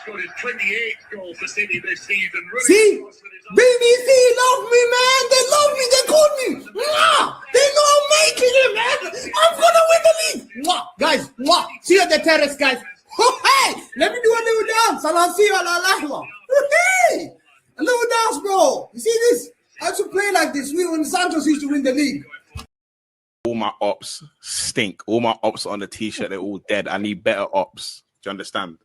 scored his 28th goal for City this season. See? BBC love me, man. They love me. They call me. Mwah! They know I'm making it, man. I'm going to win the league. Mwah! Guys, mwah! See you at the terrace, guys. Hey! Let me do a little dance. I'll see you at Ahwa. Hey! A little dance, bro. You see this? I used to play like this. We when Santos used to win the league. All my ops stink. All my ops on the t-shirt, they're all dead. I need better ops. Do you understand?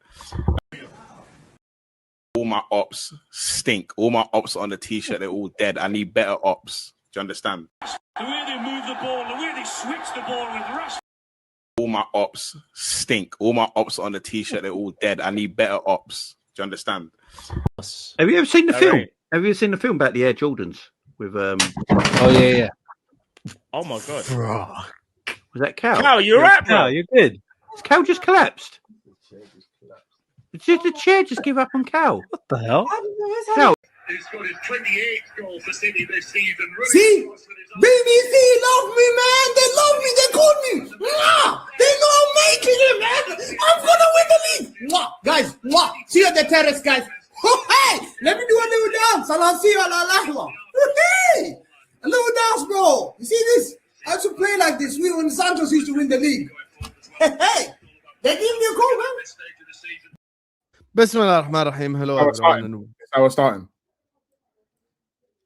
All my ops stink. All my ops on the t-shirt, they're all dead. I need better ops. Do you understand? The way they move the ball, the way they switch the ball with rush. All my ops stink. All my ops on the t-shirt, they're all dead. I need better ops. Do you understand? Have you ever seen the film? Right. Have you ever seen the film about the Air Jordans with Oh yeah. Oh my god. Bro. Was that Cal? Cal, you're right, bro. Cal, you're good. Has Cal just collapsed? Did the chair just give up on Cal? What the hell? Cal. He scored his 28th goal for City this season. See? BBC love me, man. They love me. They call me. Mwah! They know I'm making it, man. I'm going to win the league. Mwah! Guys, mwah! See you at the terrace, guys. Hey! Let me do a little dance. I'll see you at Ahwa. Hey! A little dance, bro. You see this? I used to play like this. We when Santos used to win the league. Hey! They give me a call, man. Bismillah ar-Rahman ar-Rahim. Hello, everyone. I was starting.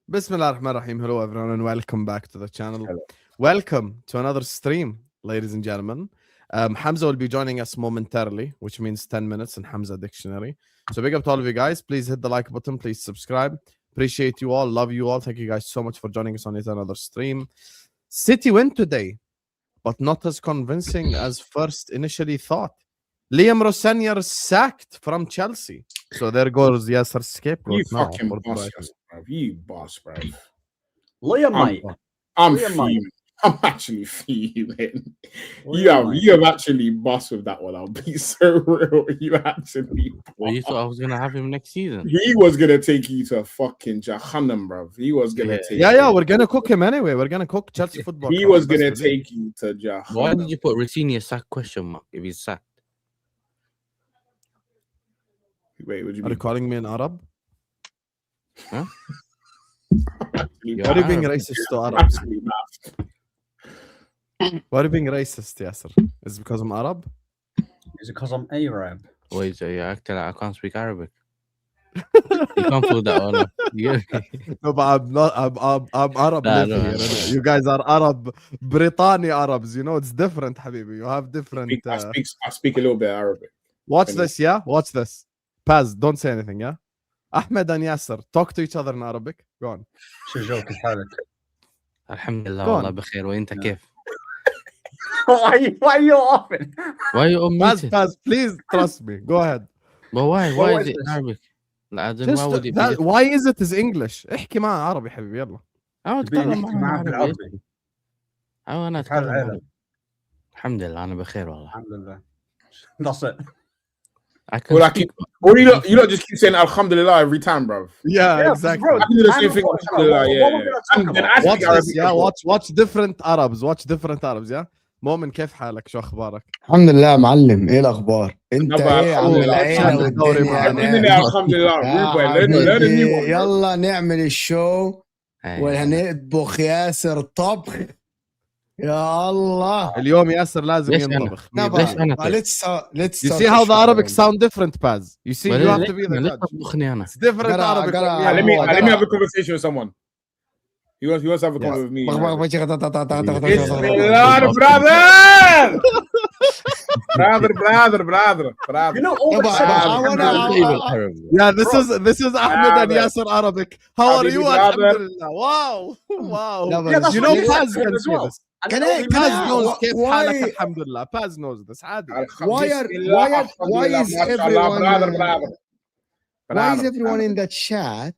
Bismillah ar-Rahman ar-Rahim. Hello, everyone, and welcome back to the channel. Hello. Welcome to another stream, ladies and gentlemen. Hamza will be joining us momentarily, which means 10 minutes in Hamza Dictionary. So big up to all of you guys. Please hit the like button. Please subscribe. Appreciate you all. Love you all. Thank you guys so much for joining us on yet another stream. City win today, but not as convincing as first initially thought. Liam Rosenior sacked from Chelsea. So there goes Yasser's scapegoat. You fucking boss, bro. You boss, bro. Liam, mate. I'm fuming. I'm actually fuming. You have actually bossed with that one. I'll be so real. You actually. Well, you thought I was gonna have him next season? He was gonna take you to fucking Jahannam, bro. He was gonna take. Yeah, we're gonna cook him anyway. We're gonna cook Chelsea football. He was gonna take you to Jahannam. Why did you put Rosenior sack question mark if he's sacked? Wait, would you? Are you calling me an Arab? Huh? Why are you being racist to Arabs? Why are you being racist, Yasser? Is it because I'm Arab? Is it because I'm Arab? Wait, so you're acting like I can't speak Arabic. You can't pull that one up. No, but I'm not. I'm Arab. No. You guys are Arab, Britannia Arabs. You know it's different, Habibi. You have different. I speak a little bit Arabic. Watch this, yeah. Watch this. Paz, don't say anything, yeah. Ahmed and Yasser talk to each other in Arabic. Go on. شو جوك حالك؟ الحمد لله والله بخير وانت كيف؟ Why are you laughing? Why are you on Paz, please trust me. Go ahead. But why is it in Arabic? Why is it is English? احكي معه عربي حبيبي يلا. أنا أتكلم عربي. أنا أتكلم عربي. الحمد لله أنا بخير والله. الحمد لله. That's it. Or you don't just keep saying Alhamdulillah every time, bro. Yeah, exactly. Bro, I can do the same thing. Alhamdulillah, watch this, yeah. Watch different Arabs. Watch different Arabs, yeah. مؤمن كيف حالك؟ شو أخبارك؟ الحمد لله معلم. إيه الأخبار؟ أنت إيه عم العيلة والدنيا؟ الحمد لله. يلا نعمل الشو وهنطبخ ياسر طبخ. يا الله. اليوم ياسر لازم ينطبخ. Let's You see how the Arabic sound different, Paz? You see, you have to be the judge. It's different Arabic. Let me have a conversation with someone. He wants to have a conversation with me. Bismillah, brother. You know all Yeah, this is Ahmed and Yasser Arabic. How are you? Alhamdulillah. Wow. You know Paz can say this. Paz knows كيف حالك الحمد لله. Paz knows this. عادي. Why is everyone in the chat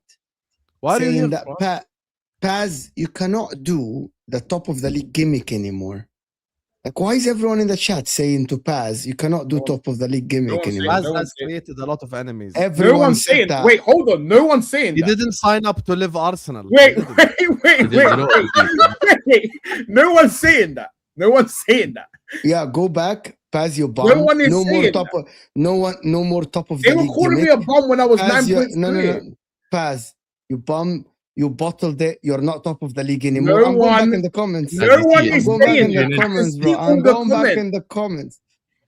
saying that Paz, you cannot do the top of the league gimmick anymore? Like, why is everyone in the chat saying to Paz, you cannot do top of the league gimmick anymore? Paz has created a lot of enemies. No one's saying that. Wait, hold on. No one's saying that. He didn't sign up to live Arsenal. Wait. No one's saying that. Yeah, go back Paz, you bum. No one is no more saying top. Of, no one. No more top of They the were league. calling me a bum when I was Paz, 9 points. no. Paz, you bum. You bottled it. You're not top of the league anymore. No I'm going one- back in the comments. No As you one see, I'm is going back saying in the that. comments, I bro. can see all I'm the going back comments. in the comments.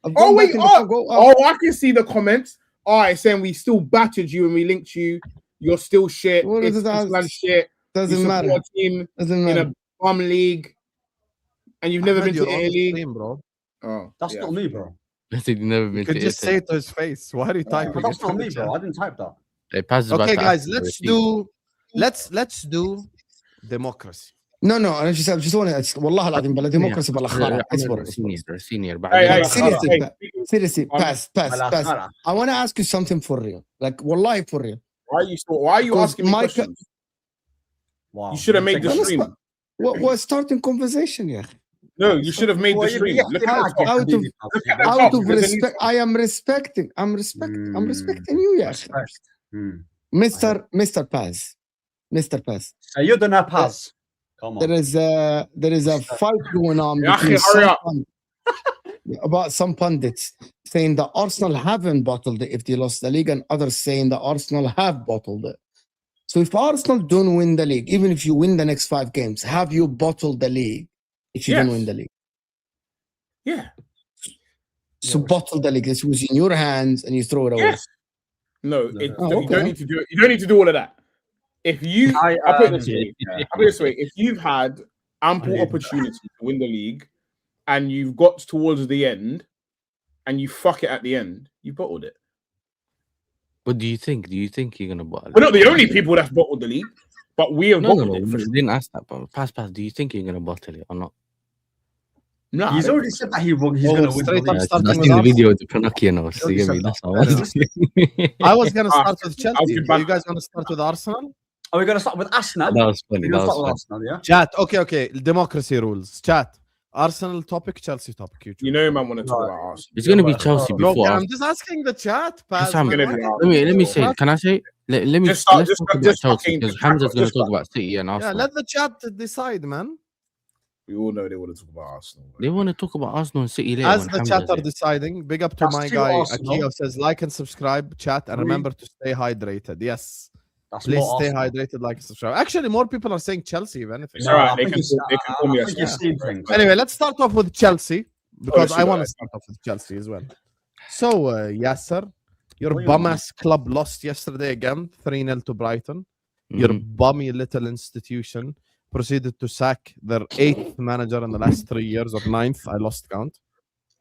I'm Oh going wait, back in the go up. oh, I can see the comments. All right, saying we still battered you and we linked you. You're still shit. What It's does that- Islam shit. You Doesn't support matter. a team Doesn't in matter. a bum league, and you've never Ahmed, been to you're on Italy. stream, bro. Oh, That's yeah. not me, bro. I said you never You been could to just Italy. say it to his face. Why are you typing? But that's it not in the me, bro. chat? I didn't type that. Hey, Paz is about Okay, to guys, ask for a let's receipt. let's do democracy. No, انا just want to والله العظيم بلا ديمقراطي بلا خرا. اصبر. Rosenior Hey, Seriously, I'm- pass. I want to ask you something for real. Like wallahi for real. Why are you Because asking me Micah- questions? Wow. You should have made the Let's stream. start- We're starting conversation, yeah. No, you should have made the stream. Look at the top. Out of Look at the out top. of There's a new respect, I am respecting. I'm respecting you, yeah. Mr. Paz. Mr. Paz. Sayudina Paz. Come on. There is a fight going on Ya between akhi, hurry up. about some pundits saying that Arsenal haven't bottled it if they lost the league, and others saying that Arsenal have bottled it. So if Arsenal don't win the league, even if you win the next 5 games, have you bottled the league if you don't Yes. win the league? Yeah. So bottle the league. This was in your hands and you throw it away. Yes. No, you okay. don't need to do it. You don't need to do all of that. If you, I'll put it this way. I'll put it this way. If you've had ample opportunity to win the league, and you've got towards the end, and you fuck it at the end, you bottled it. What do you think? Do you think you're gonna bottle? We're not the only people that's bottled the league, but we have No, bottled it. For we sure. didn't ask that. But pass. Do you think you're gonna bottle it or not? Nah, He's already said that he's going to win. straight the up league. starting I've with seen the Arsenal. video with the Pinocchio nose. You get me? That's all. I was gonna start with Chelsea. give Do back- you guys want to start with Arsenal? Are we going to start with Arsenal? That was funny. We're That going to was start with funny. Arsenal, yeah? Chat. Okay. Democracy rules. Chat. Arsenal topic, Chelsea topic. You know, man, want to talk about Arsenal. It's gonna be Chelsea Bro, before. I'm just asking the chat. Paz, Sam, man. gonna be Let me say. Can I say? Let me Just start- let's just- talk about just Chelsea fucking- because just Hamza's start- gonna just talk start. about City and Yeah, Arsenal. let the chat decide, man. We all know they want to talk about Arsenal. They want to talk about Arsenal and City later. As when the Hamza's chat are there. deciding, big up to That's my two guy Arsenal. Akio says like and subscribe, chat, and remember to stay hydrated. Yes, That's please more stay Arsenal. hydrated, like and subscribe. Actually, more people are saying Chelsea, if anything. It's all right. I They think can it's- they can call me I a think it's same thing. Anyway, let's start off with Chelsea because let's I do want to that. start off with Chelsea as well. So, Yasser, your What do you bum mean? ass club lost yesterday again, 3-0 to Brighton. Your Mhm. bummy little institution proceeded to sack their 8th manager in the last 3 years or 9th. I lost count.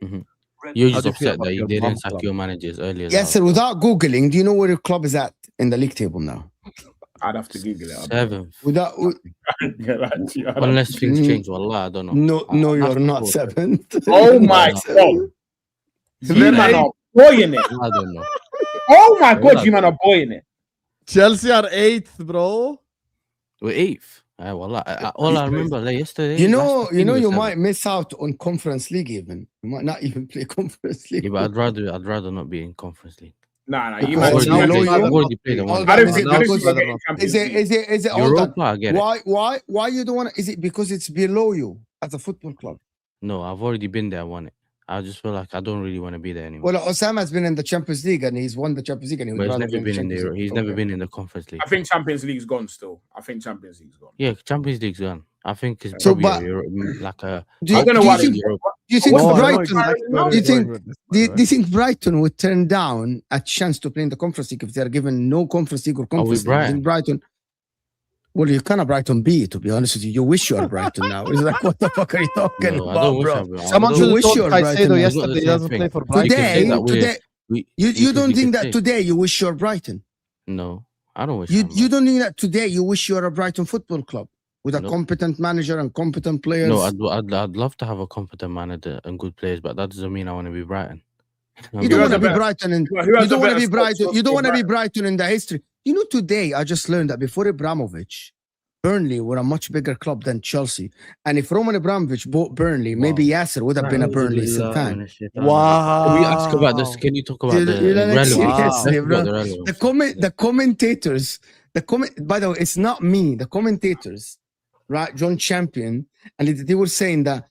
You're How just do you feel upset about that you your bum didn't sack club? your managers earlier. Yes, sir. Without Googling, do you know where your club is at in the league table now? I'd have to Google it. 7th. Without Unless things change, wallah, I don't know. no, I- you're I- not 7th. Oh my god! You man are boying it. I don't know. Oh my god, you man are boying it. Chelsea are 8th, bro. We're 8th. Wallah, all I remember like yesterday. You last know, week you we were might 7th. miss out on Conference League. Even you might not even play Conference League. Yeah, but I'd rather not be in Conference League. Nah, You you man- man. I've now already, know played, you- I've already played the Hold one. on, I don't is think it I don't because think we're getting Champions League. is it hold on. Europa, I get it. Why you don't want to? Is it because it's below you as a football club? No, I've already been there, won it. I just feel like I don't really want to be there anymore. Well, Osama has been in the Champions League and he's won the Champions League and he But would he's rather never be in the been in Champions the League. he's never been in the Conference League. I think Champions League's gone still. I think Champions League's gone. Yeah, Champions League's gone. I think it's So, probably but- like a. Do you, I don't know do you why think, Europe. do you think Oh, I know Brighton? exactly where do you he's going think- with this, Do you, by the do you think Brighton would turn down a chance to play in the Conference League if they're given no Conference League or Conference League? Brighton? You think Brighton. Well, you kind of Brighton B, to be honest with you. You wish you were Brighton now. It's like, what the fuck are you talking No, I about, don't wish bro? I were. Someone I You should don't- wish have you told were Caicedo Brighton. It's not yesterday the he same doesn't thing. play for You can say Brighton. that we're- Today, we- you we don't could think that say- today you wish you're Brighton. No, I don't wish. You I'm you don't think that today you wish you're a Brighton football club with a No. competent manager and competent players. No, I'd love to have a competent manager and good players, but that doesn't mean I want to be Brighton. You don't has want to a be better- Brighton, and Who has you a don't want to better be Brighton. squad You don't for want to be Brighton? Brighton in the history. You know, today I just learned that before Abramovich, Burnley were a much bigger club than Chelsea. And if Roman Abramovich bought Burnley, maybe Yasser would have been a Burnley fan. Wow. Can we ask about this? Can you talk about You- the you know, like, relevance? seriously, Let's bro. talk about the relevance. The commentators, by the way, it's not me. The commentators, right? John Champion, and they were saying that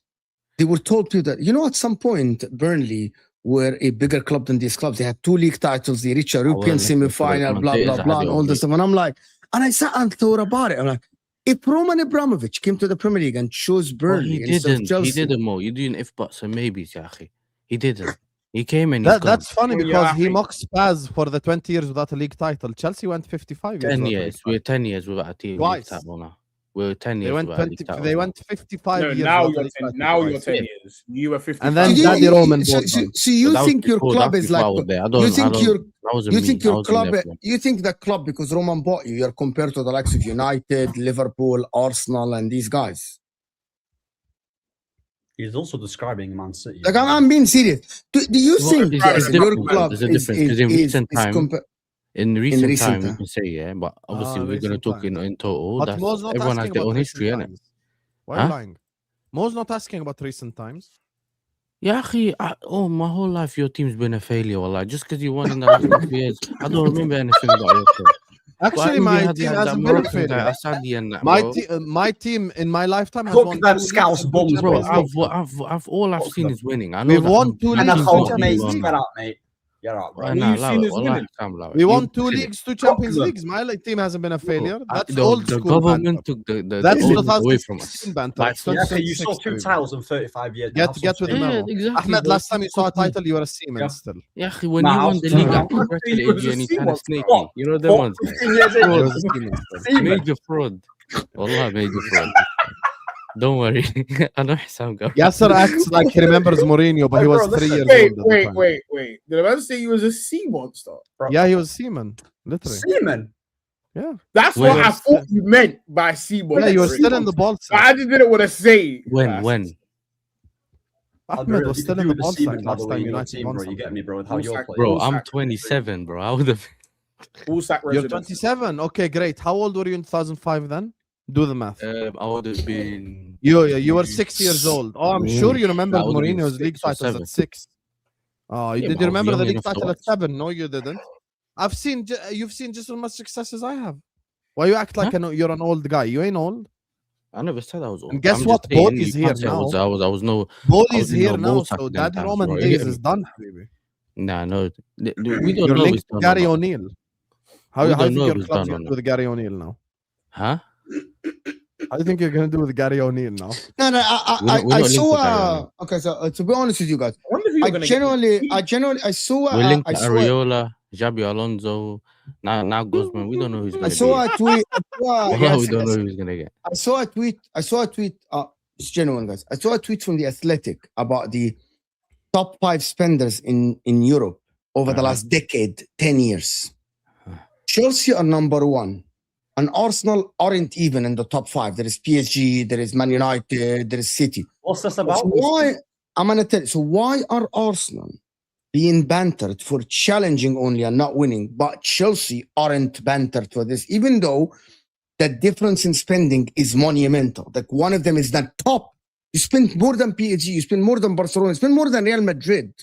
they were told to that, at some point, Burnley were a bigger club than these clubs. They had 2 league titles, they reached a European semi-final, blah, blah, blah, and all this stuff. And I'm like, and I sat and thought about it. I'm like, if Roman Abramovich came to the Premier League and chose Burnley instead of Chelsea. He didn't, Mo. You're doing if buts and maybes, ya akhi. He didn't. He came in. That's funny because he mocks Spurs for the 20 years without a league title. Chelsea went 55 years. 10 years. We're 10 years without a team. Twice. We're 10 years. They went 55 No, years. now you're 10 years. You were 55. And then Daddy Roman. So you think your club is like? You think your club? You think the club because Roman bought you? You're compared to the likes of United, Liverpool, Arsenal, and these guys. He's also describing Man City. Like I'm being serious. Do you think your club is because in recent time we can say but obviously we're going to talk in total. But everyone has their own history, innit? Why are you lying? Mo's not asking about recent times. Yeah, my whole life your team's been a failure. Wallah. Just because you won in the last 2 years, I don't remember anything about your team. Actually, my team hasn't been a failure. My team in my lifetime has won. That Scouse bombs, bro. All I've seen is winning. I know we've won 2 leagues. Mate. You're right, bro. We won 2 leagues, 2 Champions Leagues. My team hasn't been a failure. That's old school. The government took the that's away from us. You saw 2 titles in 35 years. Get with the memo. Exactly, Ahmed, last time you saw a title, you were a seaman still. Yeah, when you won the league, I congratulated you and he kind of snaky. You know them ones. Major fraud. Wallah, major fraud. Don't worry. I know Hissam go. Yasser acts like he remembers Mourinho, but he was 3 years old. Wait. Did I ever say he was a sea monster? Bro. Yeah, he was seaman. Literally. Seaman? Yeah. That's what I thought you meant by sea monster. Yeah, you were still in the ball sack. I just didn't want to say. When? Ahmed was still in the ball sack last time United won. You get me, bro, with how you're playing. Bro, I'm 27, bro. I would have. You're 27? Okay, great. How old were you in 2005 then? Do the math. I would have been. You were 6 years old. Oh, I'm sure you remember Mourinho's league titles at 6. Oh, did you remember the league title at 7? No, you didn't. You've seen just as much success as I have. Why you act like you're an old guy? You ain't old. I never said I was old. And guess what? Bodie's here now. Bodie's here now, so Daddy Roman days is done, baby. Nah, no. We don't know. Linked to Gary O'Neill. How do you think your club's going to do with Gary O'Neill now? Huh? How do you think you're going to do with Gary O'Neill now? No, I saw. Okay, so to be honest with you guys, I genuinely saw. We're linked to Areola, Xabi Alonso, now Guzman. We don't know who's going to get. I saw a tweet. We don't know who's going to get. I saw a tweet. It's genuine, guys. I saw a tweet from The Athletic about the top 5 spenders in Europe over the last decade, 10 years. Chelsea are number 1. And Arsenal aren't even in the top 5. There is PSG, there is Man United, there is City. What's this about? So why? I'm gonna tell you. So why are Arsenal being bantered for challenging only and not winning, but Chelsea aren't bantered for this? Even though the difference in spending is monumental. Like one of them is that top. You spend more than PSG, you spend more than Barcelona, you spend more than Real Madrid.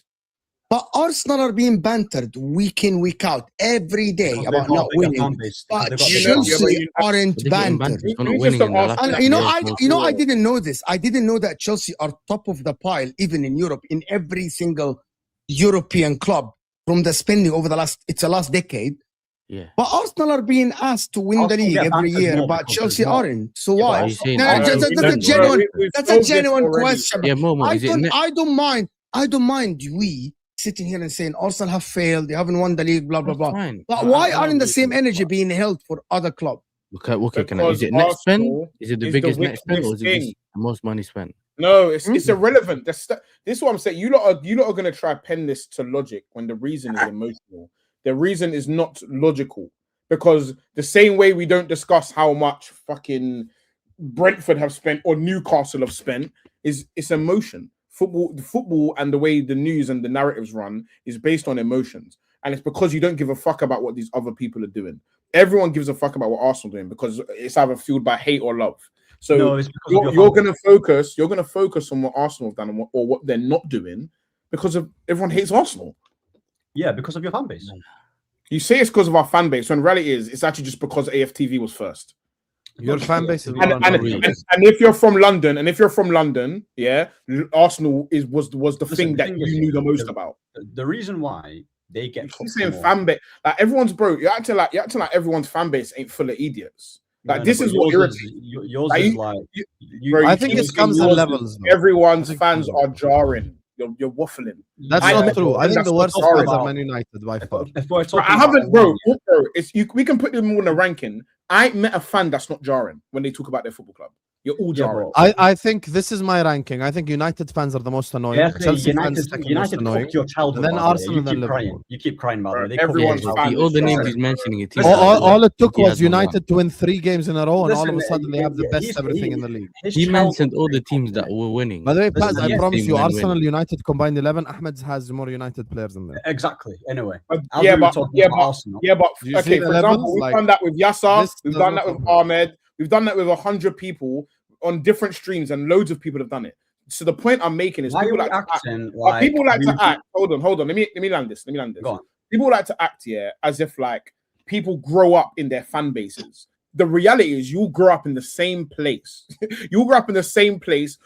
But Arsenal are being bantered week in, week out, every day about not winning. But Chelsea aren't bantered. I didn't know this. I didn't know that Chelsea are top of the pile, even in Europe, in every single European club from the spending over the last decade. Yeah. But Arsenal are being asked to win the league every year, but Chelsea aren't. So why? That's a genuine question. Yeah, I don't mind we sitting here and saying Arsenal have failed, they haven't won the league, blah blah blah. Fine. But why aren't the same energy being held for other clubs? Okay, is it net spend? Is it the biggest net spend, or is it the most money spent? No, it's irrelevant. This is what I'm saying. You lot are gonna try pen this to logic when the reason is emotional. The reason is not logical, because the same way we don't discuss how much fucking Brentford have spent or Newcastle have spent it's emotion. Football and the way the news and the narratives run is based on emotions, and it's because you don't give a fuck about what these other people are doing. Everyone gives a fuck about what Arsenal are doing because it's either fueled by hate or love. So you're gonna focus on what Arsenal have done or what they're not doing because of everyone hates Arsenal. Yeah, because of your fan base. You say it's because of our fan base, when reality is it's actually just because AFTV was first. Your fan base is And if you're from London, yeah, Arsenal was the thing that you knew the most about. The reason why they get you keep saying fan base, like everyone's bro. You're acting like everyone's fan base ain't full of idiots. Like this is what irritates you. Yours is like. I think it comes in levels. Everyone's fans are jarring. You're waffling. That's not true. I think the worst fans are Man United by far. I haven't, bro. We can put them all in a ranking. I ain't met a fan that's not jarring when they talk about their football club. You're all jarring. I think this is my ranking. I think United fans are the most annoying. Yeah, Chelsea United fans annoying. Your childhood, and then Arsenal and then Liverpool. You keep crying about it. Everyone's all the names he's mentioning. All it took was United to win 3 games in a row, and all of a sudden they have the best everything in the league. He mentioned all the teams that were winning. By the way, Paz, I promise you, Arsenal United combined 11. Ahmed has more United players than them. Exactly. Anyway, but okay. For example, we've done that with Yasser. We've done that with Ahmed. We've done that with 100 people on different streams, and loads of people have done it. So the point I'm making is people like to act. Hold on. Let me land this. Go on. People like to act as if like people grow up in their fan bases. The reality is you'll grow up in the same place.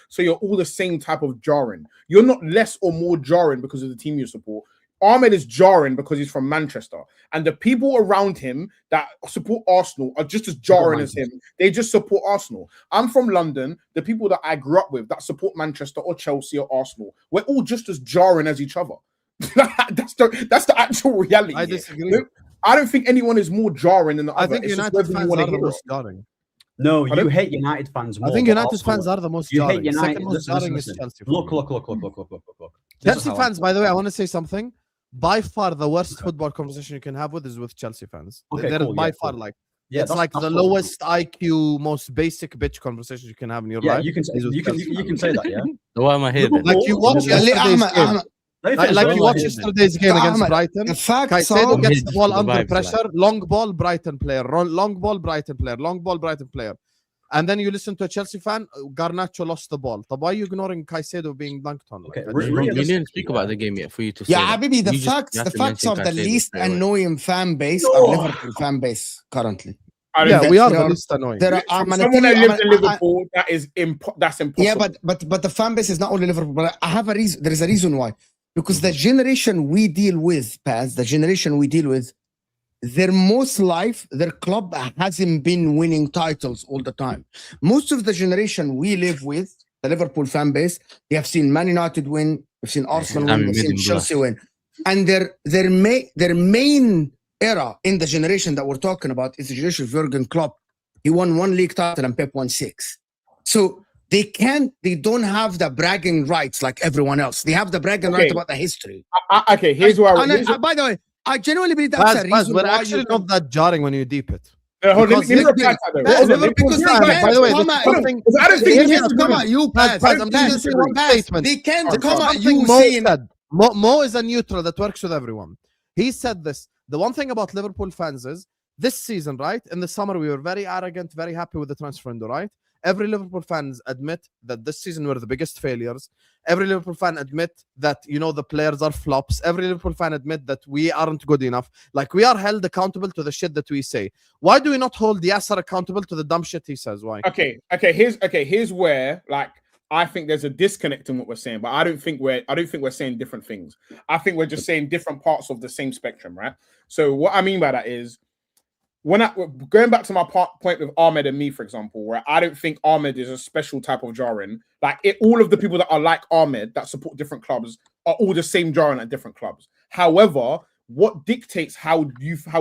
So you're all the same type of jarring. You're not less or more jarring because of the team you support. Ahmed is jarring because he's from Manchester, and the people around him that support Arsenal are just as jarring as him. They just support Arsenal. I'm from London. The people that I grew up with that support Manchester or Chelsea or Arsenal, we're all just as jarring as each other. That's the actual reality. I disagree. I don't think anyone is more jarring than the other. I think United fans are the most jarring. No, you hate United fans more. I think United fans are the most jarring. Second most jarring is Chelsea. Look. Chelsea fans, by the way, I want to say something. By far, the worst football conversation you can have is with Chelsea fans. They're by far like it's like the lowest IQ, most basic bitch conversation you can have in your life. You can say that. Yeah. Why am I here? Like you watch yesterday's game against Brighton. Caicedo gets the ball under pressure. Long ball, Brighton player. Long ball, Brighton player. Long ball, Brighton player. And then you listen to a Chelsea fan, Garnacho lost the ball. Why are you ignoring Caicedo being dunked on? Okay, we didn't speak about the game yet for you to say. Yeah, Habibi, the facts of the least annoying fan base are Liverpool fan base currently. We are the least annoying. Someone that lives in Liverpool, that's impossible. Yeah, but the fan base is not only Liverpool. But I have a reason. There is a reason why. Because the generation we deal with, Paz, their most life, their club hasn't been winning titles all the time. Most of the generation we live with, the Liverpool fan base, they have seen Man United win, they've seen Arsenal win, they've seen Chelsea win. And their main era in the generation that we're talking about is the generation of Jurgen Klopp. He won 1 league title and Pep won 6. So they don't have the bragging rights like everyone else. They have the bragging right about the history. Here's where by the way, I genuinely believe that's a reason why actually not that jarring when you deep it. Let me reply to that. By the way, they can't come at you saying Mo is a neutral that works with everyone. He said this. The one thing about Liverpool fans is this season, right? In the summer, we were very arrogant, very happy with the transfer window, right? Every Liverpool fans admit that this season we're the biggest failures. Every Liverpool fan admit that, the players are flops. Every Liverpool fan admit that we aren't good enough. Like, we are held accountable to the shit that we say. Why do we not hold Yasser accountable to the dumb shit he says? Why? Here's where, like, I think there's a disconnect in what we're saying, but I don't think we're saying different things. I think we're just saying different parts of the same spectrum, right? So what I mean by that is, going back to my point with Ahmed and me, for example, where I don't think Ahmed is a special type of jarring. Like all of the people that are like Ahmed that support different clubs are all the same jarring at different clubs. However, what dictates how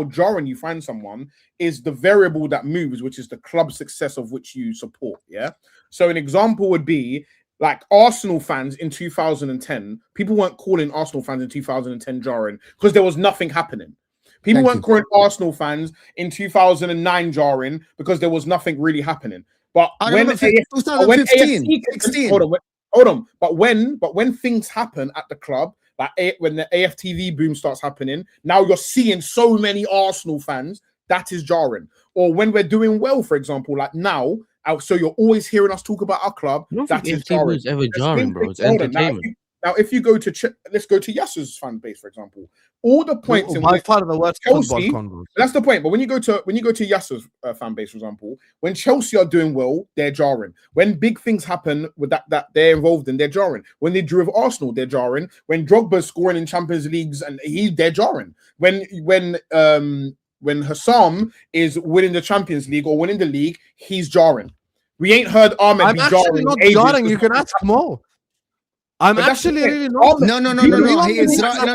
jarring you find someone is the variable that moves, which is the club success of which you support. Yeah. So an example would be like Arsenal fans in 2010. People weren't calling Arsenal fans in 2010 jarring because there was nothing happening. People weren't calling Arsenal fans in 2009 jarring because there was nothing really happening. But when 2015, hold on. But when things happen at the club, like when the AFTV boom starts happening, now you're seeing so many Arsenal fans. That is jarring. Or when we're doing well, for example, like now, so you're always hearing us talk about our club. That is jarring. It's ever jarring, bro. It's entertainment. Now, if you go to let's go to Yasser's fan base, for example. All the points by far the worst football convos. That's the point. But when you go to Yasser's fan base, for example, when Chelsea are doing well, they're jarring. When big things happen with that they're involved in, they're jarring. When they drew with Arsenal, they're jarring. When Drogba's scoring in Champions Leagues and they're jarring. When Hassam is winning the Champions League or winning the league, he's jarring. We ain't heard Ahmed I'm be actually jarring. not jarring. You can ask Mo. I'm actually really not. No. He is right.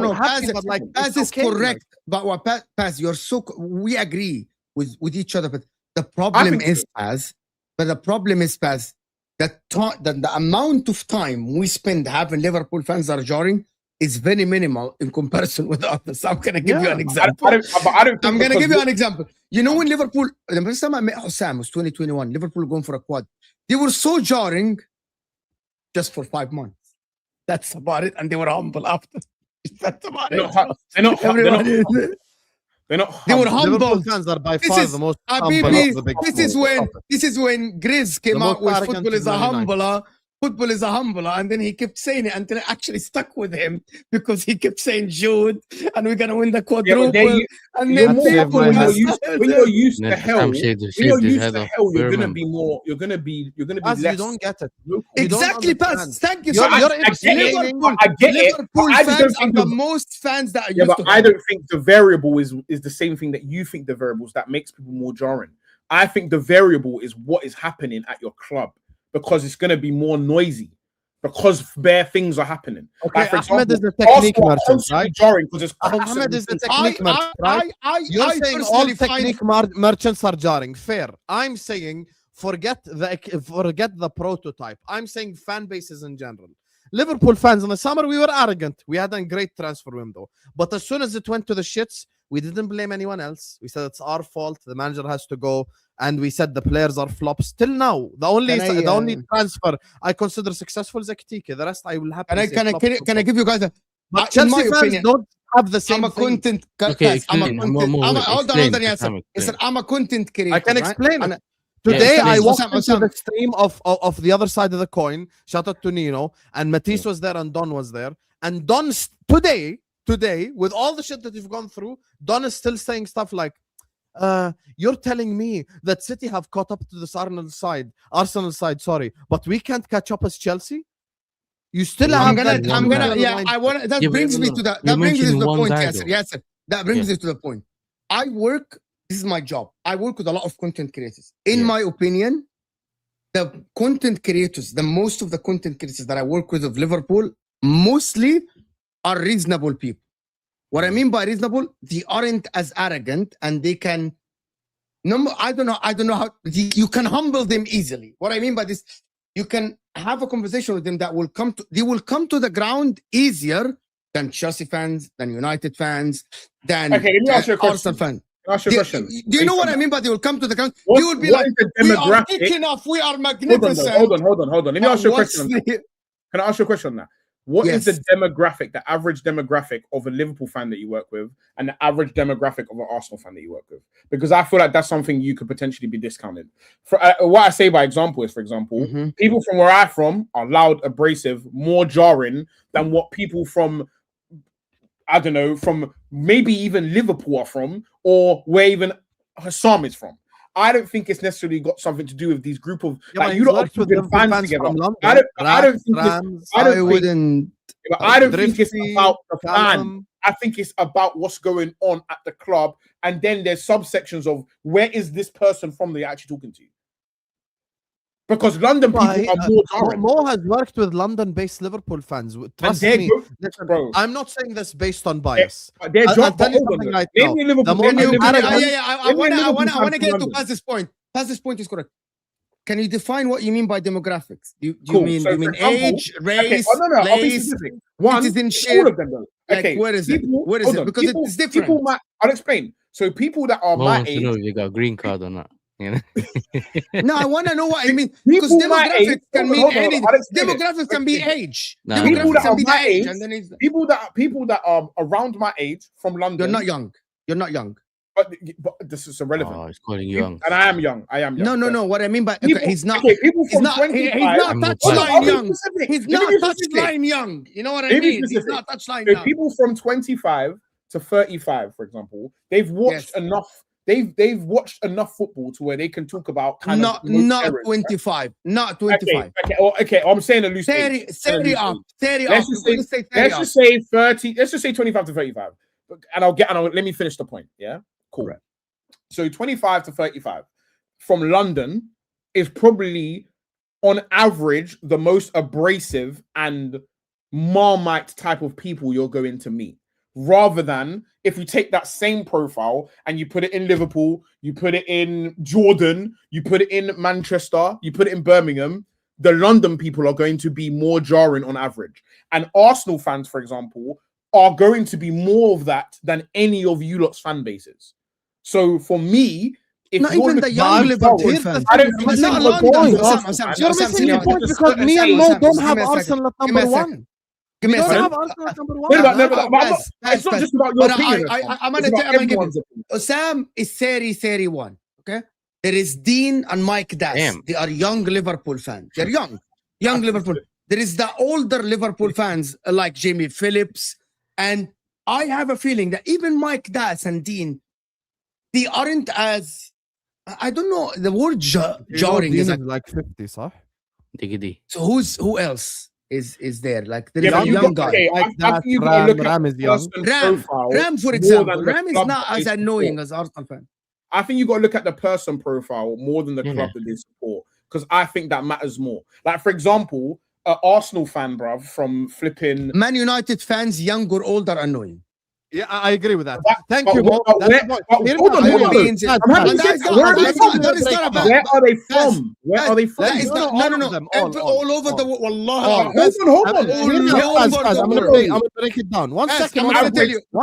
No. Paz is correct. But what Paz, you're so. We agree with each other. But the problem is, Paz. But the problem is, Paz, that the amount of time we spend having Liverpool fans are jarring is very minimal in comparison with others. I'm gonna give you an example. I'm gonna give you an example. You know, when Liverpool, the first time I met Hussam was 2021. Liverpool going for a quad. They were so jarring. Just for 5 months. That's about it. And they were humble after. That's about it. They're not humble. They were humble. Liverpool fans are by far the most humble of the big This is when Grizz came out with football is a humbler. Football is a humbler. And then he kept saying it until it actually stuck with him because he kept saying Jude and we're going to win the quadruple. And then when you're used to hell, you're going to be more, you're going to be less. You don't get it. Exactly, Paz. Thank you. Liverpool fans are the most fans that are used to. I don't think the variable is the same thing that you think the variables that makes people more jarring. I think the variable is what is happening at your club. Because it's going to be more noisy, because bare things are happening. Okay, like, for Ahmed example, is the technique merchant, right? Jarring because it's Ahmed is the technique merchant, right? You're saying all technique merchants are jarring. Fair. I'm saying forget the prototype. I'm saying fan bases in general. Liverpool fans in the summer, we were arrogant. We had a great transfer window. But as soon as it went to the shits, we didn't blame anyone else. We said it's our fault. The manager has to go. And we said the players are flops. Till now, the only transfer I consider successful is Ekitike. The rest I will have. Can I give you guys but Chelsea fans don't have the same. I'm a content. I'm a content creator. I can explain it. Today I walked into the stream of the other side of the coin. Shout out to Nino and Matisse was there and Don was there. And Don today, with all the shit that you've gone through, Don is still saying stuff like, you're telling me that City have caught up to this Arsenal side, sorry, but we can't catch up as Chelsea. You still have. That brings me to that. That brings me to the point, Yasser. That brings me to the point. This is my job. I work with a lot of content creators. In my opinion, the content creators, most of the content creators that I work with of Liverpool, mostly are reasonable people. What I mean by reasonable, they aren't as arrogant and they can. I don't know how you can humble them easily. What I mean by this, you can have a conversation with them that will come to the ground easier than Chelsea fans, than United fans, than Arsenal fans. Ask you a question. Do you know what I mean by they will come to the ground? You will be like, we are big enough, we are magnificent. Hold on. Let me ask you a question. Can I ask you a question now? What is the demographic, the average demographic of a Liverpool fan that you work with and the average demographic of an Arsenal fan that you work with? Because I feel like that's something you could potentially be discounted. For what I say by example is, for example, people from where I'm from are loud, abrasive, more jarring than what people from, I don't know, from maybe even Liverpool are from, or where even Hassam is from. I don't think it's necessarily got something to do with these group of you lot have been fans together. I don't think it's about the fan. I think it's about what's going on at the club, and then there's subsections of where is this person from that you're actually talking to. Because London people are more jarring. Mo has worked with London-based Liverpool fans. Trust me. Listen, I'm not saying this based on bias. I want to get to Paz's point. Paz's point is correct. Can you define what you mean by demographics? Do you mean age, race, place, citizenship? All of them, though. Okay, where is it? Where is it? Because it's different. I'll explain. So people that are my age, you got a green card or not? No, I want to know what I mean, because demographics can mean anything. Demographics can be age. People that are my age, people that are around my age from London. You're not young. But this is irrelevant. Oh, he's calling you young. And I am young. No. What I mean by he's not. He's not touchline young. He's not touchline young. You know what I mean? He's not touchline young. People from 25 to 35, for example, they've watched enough. They've watched enough football to where they can talk about not 25, not 25. Okay. I'm saying a loose 30 up. Let's just say 30. Let's just say 25 to 35. And let me finish the point. Yeah, cool. Right. So 25 to 35 from London is probably, on average, the most abrasive and Marmite type of people you're going to meet. Rather than if you take that same profile and you put it in Liverpool, you put it in Jordan, you put it in Manchester, you put it in Birmingham, the London people are going to be more jarring on average. And Arsenal fans, for example, are going to be more of that than any of you lot's fan bases. So for me, if not even the young Liverpool fans. I don't think you're missing the point because me and Mo don't have Arsenal at number one. Give me a second. It's not just about your opinion. I'm gonna give you. Osam is 31. Okay, there is Dean and Mike Das. Damn. They are young Liverpool fans. They're young Liverpool. There is the older Liverpool fans like Jamie Phillips, and I have a feeling that even Mike Das and Dean, they aren't as, I don't know, the word jarring is like 50, صح? So who else is there? Like there is a young guy. Okay, Ram is young. Ram, for example, Ram is not as annoying as Arsenal fan. I think you got to look at the person profile more than the club that they support, because I think that matters more. Like, for example, an Arsenal fan, bruv, from flipping Man United fans, young or older, annoying. Yeah, I agree with that. Thank you, Mo. Where are they from? Where are they from? No. All over the world. Wallah. Hold on. I'm going to break it down. 1 second. I'm going to tell you. No.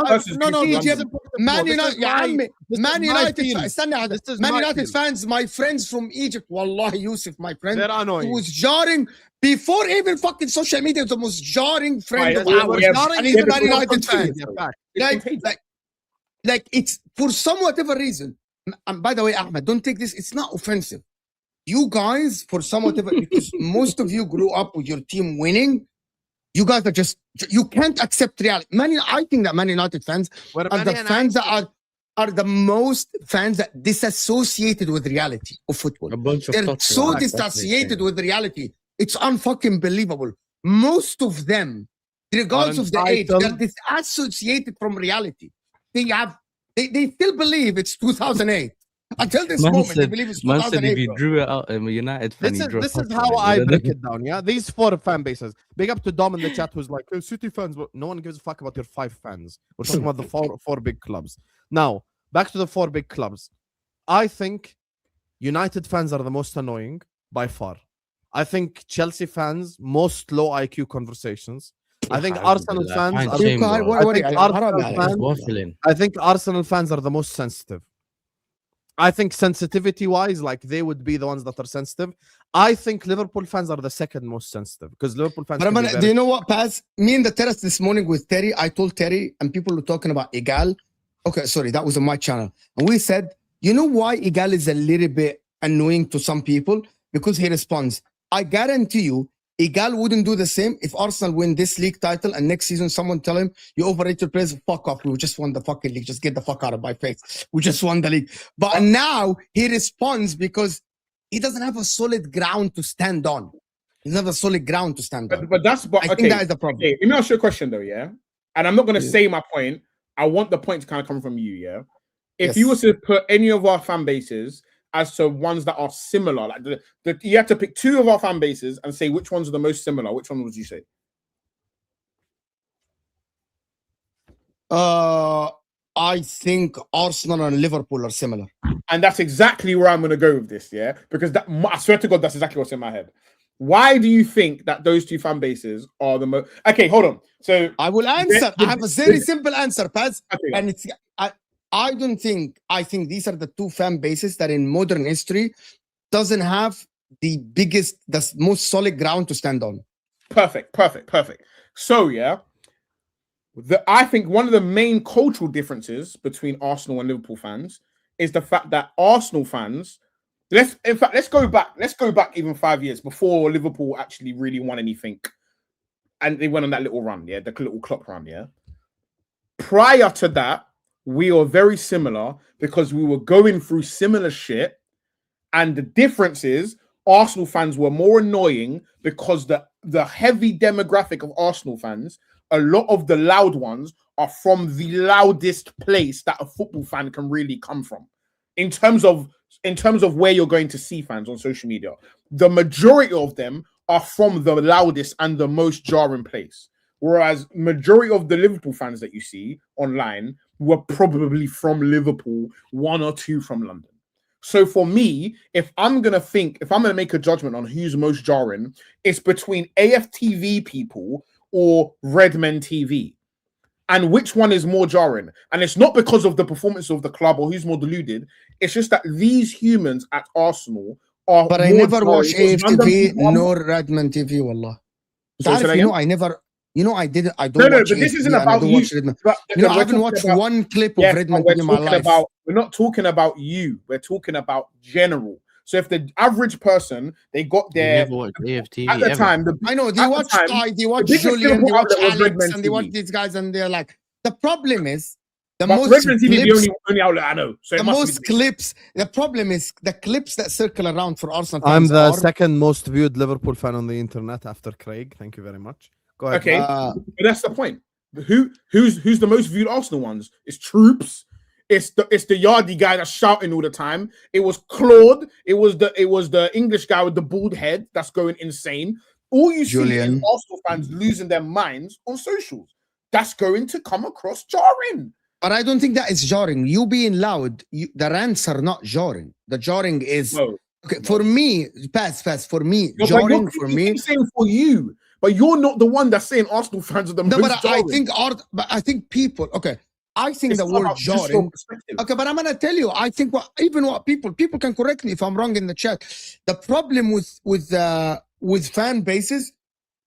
Man United fans, my friends from Egypt, Wallah, Yusuf, my friend, they're annoying. Who was jarring before even fucking social media, the most jarring friend of ours. And he's a Man United fan. Like it's for some whatever reason. And by the way, Ahmed, don't take this. It's not offensive. You guys, for some whatever, because most of you grew up with your team winning. You guys are you can't accept reality. I think that Man United fans are the fans that are the most fans that disassociated with reality of football. They're so disassociated with reality. It's unfucking believable. Most of them, regardless of the age, they're disassociated from reality. They still believe it's 2008. Until this moment, they believe it's 2008. If you drew it out, United fan, this is how I break it down. Yeah, these 4 fan bases. Big up to Dom in the chat who's like, oh, City fans. No one gives a fuck about your 5 fans. We're talking about the four big clubs. Now, back to the 4 big clubs. I think United fans are the most annoying by far. I think Chelsea fans, most low IQ conversations. I think Arsenal fans I think Arsenal fans are the most sensitive. I think sensitivity-wise, like they would be the ones that are sensitive. I think Liverpool fans are the second most sensitive because Liverpool fans. Do you know what, Paz? Me in the terrace this morning with Terry, I told Terry, and people were talking about Igal. Okay, sorry, that was on my channel. And we said, you know why Igal is a little bit annoying to some people? Because he responds, I guarantee you, Igal wouldn't do the same if Arsenal win this league title and next season someone tell him, you overrate your players, fuck off, we just won the fucking league, just get the fuck out of my face. We just won the league. But now he responds because he doesn't have a solid ground to stand on. He doesn't have a solid ground to stand on. But I think that is the problem. Okay, let me ask you a question though, yeah? And I'm not going to say my point. I want the point to kind of come from you, yeah? If you were to put any of our fan bases as to ones that are similar, like you have to pick 2 of our fan bases and say which ones are the most similar. Which one would you say? I think Arsenal and Liverpool are similar, and that's exactly where I'm going to go with this. Yeah, because I swear to God, that's exactly what's in my head. Why do you think that those 2 fan bases are the most? Okay, hold on. So I will answer. I have a very simple answer, Paz, and it's. I think these are the 2 fan bases that in modern history doesn't have the most solid ground to stand on. Perfect. So yeah, I think one of the main cultural differences between Arsenal and Liverpool fans is the fact that Arsenal fans, let's go back even 5 years before Liverpool actually really won anything, and they went on that little run, yeah, the little clock run, yeah. prior to that, we were very similar because we were going through similar shit. And the difference is Arsenal fans were more annoying because the heavy demographic of Arsenal fans, a lot of the loud ones are from the loudest place that a football fan can really come from. In terms of where you're going to see fans on social media, the majority of them are from the loudest and the most jarring place. Whereas majority of the Liverpool fans that you see online were probably from Liverpool, 1 or 2 from London. So for me, if I'm going to make a judgment on who's most jarring, it's between AFTV people or Redmen TV. And which one is more jarring? And it's not because of the performance of the club or who's more deluded. It's just that these humans at Arsenal are. But I never watch AFTV nor Redman TV, wallah. I didn't. I don't. No, watch but this AFTV isn't about you. I haven't watched one clip of Redman TV in my life. We're not talking about you. We're talking about general. So if the average person, they got their AFTV at the time. I know they watch Sky, they watch Julian, they watch Alex, and they watch these guys, and they're like. The problem is the most clips, the only outlet I know. So the most clips. The problem is the clips that circle around for Arsenal I'm fans. the second most viewed Liverpool fan on the internet after Craig. Thank you very much. Go ahead. Okay, but that's the point. Who's the most viewed Arsenal ones? It's Troops. It's the Yardy guy that's shouting all the time. It was Claude. It was the English guy with the bald head that's going insane. All you see is Arsenal fans losing their minds on socials. That's going to come across jarring. But I don't think that is jarring. You being loud, the rants are not jarring. The jarring is for me. Pass. For me, jarring for me. Saying for you, but you're not the one that's saying Arsenal fans are the most jarring. I think people. Okay, I think the word jarring. Okay, but I'm gonna tell you. I think people can correct me if I'm wrong in the chat. The problem with fan bases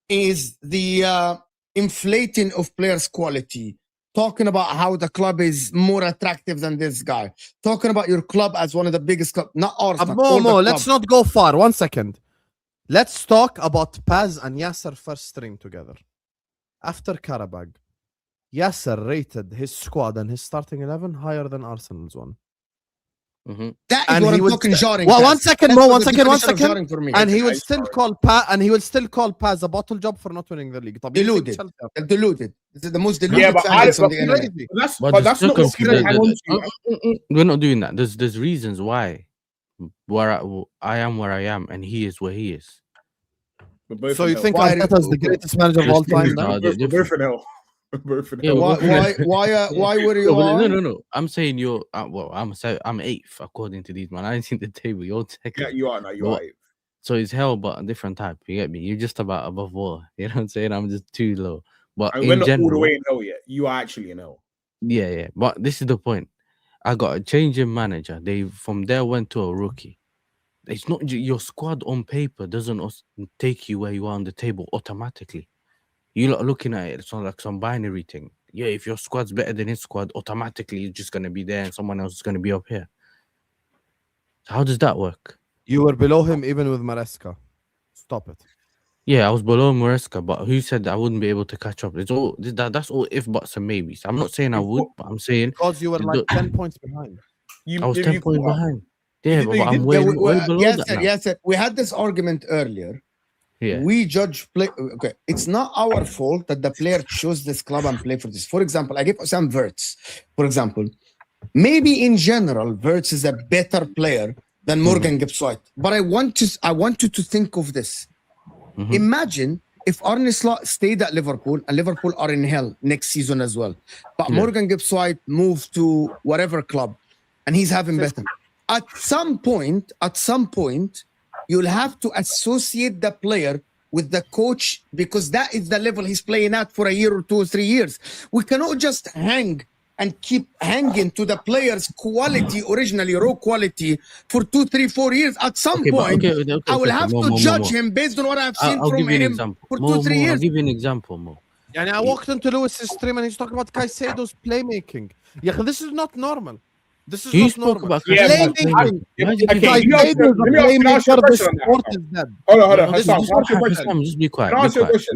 is the inflating of players' quality, talking about how the club is more attractive than this guy, talking about your club as one of the biggest clubs, not Arsenal. Let's not go far. 1 second. Let's talk about Paz and Yasser first stream together. After Karabag, Yasser rated his squad and his starting 11 higher than Arsenal's one. Mm-hmm. That is what I'm talking jarring. Well, 1 second. And he will still call Paz a bottle job for not winning the league. Deluded. This is the most deluded fan on the internet. But that's not what hang on to. We're not doing that. There's reasons why I am where I am and he is where he is. So you think Arteta's the greatest manager of all time? Both for now. Why were you on? No. I'm saying you're I'm 8th according to these man. I ain't seen the table. You're second. Yeah, you are now. You're 8th. So it's hell, but a different type. You get me? You're just about above water. You know what I'm saying? I'm just too low. But we're not all the way in hell yet. You are actually in hell. Yeah. But this is the point. I got a change in manager. They from there went to a rookie. It's not your squad on paper doesn't take you where you are on the table automatically. You're not looking at it. It's not like some binary thing. Yeah, if your squad's better than his squad, automatically you're just going to be there and someone else is going to be up here. How does that work? You were below him even with Maresca. Stop it. Yeah, I was below Maresca, but who said that I wouldn't be able to catch up? It's all that's all if buts and maybes. I'm not saying I would, but I'm saying because you were like 10 points behind. I was 10 points behind. Yeah, but I'm way below that now. Yes, sir. We had this argument earlier. Yeah. We judge play. Okay, it's not our fault that the player chose this club and play for this. For example, I give some Wirtz. For example, maybe in general, Wirtz is a better player than Morgan Gibbs-White. But I want you to think of this. Imagine if Arne Slot stayed at Liverpool and Liverpool are in hell next season as well. But Morgan Gibbs-White moved to whatever club and he's having better. At some point, you'll have to associate the player with the coach because that is the level he's playing at for a year or 2 or 3 years. We cannot just hang and keep hanging to the player's quality, originally raw quality, for 2, 3, 4 years. At some point, I will have to judge him based on what I've seen from him for 2, 3 years. I'll give you an example, Mo. And I walked into Lewis's stream and he's talking about Caicedo's playmaking. Yeah, this is not normal. This is not normal. Hold on. Just be quiet.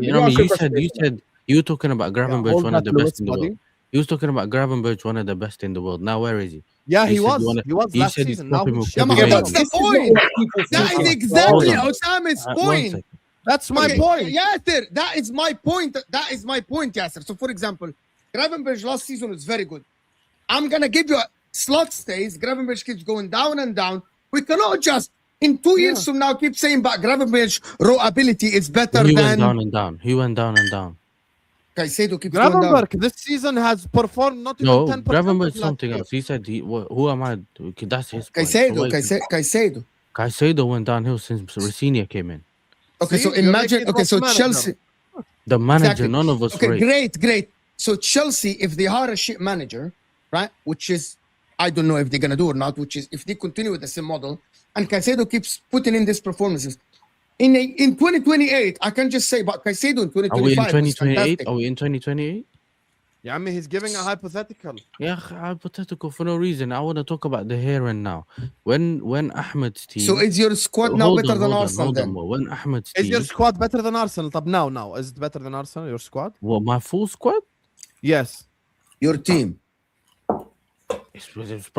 You know what I mean? You said you were talking about Gravenberch, one of the best in the world. He was talking about Gravenberch, one of the best in the world. Now where is he? Yeah, He he said was. you wanna- He was he last said he'd season. swap Now him he's with shit. Yeah, Kevin but Wade. that's the This is not point. what people That think. is exactly Hold on. Osama's One point. second. That's my Okay, point. Yasser, that is my point. That is my point, Yasser. So, for example, Gravenberch last season was very good. I'm gonna give you a slot stays. Gravenberch keeps going down and down. We cannot just in 2 years from now keep saying, but Gravenberch raw ability is better He went than down and down. He went down and down. Caicedo keeps going down. Gravenberch this season has performed not even No, 10%. Gravenberch of last something year. else. He said, who am I? Okay, that's his point. So Caicedo, what is it? Caicedo. Caicedo went downhill since Rosenior came in. Okay, See, so you're imagine. making it Okay, about so the manager. Chelsea. The manager, Exactly. none of us Okay, rate. great. So Chelsea, if they hire a shit manager, right, which is I don't know if they're gonna do or not, which is if they continue with the same model, and Caicedo keeps putting in these performances. In 2028, I can just say, but Caicedo in Are we in 2025 was 2028? fantastic. Are we in 2028? Yeah, I mean, he's giving a hypothetical. Yeah, hypothetical for no reason. I want to talk about the here and now. When Ahmed's team. So is your squad now Hold better on, than hold on, Arsenal hold on, then? Mo. When Ahmed's Is team. your squad better than Arsenal? Now, is it better than Arsenal? Your squad? What, my full squad? Yes. Your team.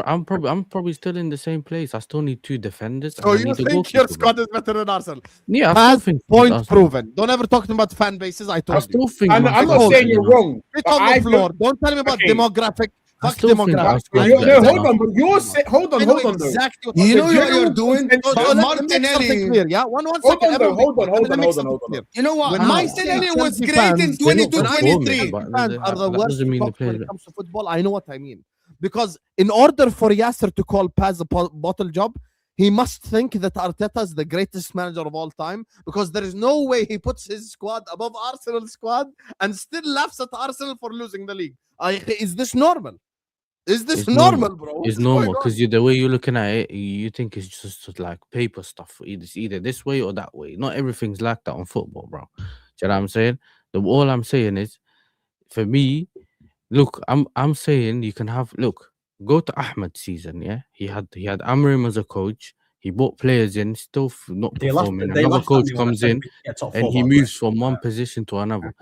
I'm probably still in the same place. I still need 2 defenders. So and I you need a think goalkeeper, your bro. squad is better than Arsenal? Yeah, I Has still think point Arsenal. proven. Don't ever talk about fan bases. I told I you. still think. I'm my not squad's saying better you're than wrong. Sit but on I the floor. Don't tell me about Okay. demographic. I Fuck still think our demographic. squad's No, better than hold on, Arsenal. but hold I on, know hold on, though. exactly what You The know what general you're doing? consensus- So But let me make something Martinelli. clear, yeah? One Hold second, on, though. everybody. Hold on. Let me make something clear. You know what? When I say Martinelli was Chelsea great in fans, 22 They're not performing, 23. but fans are the that worst doesn't mean to the talk when players. it comes to football. I know what I mean. Because in order for Yasser to call Paz a bottle job, he must think that Arteta is the greatest manager of all time, because there is no way he puts his squad above Arsenal's squad and still laughs at Arsenal for losing the league. Is this normal? Is this It's normal, bro? It's What's normal going on? because the way you're looking at it, you think it's just like paper stuff. It's either this way or that way. Not everything's like that on football, bro. Do you know what I'm saying? All I'm saying is, for me, look, I'm saying you can have go to Ahmed's season. Yeah, he had Amrim as a coach. He brought players in, still not performing. Another coach comes in and he moves from one position to another.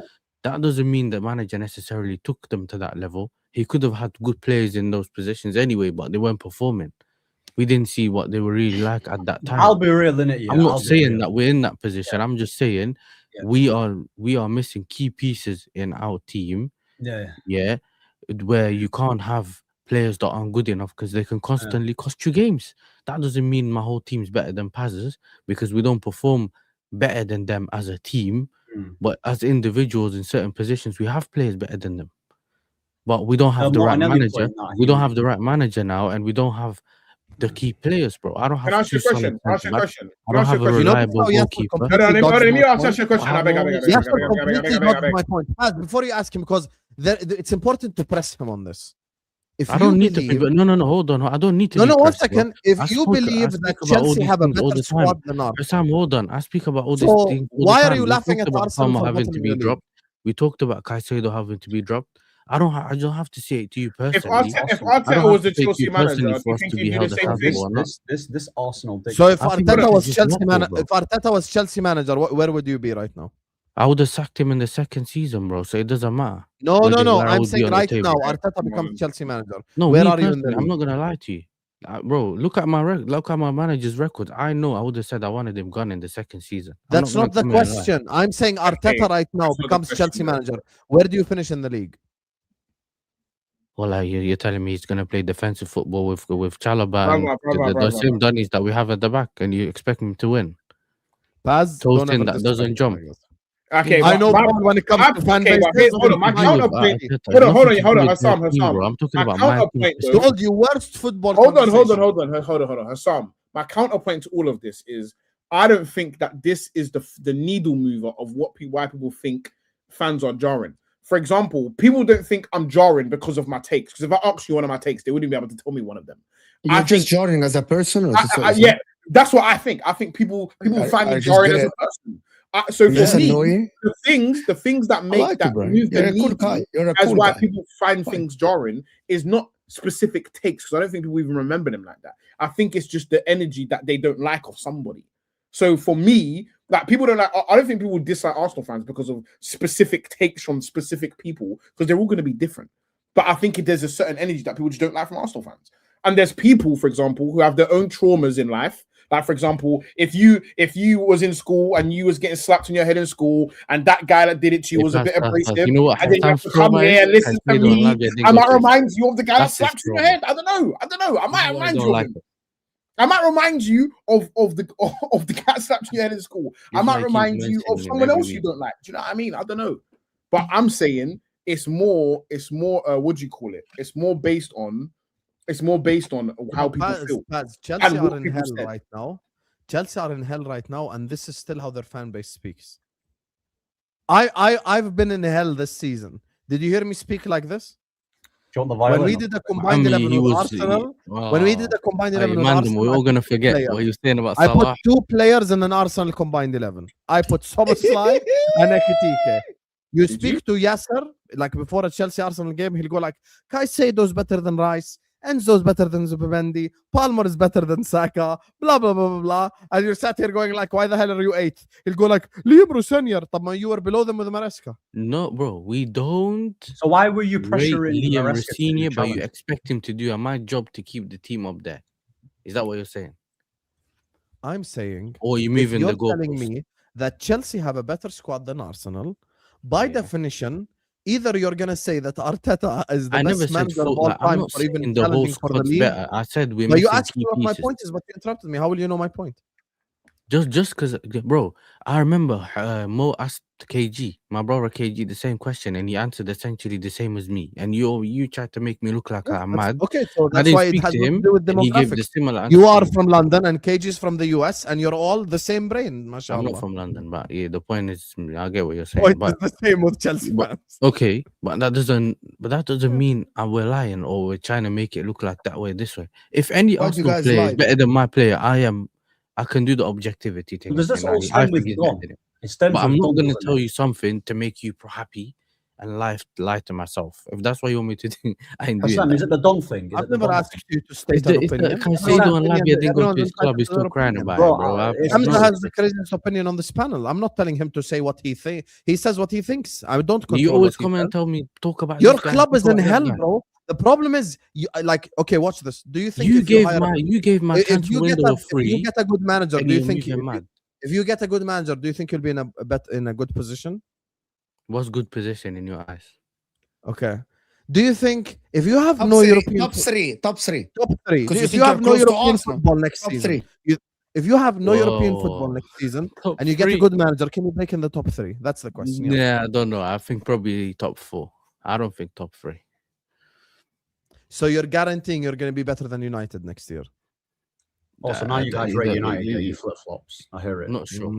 That doesn't mean the manager necessarily took them to that level. He could have had good players in those positions anyway, but they weren't performing. We didn't see what they were really like at that time. I'll be real, innit? Yeah, I'm not saying that we're in that position. Yeah. I'm just saying we are missing key pieces in our team. Yeah, where you can't have players that aren't good enough because they can constantly cost you games. That doesn't mean my whole team's better than Paz's because we don't perform better than them as a team. But as individuals in certain positions, we have players better than them. But we don't have the right manager. We don't have the right manager now, and we don't have the key players, bro. I don't have. Can I ask you a question? I don't have a reliable goalkeeper. Let me ask you a question. My point. Before you ask him, because it's important to press him on this. If I don't need to. No. Hold on. I don't need to. No. 1 second. If you believe that Chelsea have a better squad than ours, Sam, hold on. I speak about all these things. Why are you laughing at Arsenal for having to be dropped? We talked about Caicedo having to be dropped. I don't have to say it to you personally. If Arteta was the Chelsea manager, do you think he'd do the same thing? This Arsenal thing. So if Arteta was Chelsea manager, where would you be right now? I would have sacked him in the second season, bro. So it doesn't matter. No. I'm saying right now, Arteta becomes Chelsea manager. No, where are you in the I'm not gonna lie to you, bro. Look at my manager's record. I know I would have said I wanted him gone in the second season. That's not the question. I'm saying Arteta right now becomes Chelsea manager. Where do you finish in the league? Well, you're telling me he's gonna play defensive football with Chalobah and the same Dunnies that we have at the back, and you expect him to win? Paz, Toasting that doesn't jump. Okay, I know when it comes to fan base. Hold on, my counterpoint. Hold on, Hassam. I'm talking about my counterpoint. Told you worst football. Hold on, Hassam. My counterpoint to all of this is I don't think that this is the needle mover of why people think fans are jarring. For example, people don't think I'm jarring because of my takes. Because if I ask you one of my takes, they wouldn't be able to tell me one of them. You're just jarring as a person, or yeah, that's what I think. I think people find me jarring as a person. So for me, the things that make that move the needle as why people find things jarring is not specific takes, because I don't think people even remember them like that. I think it's just the energy that they don't like of somebody. So for me, like people don't like. I don't think people dislike Arsenal fans because of specific takes from specific people, because they're all going to be different. But I think there's a certain energy that people just don't like from Arsenal fans. And there's people, for example, who have their own traumas in life. Like, for example, if you was in school and you was getting slapped on your head in school, and that guy that did it to you was a bit abrasive, you know what? and then you have to come here and listen to me, I might remind you of the guy that slapped you in your head. I don't know. I might remind you of him. I might remind you of the guy that slapped you in your head in school. I might remind you of someone else you don't like. Do you know what I mean? I don't know. But I'm saying it's more what do you call it? It's more based on how people feel. Chelsea are in hell right now. Chelsea are in hell right now, and this is still how their fan base speaks. I've been in hell this season. Did you hear me speak like this? When we did the combined 11 with Arsenal, we're all gonna forget what you're saying about I Salah. put 2 players in an Arsenal combined 11. I put Soboslai and Ekitike. You speak to Yasser, like before a Chelsea Arsenal game, he'll go like, Caicedo's better than Rice, Enzo's better than Zubimendi, Palmer is better than Saka, blah, blah, blah, blah, blah. And you're sat here going like, why the hell are you 8th? He'll go like, Liam Rosenior, you were below them with Maresca. No, bro, we don't. So why were you pressuring Liam Rosenior, but you expect him to do my job to keep the team up there? Is that what you're saying? I'm saying, or you moving the goalpost. You're telling me that Chelsea have a better squad than Arsenal. By definition, either you're gonna say that Arteta is the best manager of all time, or even the whole for the league. Better. I said we're. But you asked me what my point is, but you interrupted me. How will you know my point? Just because, bro, I remember Mo asked KG, my brother KG, the same question, and he answered essentially the same as me. And you tried to make me look like I'm mad. Okay, so that's why it has to do with demographics. You are from London, and KG is from the US, and you're all the same brain. Mashallah. I'm not from London, but yeah, the point is, I get what you're saying. But it's the same with Chelsea fans. Okay, but that doesn't mean we're lying or we're trying to make it look like that way, this way. If any Arsenal player is better than my player, I can do the objectivity thing. Does this all stem with Don? But I'm not going to tell you something to make you happy and lie to myself. If that's what you want me to do, I ain't doing that. Is it the Don thing? I've never asked you to state an opinion. Caicedo and Lavia didn't go to his club. He's still crying about it, bro. Hamza has the craziest opinion on this panel. I'm not telling him to say what he thinks. He says what he thinks. I don't control. You always come and tell me, talk about your club is in hell, bro. The problem is, okay, watch this. Do you think you gave my transfer window free? If you get a good manager, do you think if you get a good manager, do you think you'll be in a good position? What's good position in your eyes? Okay. Do you think if you have no European top three, if you have no European football next season, if you have no European football next season and you get a good manager, can you break in the top 3? That's the question. Yeah, I don't know. I think probably top 4. I don't think top 3. So you're guaranteeing you're going to be better than United next year. Also, now you guys rate United, you flip flops. I hear it. Not sure.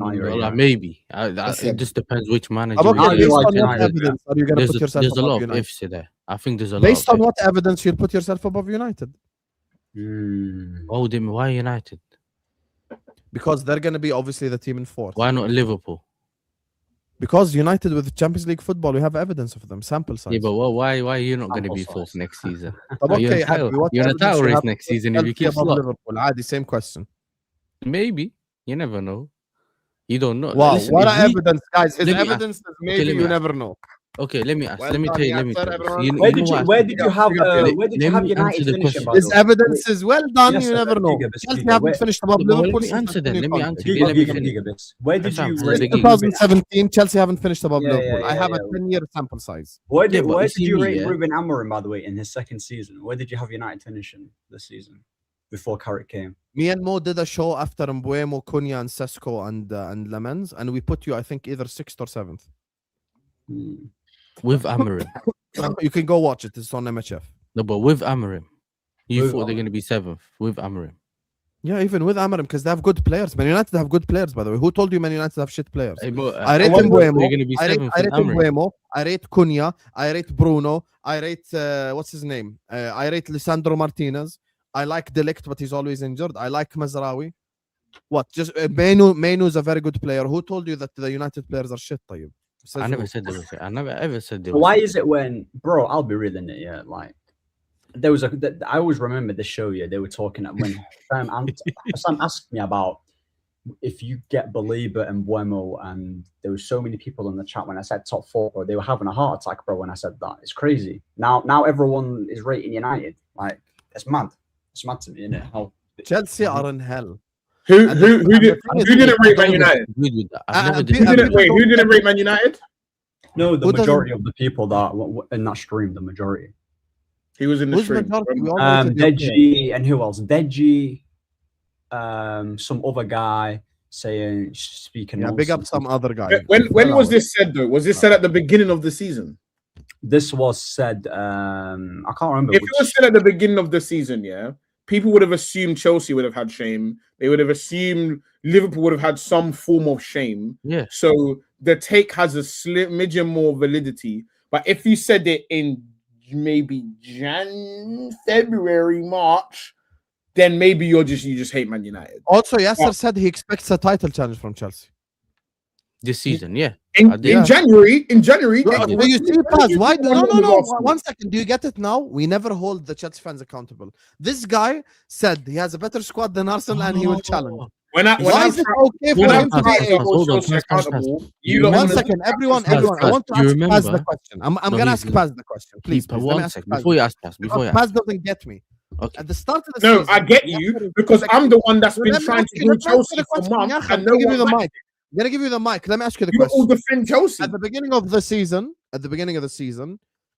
Maybe. It just depends which manager. Based on what evidence are you going to put yourself above United? There's a lot of ifs there. I think there's a lot. Based on what evidence you'll put yourself above United? Why United? Because they're going to be obviously the team in 4th. Why not Liverpool? Because United with Champions League football, we have evidence of them, sample size. Yeah, but why are you not going to be 4th next season? Okay, you're in a title race next season if you keep Liverpool. The same question. Maybe. You never know. You don't know. Wow, listen, what evidence, guys? His evidence is maybe you never know. Okay, let me ask. Let me tell you. Where did you have United finishing? His evidence is well done. You never know. Chelsea haven't finished above Liverpool. Let me answer that. Let me answer. Where did you? 2017, Chelsea haven't finished above Liverpool. I have a 10-year sample size. Where did you rate Ruben Amorim, by the way, in his 2nd season? Where did you have United finishing this season before Carrick came? Me and Mo did a show after Mbuemo, Cunha, and Sesko and Lemens, and we put you, I think, either 6th or 7th. With Amorim. You can go watch it. It's on MHF. No, but with Amorim. You thought they're going to be 7th with Amorim. Yeah, even with Amorim, because they have good players. Man United have good players, by the way. Who told you Man United have shit players? Hey, I rate Mbuemo. I rate Cunha. I rate Bruno. I rate, what's his name? I rate Lisandro Martinez. I like Delict, but he's always injured. I like Mazraoui. What? Just Mainu is a very good player. Who told you that the United players are shit, Tayyip? I never said they were shit. I never ever said they were. Why is it when, bro, I'll be real in it, yeah, like, there was I always remember this show, yeah, they were talking when Sam asked me about if you get Belieber and Buemo, and there were so many people in the chat when I said top 4, bro, they were having a heart attack, bro, when I said that. It's crazy. Now everyone is rating United. Like, it's mad. It's mad to me, isn't it? How Chelsea are in hell. Who didn't rate Man United? Who didn't rate Man United? No, the majority of the people that were in that stream, the majority. He was in the stream. Deji, and who else? Deji, some other guy saying, speaking. Yeah, big up some other guy. When was this said though? Was this said at the beginning of the season? This was said. I can't remember. If it was said at the beginning of the season, yeah, people would have assumed Chelsea would have had shame. They would have assumed Liverpool would have had some form of shame. Yeah. So the take has a smidgen more validity. But if you said it in maybe February, March, then maybe you just hate Man United. Also, Yasser said he expects a title challenge from Chelsea this season. Yeah. In January. Do you see, Paz? Why? No. 1 second. Do you get it now? We never hold the Chelsea fans accountable. This guy said he has a better squad than Arsenal and he will challenge. Why is it okay for him to be accountable? One second, everyone. I want to ask Paz the question. I'm gonna ask Paz the question, please. Before you ask Paz, Paz doesn't get me. Okay. At the start of the season, I get you because I'm the one that's been trying to do Chelsea for months. And no give you the mic. I'm gonna give you the mic. Let me ask you the question. You all defend Chelsea at the beginning of the season.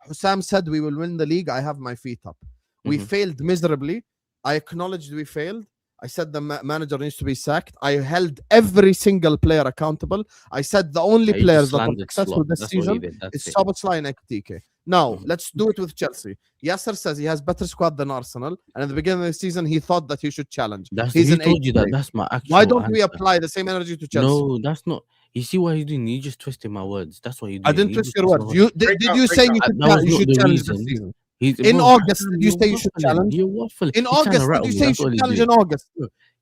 Hussam said we will win the league. I have my feet up. We failed miserably. I acknowledged we failed. I said the manager needs to be sacked. I held every single player accountable. I said the only players that are successful this season is Szoboszlai and Ekitike. Now, let's do it with Chelsea. Yasser says he has better squad than Arsenal. And at the beginning of the season, he thought that he should challenge. He told you that. That's my actual Why don't we apply the same energy to Chelsea? No, that's not. You see what he's doing? You just twisted my words. That's what you do. I didn't twist your words. Did you say you should challenge this season? In August, did you say you should challenge? In August, did you say you should challenge in August?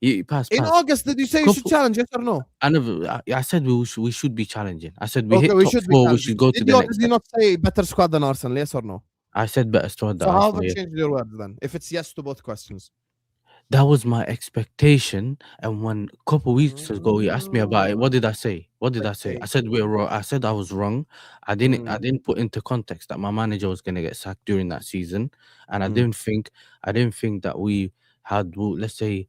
In August, did you say you should challenge? Yes or no? I said we should be challenging. I said we hit top 4. We should go to the next. Did you not say better squad than Arsenal? Yes or no? I said better squad than Arsenal. So how have you changed your words then? If it's yes to both questions. That was my expectation. And when a couple weeks ago you asked me about it, what did I say? I said we're wrong. I said I was wrong. I didn't put into context that my manager was gonna get sacked during that season, and I didn't think that we had, let's say,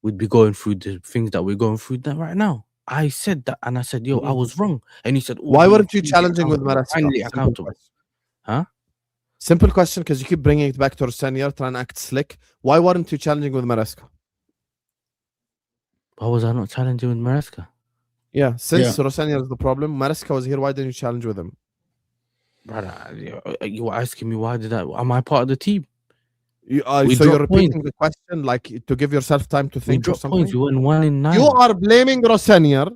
we'd be going through the things that we're going through right now. I said that, and I said, "Yo, I was wrong." And he said, "Why weren't you challenging with Maresca?" Finally accountable, huh? Simple question, because you keep bringing it back to Rosenior, trying to act slick. Why weren't you challenging with Maresca? Why was I not challenging with Maresca? Yeah, since Rosenior is the problem, Maresca was here. Why didn't you challenge with him? Brother, you were asking me why did I? Am I part of the team? So you're repeating the question like to give yourself time to think or something? Points. You won 1 in 9. You are blaming Rosenior.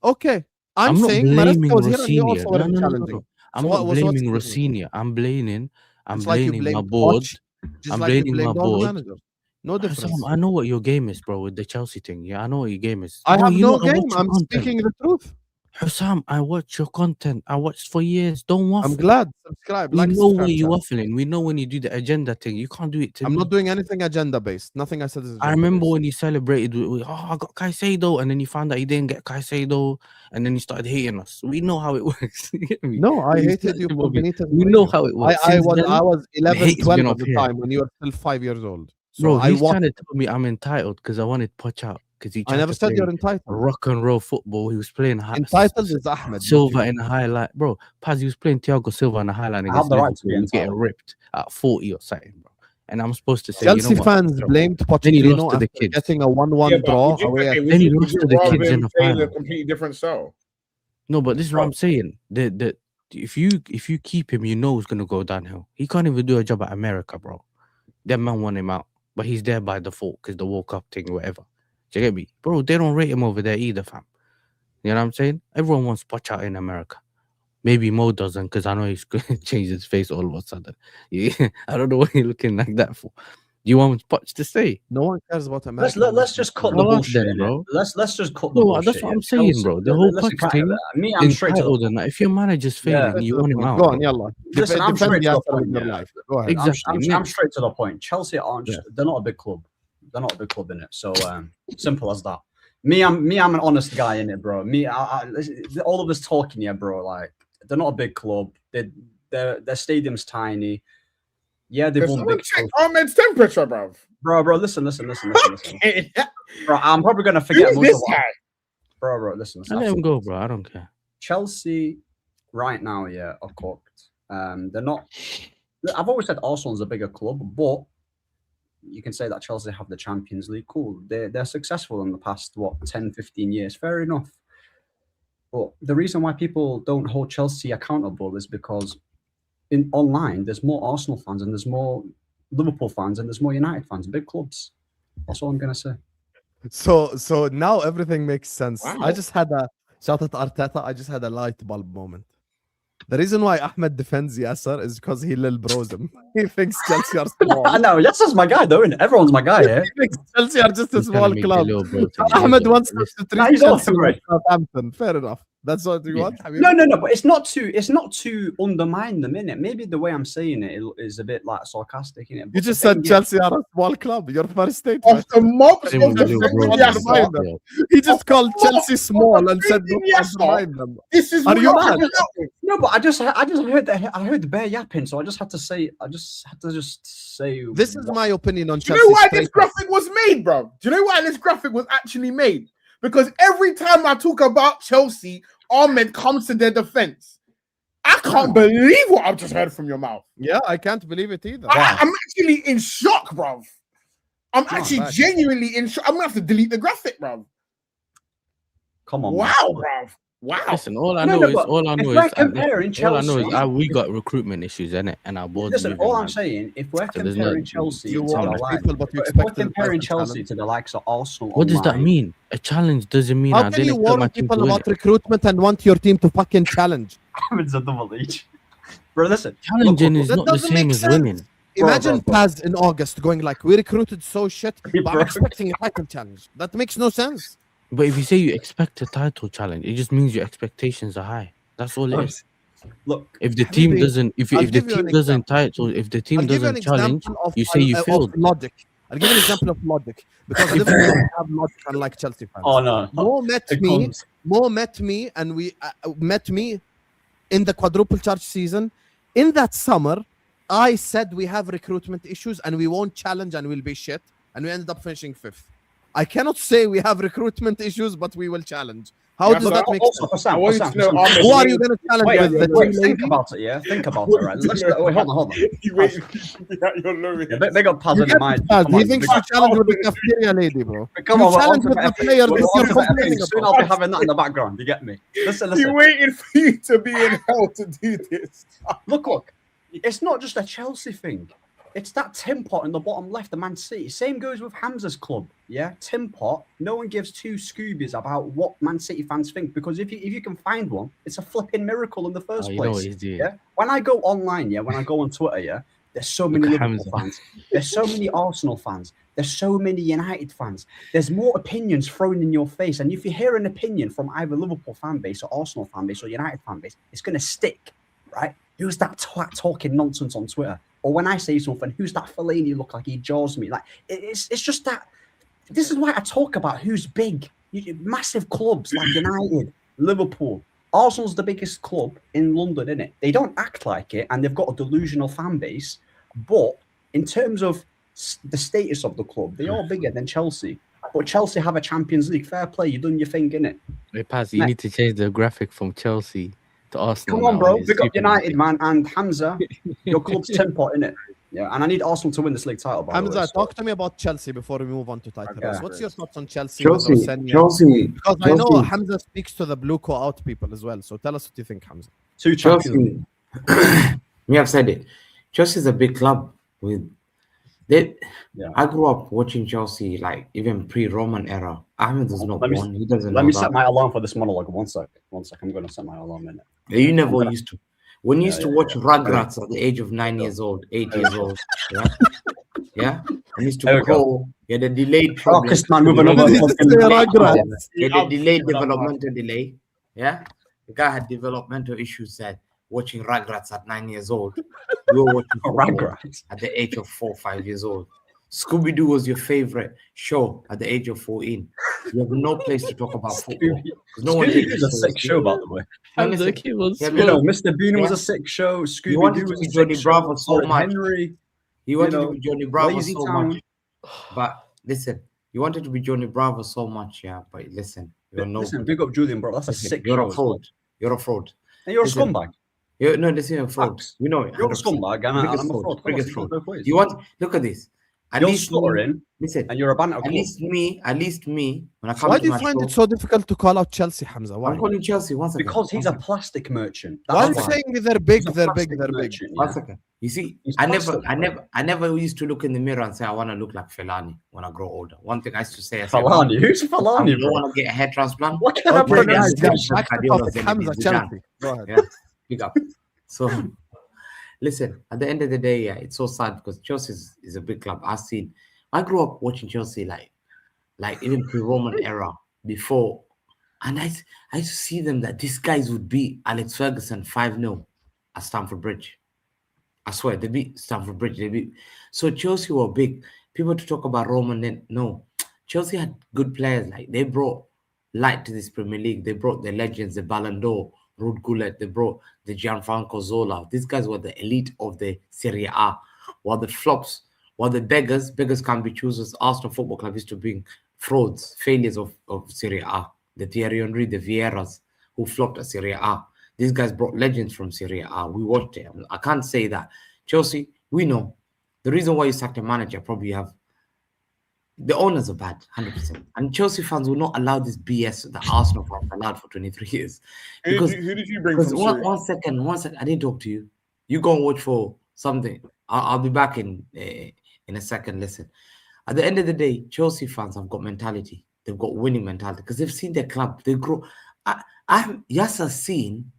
Okay. I'm saying Maresca was here and you also weren't challenging. I'm not blaming Rosenior. I'm blaming my board. I'm blaming my board. No difference. I know what your game is, bro, with the Chelsea thing. Yeah, I know what your game is. I have no game. I'm speaking the truth. Hussam, I watch your content. I watched for years. Don't waffle. I'm glad. Subscribe. We know when you're waffling. We know when you do the agenda thing. You can't do it to me. I'm not doing anything agenda-based. Nothing I said is I remember when you celebrated with, I got Caicedo, and then you found out you didn't get Caicedo, and then you started hating us. We know how it works. No, I hated you. We know how it works. I was 11, 12 at the time when you were still 5 years old. So bro, he's trying to tell me I'm entitled because I wanted Poch out. I never said you're entitled. Rock and roll football. He was playing entitled is Ahmed Silva in a highlight, bro. Paz, he was playing Thiago Silva in a highlight against Liverpool. He was getting ripped at 40 or something, bro. And I'm supposed to say, Chelsea fans blamed Pochettino after getting a 1-1 draw away. Then he lost to the kids in the final. A completely different style. No, but this is what I'm saying. If you keep him, you know he's gonna go downhill. He can't even do a job at America, bro. That man want him out, but he's there by default because the World Cup thing or whatever. Do you get me? Bro, they don't rate him over there either, fam. You know what I'm saying? Everyone wants Poch out in America. Maybe Mo doesn't, because I know he's going to change his face all of a sudden. Yeah, I don't know what you're looking like that for. Do you want Poch to stay? No one cares about America. Let's just cut the bullshit, then, bro. Let's just cut the bullshit. That's what I'm saying, bro. The whole Poch thing. Me, I'm straight to the point. If your manager's failing, you want him out. Go on, yalla. Listen, I'm straight to the point. Go ahead. Exactly. I'm straight to the point. Chelsea aren't. They're not a big club. They're not a big club in it. So simple as that. I'm an honest guy in it, bro. All of this talking here, bro. Like, they're not a big club. Their stadium's tiny. Yeah, they've won big. Check Ahmed's temperature, bro. Bro, listen. Bro, I'm probably gonna forget most of guy. Bro, listen. Let him go, bro. I don't care. Chelsea right now, yeah, are cooked. They're not. I've always said Arsenal's a bigger club, but you can say that Chelsea have the Champions League. Cool. They're successful in the past, 10, 15 years. Fair enough. But the reason why people don't hold Chelsea accountable is because online, there's more Arsenal fans and there's more Liverpool fans and there's more United fans, big clubs. That's all I'm going to say. So now everything makes sense. Wow. I just had a shout out to Arteta. I just had a light bulb moment. The reason why Ahmed defends Yasser is because he lil bros him. He thinks Chelsea are small. I know, Yasser's my guy though, isn't it? Everyone's my guy, yeah? He thinks Chelsea are just a He's small gonna make club. the little bro to Ahmed the- wants us to treat He's Chelsea awesome, like right? Southampton. Fair enough. That's what you want. No, but it's not to undermine them, innit? Maybe the way I'm saying it is a bit like sarcastic, innit? You just said Chelsea are a small club. Your first statement. Off the mobs Same of with the little bro. Yasser. Yeah. He just called Chelsea small and said, "Don't Yes, undermine them." This is Are you what- mad? No, but I just heard the bear yapping, so I just had to say. This is my opinion on Do Chelsea. you know why this straight up. graphic was made, bro? Do you know why this graphic was actually made? Because every time I talk about Chelsea, Ahmed comes to their defense. I can't believe what I've just heard from your mouth. Yeah, I can't believe it either. I'm actually in shock, bro. I'm actually bad. genuinely in shock. I'm gonna have to delete the graphic, bro. Come on, Wow, bro. Wow. Listen, all I No, know no, is but all I if know we're is comparing Chelsea- we got recruitment issues in it, and our board's Listen, moving, all I'm man. saying, if we're So there's comparing no- Chelsea You to want the likes, people, but you if we're expect them to comparing have Chelsea talent. to the likes of Arsenal, What does that online, mean? A challenge doesn't mean How I can you didn't expect my warn team to people win about it. recruitment and want your team to fucking challenge? Ahmed's a double H. Bro, listen. Challenging is that not the doesn't same make as sense. winning. Imagine bro. Paz in August going like, "We recruited so shit, but I'm Bro. expecting a title challenge." That makes no sense. But if you say you expect a title challenge, it just means your expectations are high. That's all it is. Look, If the team Habibi, doesn't, if I'll the give you team an doesn't example. title, if the team I'll give you an doesn't challenge, example of you say you of failed. logic. I'll give you an example of logic because Liverpool have logic unlike Chelsea fans. oh no, Mo met It me. comes. Mo met me, and we met me in the quadruple charge season. In that summer, I said we have recruitment issues and we won't challenge and we'll be shit, and we ended up finishing 5th. I cannot say we have recruitment issues, but we will challenge. How does that make Also, sense? I want you to know, Ahmed, Who are you going to challenge Wait, with? The wait, team think lady? about it, yeah? Think about it, right? Wait, hold on. You wait. You're low. Yeah, big up Paz You in get mind. Paz. Come He on, thinks big you up- challenge with the cafeteria lady, bro. Come You on, we're challenge on with to the FA. players We're that on you're to FA. complaining Soon about. I'll be having that in the background. You get me? Listen. He waited for you to be in hell to do this. Look. It's not just a Chelsea thing. It's that Tim Pot in the bottom left, the Man City. Same goes with Hamza's club. Yeah, Tim Pot. No one gives two Scoobies about what Man City fans think, because if you can find one, it's a flipping miracle in the first Oh, you know place. what he's doing. Yeah. When I go online, when I go on Twitter, there's so many Look at Liverpool Hamza. fans. There's so many Arsenal fans. There's so many United fans. There's more opinions thrown in your face, and if you hear an opinion from either Liverpool fan base or Arsenal fan base or United fan base, it's gonna stick, right? Who's that twat talking nonsense on Twitter? Or when I say something, who's that Fellaini look like he jaws me? Like it's just that. This is why I talk about who's big. Massive clubs like United, Liverpool. Arsenal's the biggest club in London, isn't it? They don't act like it, and they've got a delusional fan base. But in terms of the status of the club, they are bigger than Chelsea. But Chelsea have a Champions League. Fair play, you've done your thing, innit? Hey, Paz, you need to change the graphic from Chelsea to Arsenal. Come on, now, bro. it's Big up super United, easy. man. And Hamza, your club's 10 pot, innit? Yeah, and I need Arsenal to win this league title, by the way. Hamza, so- talk to me about Chelsea before we move on to title Okay. race. What's your thoughts on Chelsea? Chelsea, with Rosenior? Chelsea, Because I know Chelsea. Hamza speaks to the blue co out people as well. So tell us what you think, Hamza. Two champions. Chelsea. Me have said it. Chelsea is a big club. I grew up watching Chelsea like even pre-Roman era. Ahmed is not born. He doesn't Let know me that. set my alarm for this monologue. One sec. I'm going to set my alarm in it. You never used to. When you used to watch yeah. Rugrats at the age of 9 years old, 8 years old, yeah, I used There to we go. call. Yeah, the delayed problem. Darkest man with another He just fucking- said Rugrats. Yeah, the delayed developmental delay. Yeah, the guy had developmental issues. Said watching Rugrats at 9 years old. We were watching football Rugrats. at the age of 4, 5 years old. Scooby Doo was your favorite show at the age of 14. You have no place to talk about football. 'Cause no one Scooby takes Doo's you a sick seriously. show, by the way. No, And the listen, kid was hear me You know, out. Mr. Bean was Yeah. a sick show. He Scooby wanted Doo to was be a Johnny sick Bravo show. so Horrid much. Henry. He wanted know, to be Johnny Bravo Lazy so Town. much. But listen, you wanted to be Johnny Bravo so much, yeah. But listen, you're no Listen, good. big up Julian, bro. That's a Listen, sick you're show. a as well. fraud. You're a fraud. And you're a Listen, scumbag. No, this is a fraud. Facts. We know it. You're a 100%. scumbag, and Biggest I'm a fraud. fraud. Of course, Biggest it goes fraud. both ways. You want? Look at this. At You're least stuttering, listen. and you're a banter At club. least me. When I come Why to do you my find show, it so difficult to call out Chelsea, Hamza? Why? I'm calling Chelsea. One second. Because he's One a second. plastic merchant. Why are you That's why. saying they're big, He's a they're big, plastic they're big? merchant, One yeah. second. You see, He's I plastic, never used to look in the mirror and say I want to look like Fellaini when I grow older. One thing I used to say, I said, Fellaini? Who's Fellaini, I bro? want to get a hair transplant. What kind of Okay, guys, pronunciation? back to topic. Hamza, Chelsea. Go ahead. Yeah, big up. So, listen, at the end of the day, yeah, it's so sad because Chelsea is a big club. I grew up watching Chelsea like even pre-Roman era before, and I used to see them that these guys would beat Alex Ferguson 5-0 at Stamford Bridge. I swear they beat Stamford Bridge. So Chelsea were big. People to talk about Roman, then no. Chelsea had good players. Like they brought light to this Premier League. They brought the legends, the Ballon d'Or, Ruud Gullit. They brought the Gianfranco Zola. These guys were the elite of the Serie A. While the flops, while the beggars can't be choosers. Arsenal Football Club used to bring frauds, failures of Serie A. The Thierry Henry, the Vieiras, who flopped at Serie A. These guys brought legends from Serie A. We watched it. I can't say that. Chelsea, we know. The reason why you sacked a manager, probably you have the owners are bad, 100%. And Chelsea fans will not allow this BS that Arsenal fans allowed for 23 years. Because, Who did you bring because from Syria? one second, I didn't talk to you. You go and watch for something. I'll be back in a second. Listen, at the end of the day, Chelsea fans have got mentality. They've got winning mentality because they've seen their club. They grow. Yasser's seen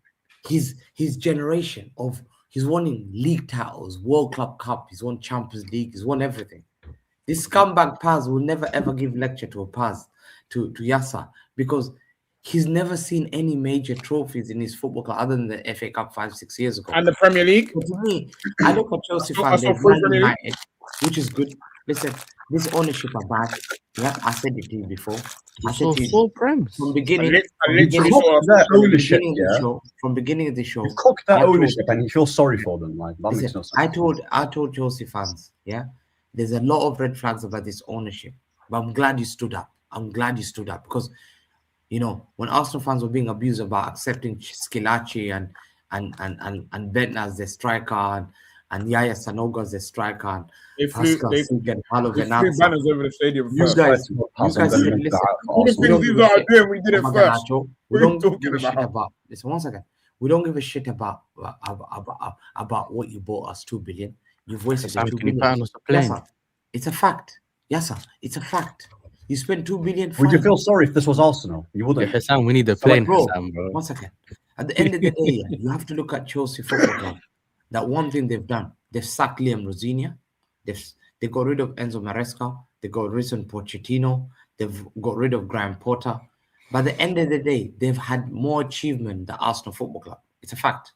his generation of he's winning league titles, World Club Cup, he's won Champions League, he's won everything. This scumbag Paz will never ever give lecture to a Paz to Yasser because he's never seen any major trophies in his football club other than the FA Cup 5-6 years ago. And the Premier League. But to me, I look at Chelsea I fans, saw they're full Man Premier League. United, which is good. Listen, this ownership are bad. Yeah, I said it to you before. I said So to you full prems. from beginning. I literally Cook saw their From ownership, beginning of yeah. the show, from beginning of the show, You've cooked their I told- ownership, and you feel sorry for them. Like that makes listen, no sense. I told Chelsea fans, yeah, there's a lot of red flags about this ownership, but I'm glad you stood up. Because, you know, when Arsenal fans were being abused about accepting Schillaci and Bentner as their striker and Yaya Sanogo as their striker and They flew Paulo banners Venazza. over the stadium. You first. guys I'm said, gonna listen, look that up for All the Arsenal. things these guys are doing, we did it about first. Garnacho. What We are you don't talking give a shit about? about. Listen, 1 second. We don't give a shit about what you bought us 2 billion. You've wasted the 2 Can you billion. pay us a Yes, plane? sir. It's a fact. Yes, sir. It's a fact. You spent 2 billion. Would you fine. feel sorry if this was Arsenal? You Yeah, wouldn't. Hassan, we need a So, plane, bro, Hassan, bro. 1 second. At the end of the day, you have to look at Chelsea Football Club. That one thing they've done, they've sacked Liam Rosenior. They got rid of Enzo Maresca. They got rid of Pochettino. They've got rid of Graham Potter. By the end of the day, they've had more achievement than Arsenal Football Club. It's a fact.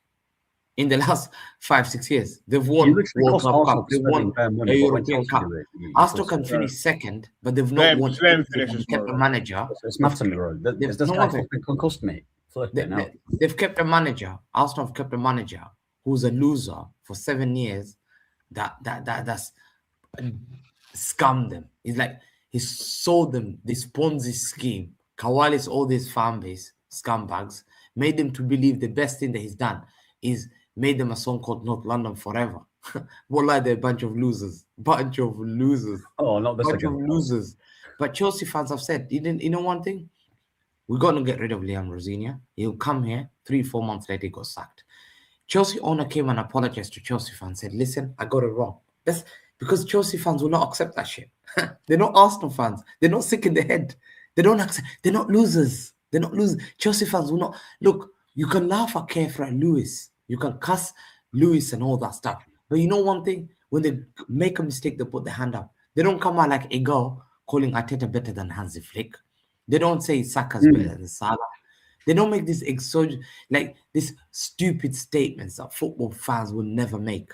In the last 5-6 years, they've won You literally World cost Club Arsenal Cup. They've spending won bare money, a but when European Chelsea Cup. do it, you Arsenal feel can sorry. finish second, but they've not Let won. them anything finish and this, kept bro. the manager. It's nothing, bro. This no, guy's okay. been concussed, mate. Flipping out. They've kept a manager. Arsenal have kept a manager who's a loser for 7 years. That's scammed them. He's like he sold them this Ponzi scheme. Kawali's all these fan base scumbags made them to believe the best thing that he's done is made them a song called North London Forever. Wallah, they're a bunch of losers. Oh, not this Bunch of again. losers. But Chelsea fans have said, you know one thing? We're going to get rid of Liam Rosenior. He'll come here 3-4 months later, he got sacked. Chelsea owner came and apologized to Chelsea fans, said, listen, I got it wrong. That's because Chelsea fans will not accept that shit. They're not Arsenal fans. They're not sick in the head. They don't accept. They're not losers. They're not losers. Chelsea fans will not. Look, you can laugh at Kefra and Lewis. You can cuss Lewis and all that stuff. But you know one thing? When they make a mistake, they put their hand up. They don't come out like a girl calling Arteta better than Hansi Flick. They don't say Saka's better than Salah. They don't make these these stupid statements that football fans will never make.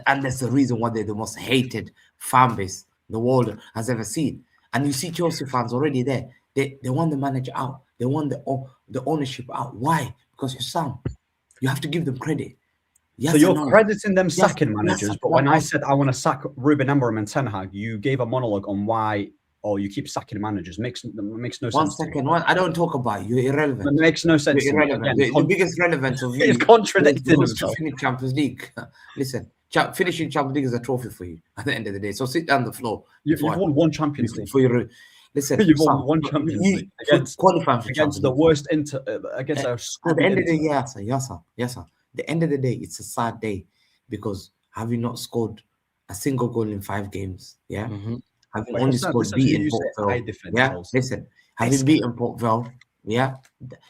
And that's the reason why they're the most hated fan base the world has ever seen. And you see Chelsea fans already there. They want the manager out. They want the ownership out. Why? Because you're Sam. You have to give them credit. Yes, so you're no. crediting them Yes, sacking yes, managers, but no, when no. I said I want to sack Ruben Amorim and Ten Hag, you gave a monologue on why, or you keep sacking managers. Makes no One sense. second. I don't talk about you. You're irrelevant. It makes no sense. You're To me. irrelevant. Again, The biggest relevance of you he's contradicting was to himself. finish Champions League. Listen, finishing Champions League is a trophy for you at the end of the day. So sit down the floor. You've won one Champions League. Listen, You've won one Champions League against qualifying for against the worst against a At the end of the day, yes, sir. The end of the day, it's a sad day because have you not scored a single goal in 5 games? Yeah, having only scored beaten Port Vale. Yeah, listen, having beaten Port Vale. Yeah,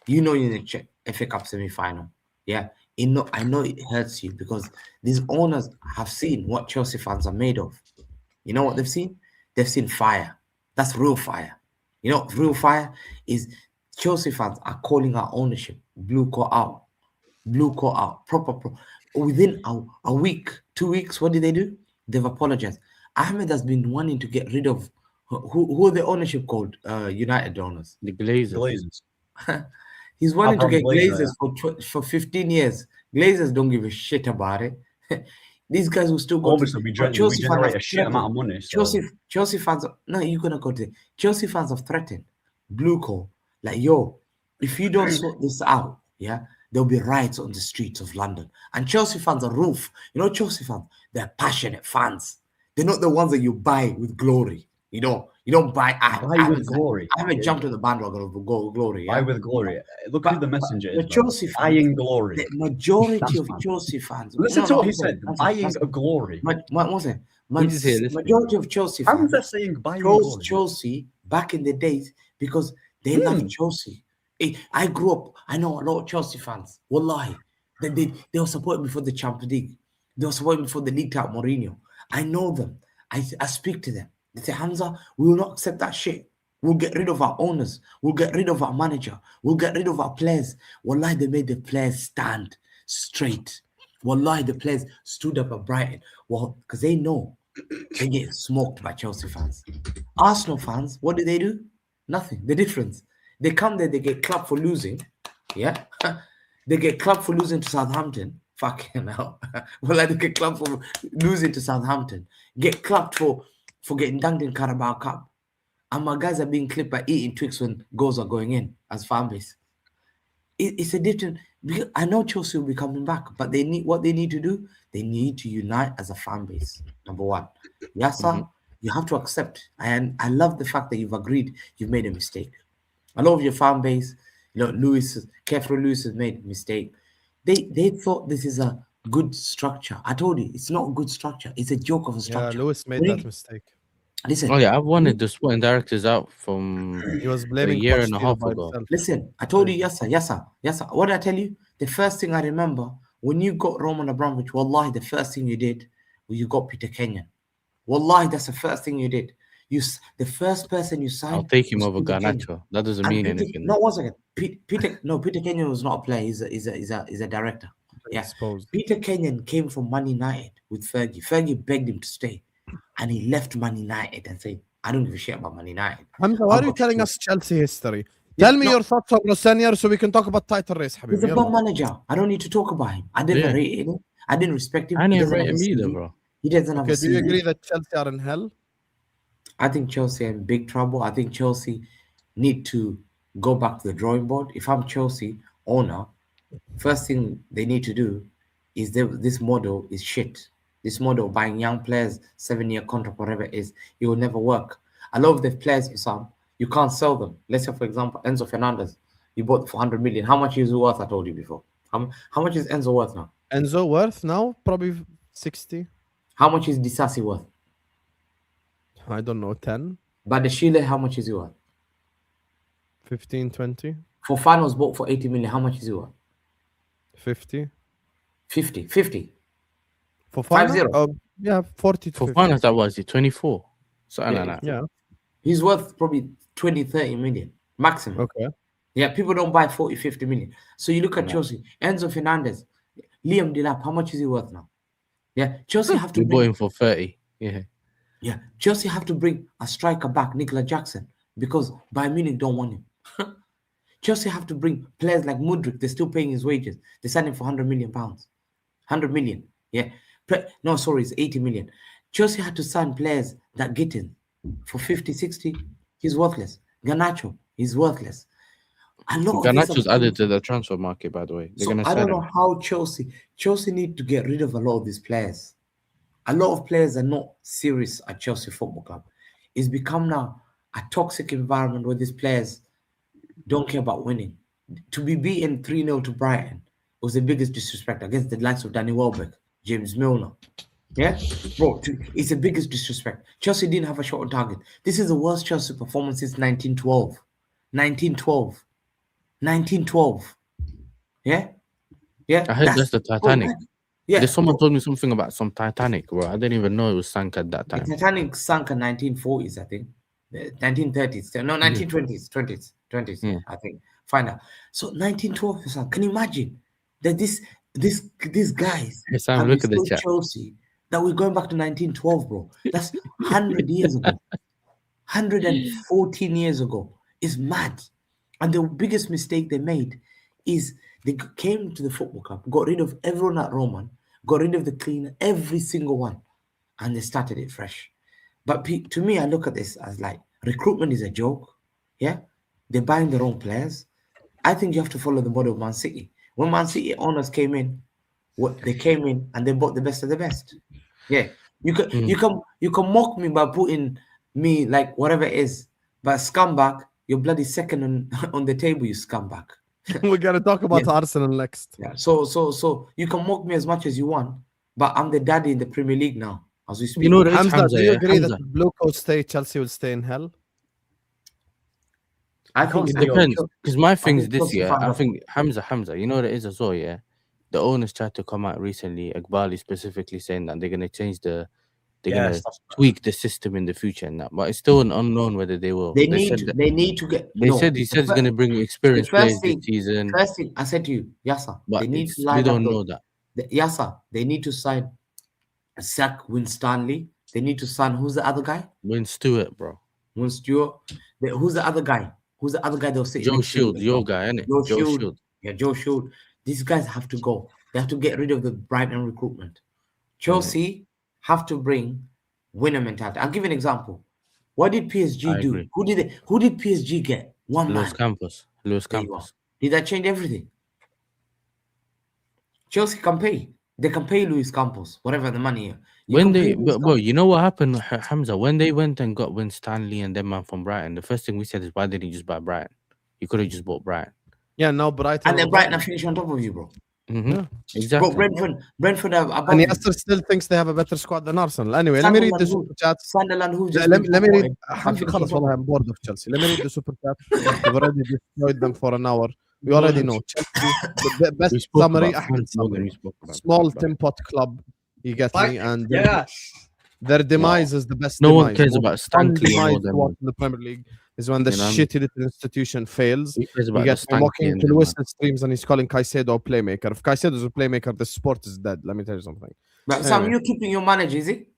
you know you're in the FA Cup semi-final. Yeah, I know it hurts you because these owners have seen what Chelsea fans are made of. You know what they've seen? They've seen fire. That's real fire. You know, real fire is Chelsea fans are calling our ownership blue coat out. Blue coat out. Proper. Within a week, 2 weeks, what did they do? They've apologized. Ahmed has been wanting to get rid of who are the ownership called? United owners. The Glazers. He's wanting to get Glazer, Glazers for 15 years. Glazers don't give a shit about it. These guys will still go obviously we generate a shit amount of money. So. Chelsea fans. No, you're gonna go to Chelsea fans have threatened blue call like if you don't sort this out, yeah, there'll be riots on the streets of London. And Chelsea fans are roof. You know, Chelsea fans, they're passionate fans. They're not the ones that you buy with glory. You don't buy. With glory. I haven't jumped on the bandwagon of glory. Yeah? Buy with glory. Look who the messenger is. The Chelsea fans, buying glory. The majority of Chelsea fans. Listen to what he said. Buying a glory. Majority of Chelsea fans. How is that saying buying chose glory? Chelsea back in the days because they love Chelsea. I grew up. I know a lot of Chelsea fans. Wallahi, they were supporting me for the Champions League. They were supporting me for the league type Mourinho. I know them. I speak to them. They say, Hamza, we will not accept that shit. We'll get rid of our owners. We'll get rid of our manager. We'll get rid of our players. Wallahi, they made the players stand straight. Wallahi, the players stood up at Brighton. Well, because they know they get smoked by Chelsea fans. Arsenal fans, what do? Nothing. The difference. They come there, they get clapped for losing. Yeah. They get clapped for losing to Southampton. Fucking hell. Well, they get clapped for losing to Southampton. Get clapped for getting dunked in Carabao Cup. And my guys are being clipped by eating Twix when goals are going in as fan base. It's a different... I know Chelsea will be coming back, but what they need to do, they need to unite as a fan base, number one. Yes, sir, you have to accept. And I love the fact that you've agreed you've made a mistake. A lot of your fan base, Kefro Lewis has made a mistake. They thought this is a good structure. I told you, it's not a good structure. It's a joke of a structure. Yeah, Lewis made that mistake. Listen. Oh yeah, I've wanted the sporting directors out from he was blaming a year and a half ago. Listen, I told you, yes sir. What did I tell you? The first thing I remember when you got Roman Abramovich, wallahi, the first thing you did was you got Peter Kenyon. Wallahi, that's the first thing you did. The first person you signed. I'll take him over Garnacho. That doesn't mean anything. No, one second. Peter Kenyon was not a player. He's a director. Yeah. Peter Kenyon came from Man United with Fergie. Fergie begged him to stay. And he left Man United and said, I don't give a shit about Man United. Hamza, why are you telling us Chelsea history? Tell me your thoughts on Rosenior so we can talk about title race, Habibi. He's a bad manager. I don't need to talk about him. I didn't rate him. I didn't respect him. I didn't rate him either, bro. He doesn't have a do you agree that Chelsea are in hell? I think Chelsea are in big trouble. I think Chelsea need to go back to the drawing board. If I'm Chelsea owner, first thing they need to do is this model is shit. This model of buying young players, 7-year contract, whatever it is, it will never work. A lot of the players you can't sell them. Let's say, for example, Enzo Fernandez, you bought for 100 million. How much is he worth? I told you before. How much is Enzo worth now? Enzo worth now? Probably 60. How much is Disasi worth? I don't know, 10. But the Chile, how much is he worth? 15, 20. Fofana was bought for 80 million. How much is he worth? 50. 50. Fofana? 50. Yeah, 40 to 50. Fofana, that was it, 24. Something like that. Yeah. He's worth probably 20, 30 million maximum. Okay. Yeah, people don't buy 40, 50 million. So you look at Chelsea, Enzo Fernandez, Liam Delap, how much is he worth now? Yeah, Chelsea have to bought him for 30. Yeah. Yeah, Chelsea have to bring a striker back, Nicola Jackson, because Bayern Munich don't want him. Chelsea have to bring players like Mudryk. They're still paying his wages. They signed him for £100 million. 100 million. Yeah. No, sorry, it's 80 million. Chelsea had to sign players that get in for 50, 60. He's worthless. Garnacho, he's worthless. A lot of these Garnacho's added to the transfer market, by the way. They're gonna I don't sell know him. how Chelsea need to get rid of a lot of these players. A lot of players are not serious at Chelsea Football Club. It's become now a toxic environment where these players don't care about winning. To be beaten 3-0 to Brighton was the biggest disrespect against the likes of Danny Welbeck, James Milner. Yeah? Bro, it's the biggest disrespect. Chelsea didn't have a shot on target. This is the worst Chelsea performance since 1912. 1912. Yeah? Yeah? I heard that's the Titanic. Yeah. There's someone told me something about some Titanic, bro. I didn't even know it was sank at that time. The Titanic sank in 1940s, I think. 1930s. No, 1920s. 20s, Yeah. I think. Find out. So 1912, can you imagine that these guys Hey, Sam, have look at the restored chat. Chelsea, that we're going back to 1912, bro. That's 100 years ago. 114 years ago. It's mad. And the biggest mistake they made is they came to the football club, got rid of everyone at Roman, got rid of the cleaner, every single one, and they started it fresh. But to me, I look at this as like recruitment is a joke. Yeah, they're buying the wrong players. I think you have to follow the model of Man City. When Man City owners came in, they came in and they bought the best of the best. Yeah, you can mock me by putting me like whatever it is, but scumbag, you're bloody second on the table, you scumbag. We're gonna talk about Arsenal next. Yeah. So you can mock me as much as you want, but I'm the daddy in the Premier League now, as we speak. You know what it is, Hamza, Hamza, do you yeah? agree Hamza. that if Blue Coat stay, Chelsea will stay in hell? I think It so. depends. Because my thing is think this, Chelsea yeah. fans I are- think Hamza, you know what it is as well, yeah. The owners tried to come out recently, Iqbali specifically saying that they're gonna change they're gonna tweak the system in the future and that, but it's still an unknown whether they will. They need to get. He said he's gonna bring experienced players this season, First thing I said to you, Yasa, but they need to we line don't up know that. Yasa, they need to sign Zach Winstanley. They need to sign who's the other guy? Win Stewart, bro. Win Stewart. Who's the other guy? Who's the other guy they'll say? Joe Shield, your guy, innit? Joe Shield. Yeah, Joe Shield. These guys have to go. They have to get rid of the Brighton recruitment. Chelsea have to bring winner mentality. I'll give you an example. What did PSG do? agree. Who did PSG get? One Luis man. Campos. Luis There you go. Campos. Did that change everything? Chelsea can pay. They can pay Luis Campos, whatever the money. When they, bro, you know what happened, Hamza? When they went and got Winstanley and them man from Brighton, the first thing we said is, why didn't he just buy Brighton? You could have just bought Brighton. Yeah, no, Brighton. And then Brighton are finishing on top of you, bro. Yeah, exactly. Bro, Brentford are above And you. Leicester still thinks they have a better squad than Arsenal. Anyway, let me read the super chats. Sunderland, who just Let me read. Sunderland, خلاص والله I'm bored of Chelsea. Let me read the super chats. We've already destroyed them for an hour. We already know Chelsea. The best summary. Small tin pot club. You get me? And their demise is the best. No one demise. cares about Stanley more Demise than what in the Premier League is when the You know what I mean? shitty little institution fails. Who cares You about get the Stanley mocking and to them, Lewis man? streams and he's calling Caicedo a playmaker. If Caicedo is a playmaker, the sport is dead. Let me tell you something. But Sam, you're keeping your manager, is it?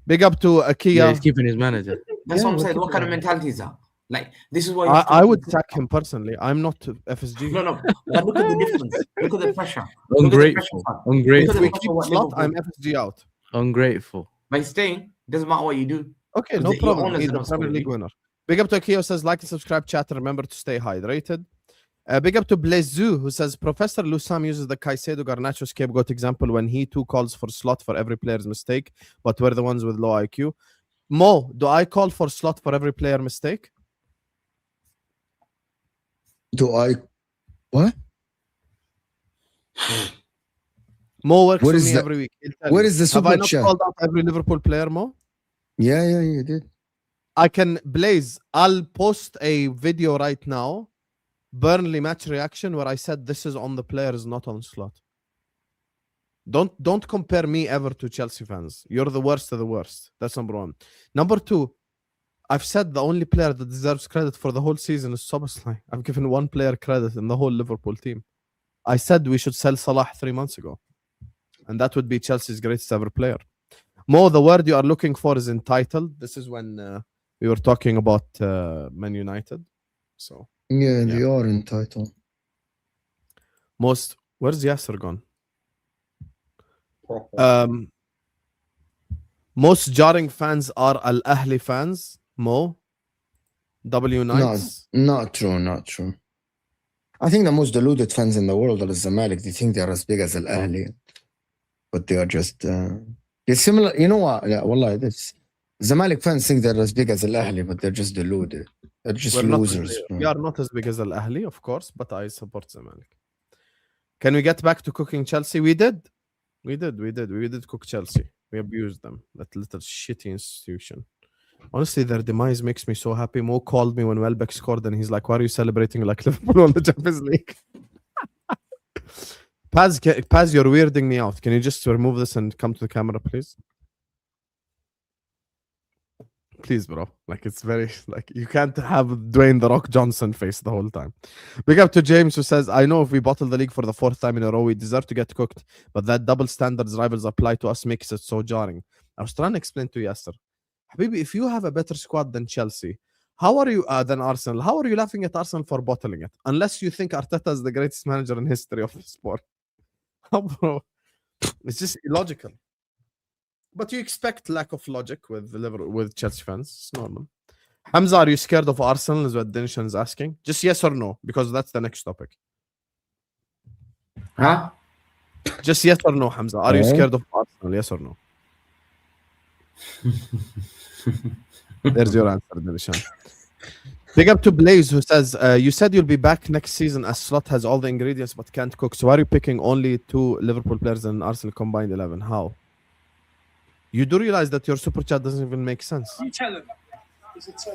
Big up to Akia. Yeah, he's keeping his manager. That's what I'm we're saying. What keeping kind of him. mentality is that? Like, this is why you have to- I would sack him personally. I'm not FSG. No. But look at the difference. Look at the pressure. Ungrateful. If we Look at keep what slot, Liverpool- I'm FSG out. Ungrateful. By staying, doesn't matter what you do. Okay, no Your problem. owners He's are the not Premier scoring. League winner. Big up to Akio says like and subscribe, chat. Remember to stay hydrated. Big up to Blazu who says Professor Lusam uses the Caicedo Garnacho scapegoat example when he too calls for slot for every player's mistake, but we're the ones with low IQ. Mo, do I call for slot for every player mistake? Do I? What? Mo works What for is me that? every week. He'll tell What you. is the Have I super not chat? called out every Liverpool player, Mo? Yeah, you did. I can Blaze. I'll post a video right now, Burnley match reaction, where I said this is on the players, not on slot. Don't compare me ever to Chelsea fans. You're the worst of the worst. That's number one. Number two, I've said the only player that deserves credit for the whole season is Szoboszlai. I've given one player credit in the whole Liverpool team. I said we should sell Salah 3 months ago, and that would be Chelsea's greatest ever player. Mo, the word you are looking for is entitled. This is when we were talking about Man United. So Yeah, they are entitled. Where's Yasser gone? Proper. Most jarring fans are Al Ahli fans. Mo, W Knights. Not true, not true. I think the most deluded fans in the world are the Zamalek. They think they are as big as Al Ahli, but they are just it's similar. You know what? Yeah, wallah, this Zamalek fans think they're as big as Al Ahli, but they're just deluded. They're just losers. We are not as big as Al Ahli, of course, but I support Zamalek. Can we get back to cooking Chelsea? We did cook Chelsea. We abused them. That little shitty institution. Honestly, their demise makes me so happy. Mo called me when Welbeck scored, and he's like, "Why are you celebrating like Liverpool won the Champions League?" Paz, you're weirding me out. Can you just remove this and come to the camera, please? Please, bro. Like, it's very, like, you can't have Dwayne The Rock Johnson face the whole time. Big up to James, who says, I know if we bottle the league for the 4th time in a row, we deserve to get cooked, but that double standards rivals apply to us makes it so jarring. I was trying to explain to Yasser, Habibi, if you have a better squad than Chelsea, how are you, than Arsenal, how are you laughing at Arsenal for bottling it? Unless you think Arteta is the greatest manager in history of the sport. Bro, it's just illogical. But you expect lack of logic with Chelsea fans. It's normal. Hamza, are you scared of Arsenal? Is what Denishan is asking. Just yes or no, because that's the next topic. Huh? Just yes or no, Hamza. Are you scared of Arsenal? Yes or no? There's your answer, Denishan. Big up to Blaze, who says, you said you'll be back next season as Slot has all the ingredients but can't cook. So why are you picking only 2 Liverpool players and Arsenal combined 11? How? You do realize that your super chat doesn't even make sense.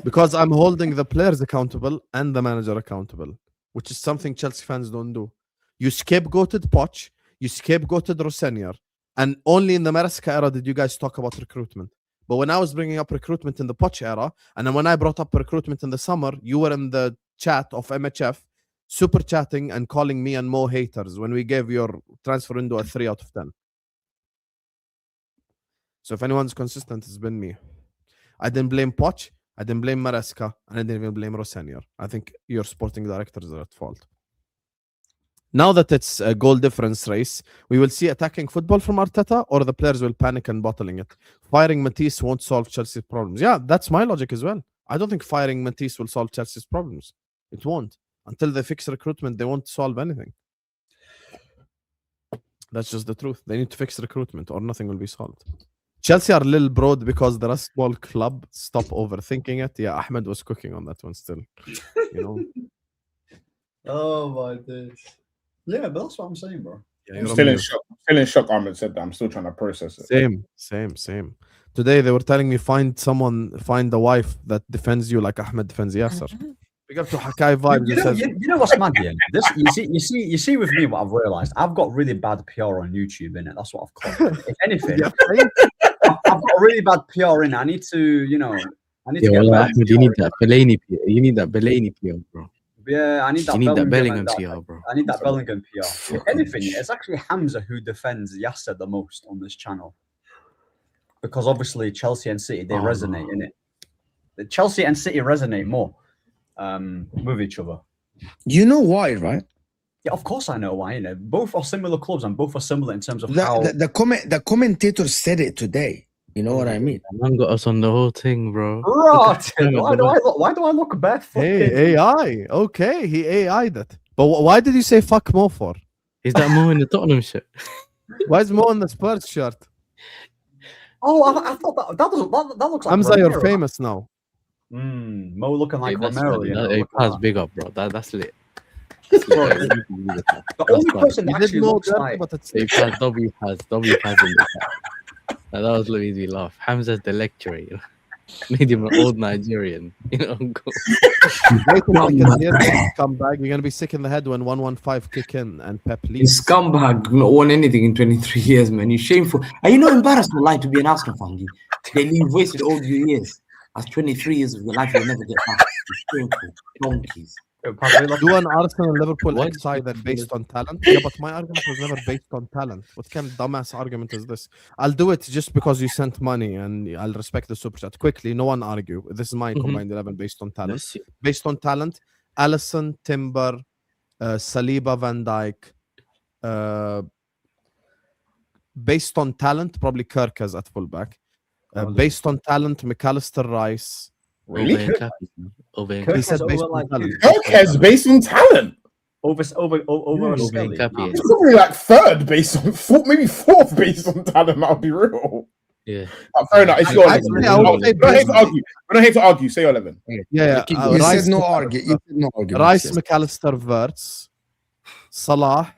Because I'm holding the players accountable and the manager accountable, which is something Chelsea fans don't do. You scapegoated Poch, you scapegoated Rosenior, and only in the Maresca era did you guys talk about recruitment. But when I was bringing up recruitment in the Poch era, and then when I brought up recruitment in the summer, you were in the chat of MHF, super chatting and calling me and Mo haters when we gave your transfer window a 3 out of 10. So if anyone's consistent, it's been me. I didn't blame Poch, I didn't blame Maresca, and I didn't even blame Rosenior. I think your sporting directors are at fault. Now that it's a goal difference race, we will see attacking football from Arteta, or the players will panic and bottling it. Firing Matisse won't solve Chelsea's problems. Yeah, that's my logic as well. I don't think firing Matisse will solve Chelsea's problems. It won't. Until they fix recruitment, they won't solve anything. That's just the truth. They need to fix recruitment, or nothing will be solved. Chelsea are a little broad because they're a small club. Stop overthinking it. Yeah, Ahmed was cooking on that one still. You know. Oh my days. Yeah, but that's what I'm saying, bro. Yeah, I'm still in shock. Still in shock. Ahmed said that. I'm still trying to process it. Same. Today they were telling me find a wife that defends you like Ahmed defends Yasser. Big up to Hakai Vibes. You know what's mad, yeah? This you see with me what I've realized. I've got really bad PR on YouTube, innit? That's what I've caught. If anything, I've got really bad PR in. I need to, you know, to get better. You need that Fellaini PR. You need that Fellaini PR, bro. Yeah, I need that. You need that Bellingham PR, bro. I need that Bellingham PR. If anything, it's actually Hamza who defends Yasser the most on this channel, because obviously Chelsea and City they resonate in it. The Chelsea and City resonate more with each other. You know why, right? Yeah, of course I know why. You know, both are similar clubs and both are similar in terms of the commentator said it today. You know what I mean? Man got us on the whole thing, bro. Right. Why do I look barefoot? Hey, AI. Okay, he AI'd it. But why did you say fuck Mo for? Is that Mo in the Tottenham shirt? Why is Mo in the Spurs shirt? Oh, I thought that looks like Hamza, Romero. you're famous now. Mo looking like Romero. You know, he passed big up, bro. That's lit. The only person that actually looks like W has in the chat. That was what made me laugh. Hamza's the lecturer, you know. Made him an old Nigerian, you know. Scumbag, you're gonna be sick in the head when 115 kick in and Pep leaves. Scumbag not won anything in 23 years, man. You're shameful. Are you not embarrassed for life to be an Arsenal fan? You've wasted all your years. As 23 years of your life, you'll never get back. You're shameful. Donkeys. Do an Arsenal Liverpool What? XI then based on talent? Yeah, but my argument was never based on talent. What kind of dumbass argument is this? I'll do it just because you sent money and I'll respect the super chat. Quickly, no one argue. This is my combined 11 based on talent. Let's see. Based on talent, Allison, Timber, Saliba, Van Dijk. Based on talent, probably Kirk as at fullback. Based on talent, McAllister, Rice. Really? He said based on talent. Kirk's based on talent. Over Scully. It's probably like third based on maybe fourth based on talent. I'll be real. Yeah. Fair enough. It's your 11. Actually, I would say We don't hate to argue. We don't hate to argue. Say your 11. Yeah, You said no argument. You said no argument. Rice, yes. McAllister, Verts, Salah.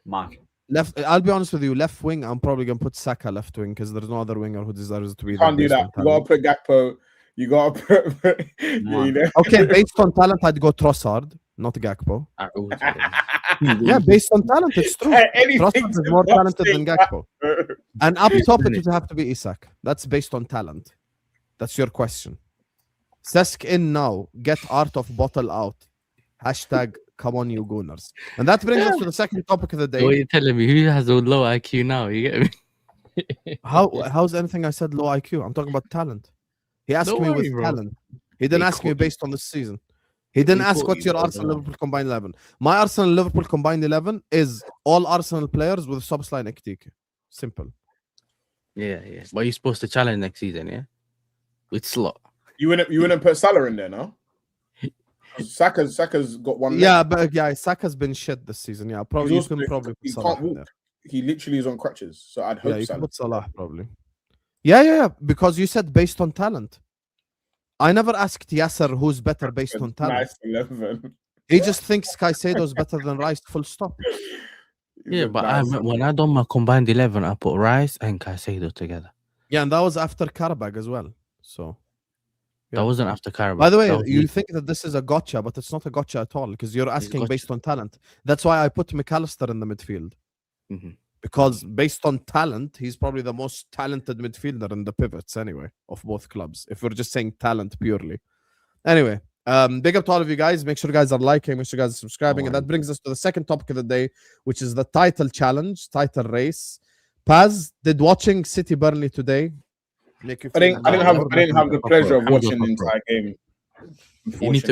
Mark. Left. I'll be honest with you. Left wing. I'm probably gonna put Saka left wing because there's no other winger who deserves to be. Can't do that. You gotta put Gakpo. You gotta put. You know? Okay, based on talent, I'd go Trossard, not Gakpo. Yeah, based on talent, it's true. Trossard is more talented than Gakpo. And up top, it would have to be Isak. That's based on talent. That's your question. Sesk in now. Get art of bottle out. Hashtag come on, you gooners. And that brings us to the second topic of the day. What are you telling me? Who has a low IQ now? You get me? How's anything I said low IQ? I'm talking about talent. He asked me with talent. He didn't ask me based on the season. He didn't ask what's your Arsenal Liverpool combined 11. My Arsenal Liverpool combined 11 is all Arsenal players with Subsline Ektik. Simple. Yeah. But you're supposed to challenge next season, yeah? With slot. You wouldn't put Salah in there, no? Saka's got one. Yeah, but Saka's been shit this season. Yeah, probably Also, you can probably he put Salah can't in walk. there. He literally is on crutches, so I'd hope Yeah, you can Salah. put Salah probably. Yeah, because you said based on talent. I never asked Yasser who's better based on talent. Nice 11. He just thinks Caicedo's better than Rice. Full stop. Yeah, but when I done my combined 11, I put Rice and Caicedo together. Yeah, and that was after Karabag as well. So that wasn't after Karabag. By the way, you think that this is a gotcha, but it's not a gotcha at all because you're asking based on talent. That's why I put McAllister in the midfield. Because based on talent, he's probably the most talented midfielder in the pivots anyway of both clubs. If we're just saying talent purely. Anyway, big up to all of you guys. Make sure you guys are liking, make sure you guys are subscribing. And that brings us to the second topic of the day, which is the title challenge, title race. Paz, did watching City Burnley today make you feel I didn't have the pleasure of watching the entire game. You need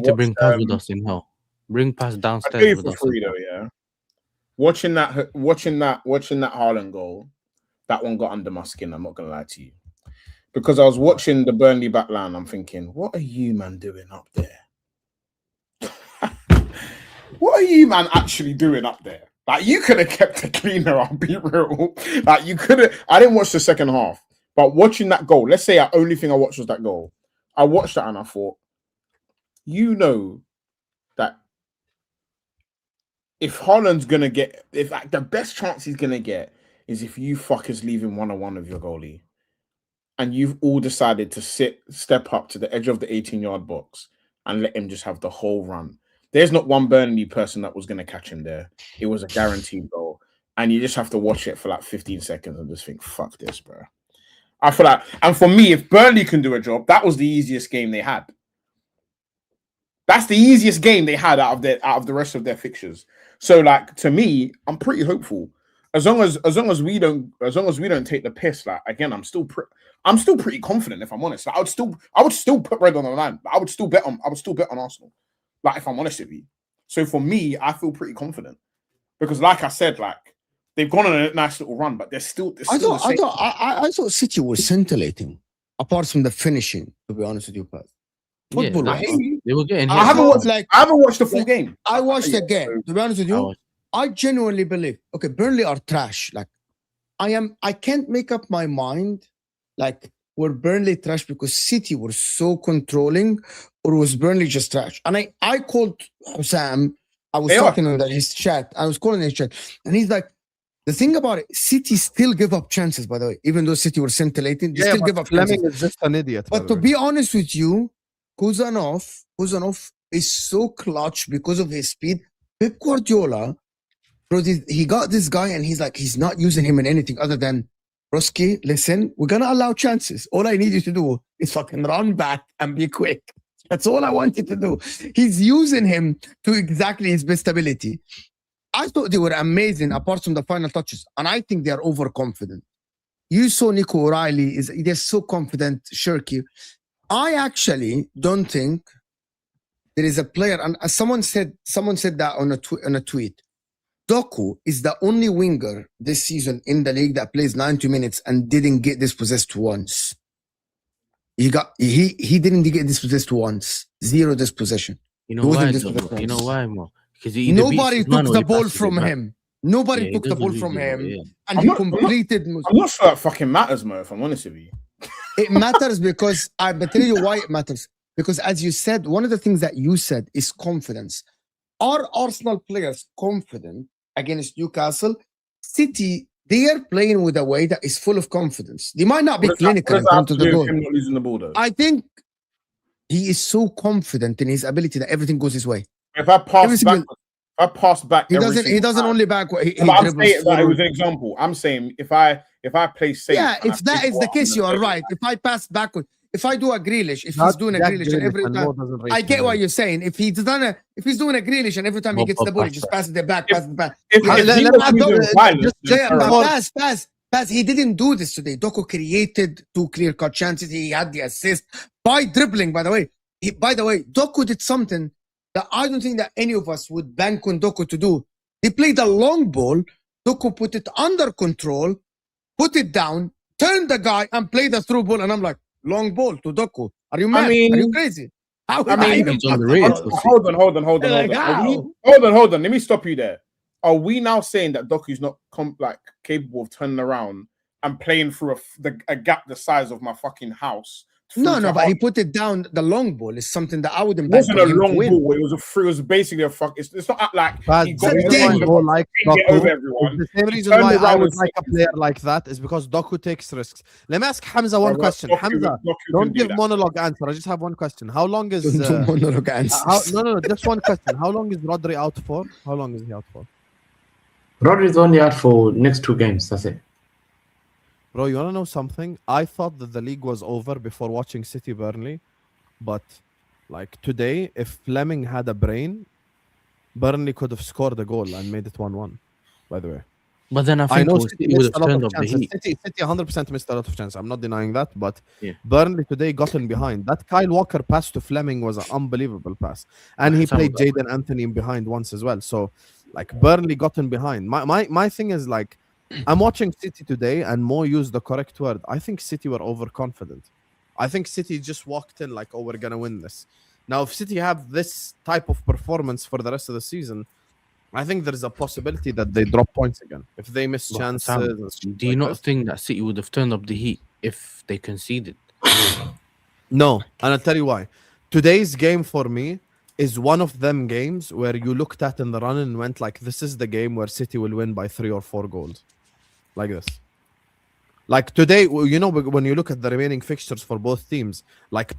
to bring Paz with us in hell. Bring Paz downstairs. I paid with for us free though, yeah. Watching that Haaland goal, that one got under my skin. I'm not gonna lie to you, because I was watching the Burnley backline. I'm thinking, what are you man doing up there? What are you man actually doing up there? Like you could have kept it cleaner. I'll be real. Like you could have. I didn't watch the second half, but watching that goal. Let's say the only thing I watched was that goal. I watched that and I thought, you know, that. If Haaland's gonna get, if like, the best chance he's gonna get is if you fuckers leave him 1-on-1 with your goalie, and you've all decided to step up to the edge of the 18-yard box and let him just have the whole run. There's not one Burnley person that was gonna catch him there. It was a guaranteed goal, and you just have to watch it for like 15 seconds and just think, "Fuck this, bro." I feel like, and for me, if Burnley can do a job, that was the easiest game they had. That's the easiest game they had out of the rest of their fixtures. So, like, to me, I'm pretty hopeful. As long as we don't take the piss. Like, again, I'm still pretty confident. If I'm honest, like, I would still put red on the line. I would still bet on Arsenal. Like, if I'm honest with you. So for me, I feel pretty confident because, like I said, like they've gone on a nice little run, but I thought City was scintillating, apart from the finishing. To be honest with you, Pat. Football. They were getting. I haven't watched the full game. I watched the game. To be honest with you, I genuinely believe. Okay, Burnley are trash. Like, I can't make up my mind. Like, were Burnley trash because City were so controlling, or was Burnley just trash? And I called Sam. I was talking in his chat. I was calling his chat, and he's like, the thing about it, City still give up chances. By the way, even though City were scintillating, they still give up chances. Fleming is just an idiot. But to be honest with you, Kuzanov is so clutch because of his speed. Pep Guardiola, bro, he got this guy and he's not using him in anything other than, Roski, listen, we're going to allow chances. All I need you to do is fucking run back and be quick. That's all I wanted to do. He's using him to exactly his best ability. I thought they were amazing apart from the final touches, and I think they're overconfident. You saw Nico O'Reilly, they're so confident, Shirky. I actually don't think there is a player, and someone said that on a tweet. Doku is the only winger this season in the league that plays 90 minutes and didn't get dispossessed once. He didn't get dispossessed once. Zero dispossession. You know why? You know why, Mo? Because nobody took the ball from him. Nobody took the ball from him, and he completed. I'm not sure that fucking matters, Mo. If I'm honest with you, it matters because I'll tell you why it matters. Because as you said, one of the things that you said is confidence. Are Arsenal players confident against Newcastle? City, they are playing with a way that is full of confidence. They might not be clinical in front of the goal. Him not losing the ball, though? I think he is so confident in his ability that everything goes his way. If I pass back, he doesn't only back. I'm saying that it was an example. I'm saying if I play safe. Yeah, if that is the case, you are right. If I pass backward, if I do a Grealish, if he's doing a Grealish and every time, I get what you're saying. If he's doing a Grealish and every time he gets the ball, he just passes it back, passes it back. Pass. He didn't do this today. Doku created 2 clear-cut chances. He had the assist by dribbling. By the way, Doku did something that I don't think that any of us would bank on Doku to do. He played a long ball. Doku put it under control, put it down, turned the guy, and played a through ball. And I'm like, long ball to Doku. Are you mad? Are you crazy? Hold on. Let me stop you there. Are we now saying that Doku's not capable of turning around and playing through a gap the size of my fucking house? No, but he put it down. The long ball is something that I wouldn't. It wasn't a long ball. It was basically a fuck. It's not like he got over everyone. The same reason why I would like a player like that is because Doku takes risks. Let me ask Hamza one question. Hamza, don't give monologue answer. I just have one question. How long is monologue answer? No, just one question. How long is Rodri out for? How long is he out for? Rodri's only out for next 2 games. That's it. Bro, you want to know something? I thought that the league was over before watching City Burnley. But, today, if Fleming had a brain, Burnley could have scored a goal and made it 1-1, by the way. But then I think City would have turned up the heat. City 100% missed a lot of chances. I'm not denying that. But Burnley today gotten behind. That Kyle Walker pass to Fleming was an unbelievable pass. And he played Jadon Anthony in behind once as well. So, Burnley gotten behind. My thing is, I'm watching City today, and Mo used the correct word. I think City were overconfident. I think City just walked in like, oh, we're going to win this. Now, if City have this type of performance for the rest of the season, I think there's a possibility that they drop points again. If they miss chances. Do you not think that City would have turned up the heat if they conceded? No, and I'll tell you why. Today's game for me is one of them games where you looked at in the run and went this is the game where City will win by 3 or 4 goals. Like this. Today, when you look at the remaining fixtures for both teams,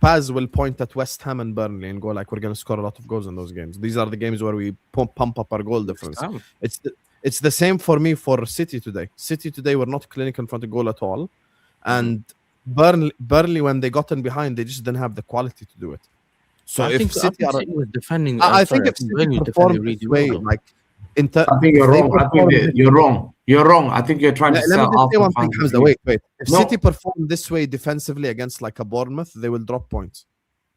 Paz will point at West Ham and Burnley and go we're going to score a lot of goals in those games. These are the games where we pump up our goal difference. It's the same for me for City today. City today were not clinical in front of goal at all. And Burnley, when they got in behind, they just didn't have the quality to do it. So I think City was defending. I think if City performed this way, I think you're wrong. I think you're wrong. You're wrong. I think you're trying to sell off. Wait. If City perform this way defensively against a Bournemouth, they will drop points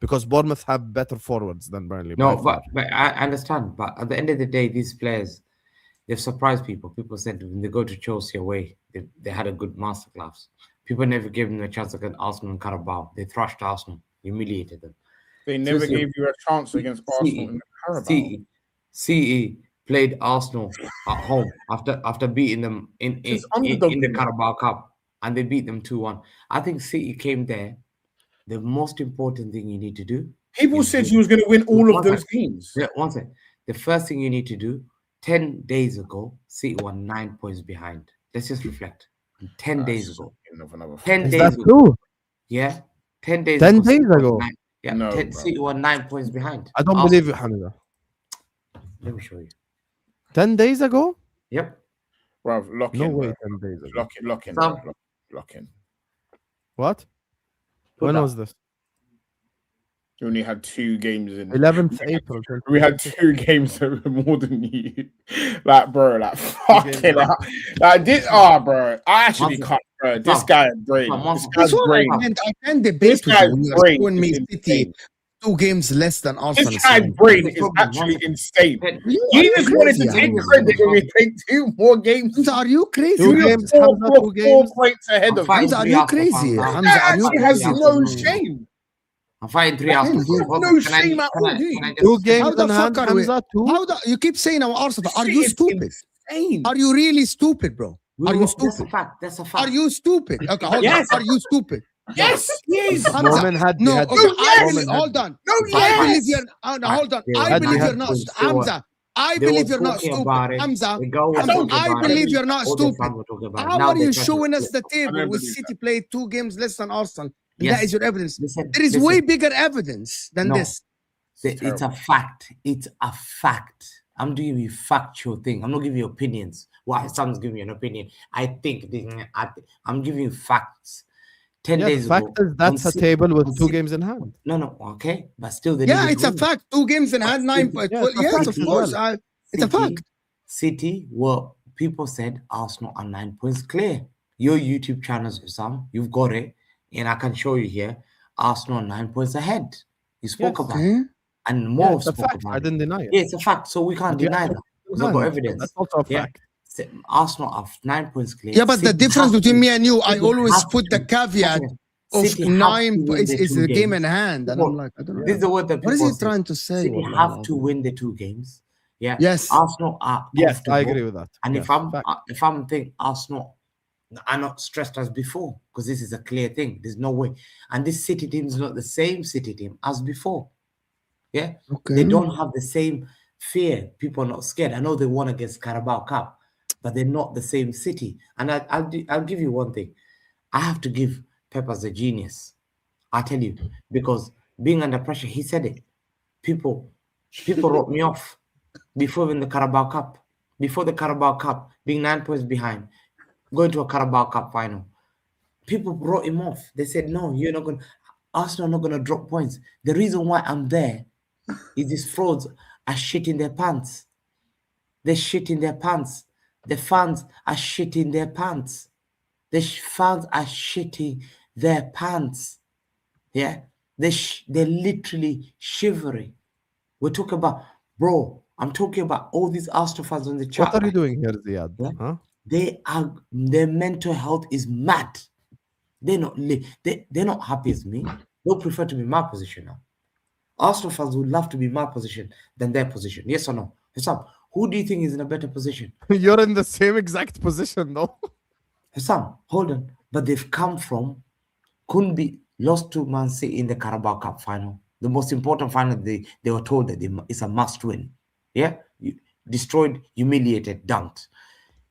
because Bournemouth have better forwards than Burnley. No, but I understand. But at the end of the day, these players, they've surprised people. People said when they go to Chelsea away, they had a good masterclass. People never gave them a chance against Arsenal and Carabao. They thrashed Arsenal, humiliated them. They never gave you a chance against Arsenal in the Carabao. CE played Arsenal at home after beating them in the Carabao Cup, and they beat them 2-1. I think City came there. The most important thing you need to do. People said you was going to win all of those games. Yeah, one second. The first thing you need to do. 10 days ago, City were 9 points behind. Let's just reflect. 10 days ago. 10 days ago. Yeah. 10 days 10 days ago. City were 9 points behind. I don't believe you, Hamza. Let me show you. 10 days ago? Yep. Bro, lock in. No way, 10 days ago. Lock in. What? When was this? We only had 2 games in 11th April. We had 2 games that were more than you. Like, bro, like fucking hell. Like this, bro. I actually can't, bro. This guy brain. This guy's brain. I can't debate with you when you're showing me City 2 games less than Arsenal. This guy's brain is actually insane. You just wanted to take credit when we take 2 more games. Are you crazy? 2 games, 4 points ahead of Hamza, are you crazy? Hamza, are you crazy? Has no shame. I'm fighting 3 after 4. No shame at all. 2 games in hand, Hamza, 2. You keep saying our Arsenal. Are you stupid? Are you really stupid, bro? Are you stupid? That's a fact. That's a fact. Are you stupid? Okay, hold on. Are you stupid? Yes, yes. Moment had no, had hold on. No, I believe you're. Hold on. I believe you're not, Hamza. I believe you're not stupid, Hamza. I believe you're not stupid. How are you showing us the table with City played 2 games less than Arsenal? That is your evidence. There is way bigger evidence than this. It's a fact. It's a fact. I'm giving you factual thing. I'm not giving you opinions. Why someone's giving you an opinion? I think I'm giving you facts. 10 days ago, that's a table with 2 games in hand. No, okay, but still, it's a fact. 2 games in hand, 9 points. Yes, of course. It's a fact. City, well, people said Arsenal are 9 points clear. Your YouTube channels, Sam, you've got it, and I can show you here. Arsenal 9 points ahead. You spoke about it, and more spoke about it. I didn't deny it. Yeah, it's a fact, so we can't deny that. We've got evidence. That's also a fact. Arsenal are 9 points clear. Yeah, but the difference between me and you, I always put the caveat of 9 is the game in hand. And I'm like, I don't know. This is the word that what is he trying to say? City have to win the 2 games. Yeah. Yes. Arsenal are. Yes, I agree with that. And if I'm thinking Arsenal are not stressed as before, because this is a clear thing. There's no way. And this City team is not the same City team as before. Yeah. Okay. They don't have the same fear. People are not scared. I know they won against Carabao Cup, but they're not the same City. And I'll give you one thing. I have to give Pep as a genius. I tell you, because being under pressure, he said it. People wrote me off before in the Carabao Cup. Before the Carabao Cup, being 9 points behind, going to a Carabao Cup final. People wrote him off. They said, no, you're not going to, Arsenal are not going to drop points. The reason why I'm there is these frauds are shitting their pants. They're shitting their pants. The fans are shitting their pants. The fans are shitting their pants. Yeah, they're literally shivering. We're talking about, bro. I'm talking about all these Arsenal fans on the chat. What are you doing here, Ziad? Yeah? Huh? Their mental health is mad. They're not happy as me. They'll prefer to be in my position now. Arsenal fans would love to be in my position than their position. Yes or no? Hussam, who do you think is in a better position? You're in the same exact position, though. Hussam, hold on. But they've come from, couldn't be lost to Man City in the Carabao Cup final. The most important final, they were told that it's a must win. Yeah? Destroyed, humiliated, dunked.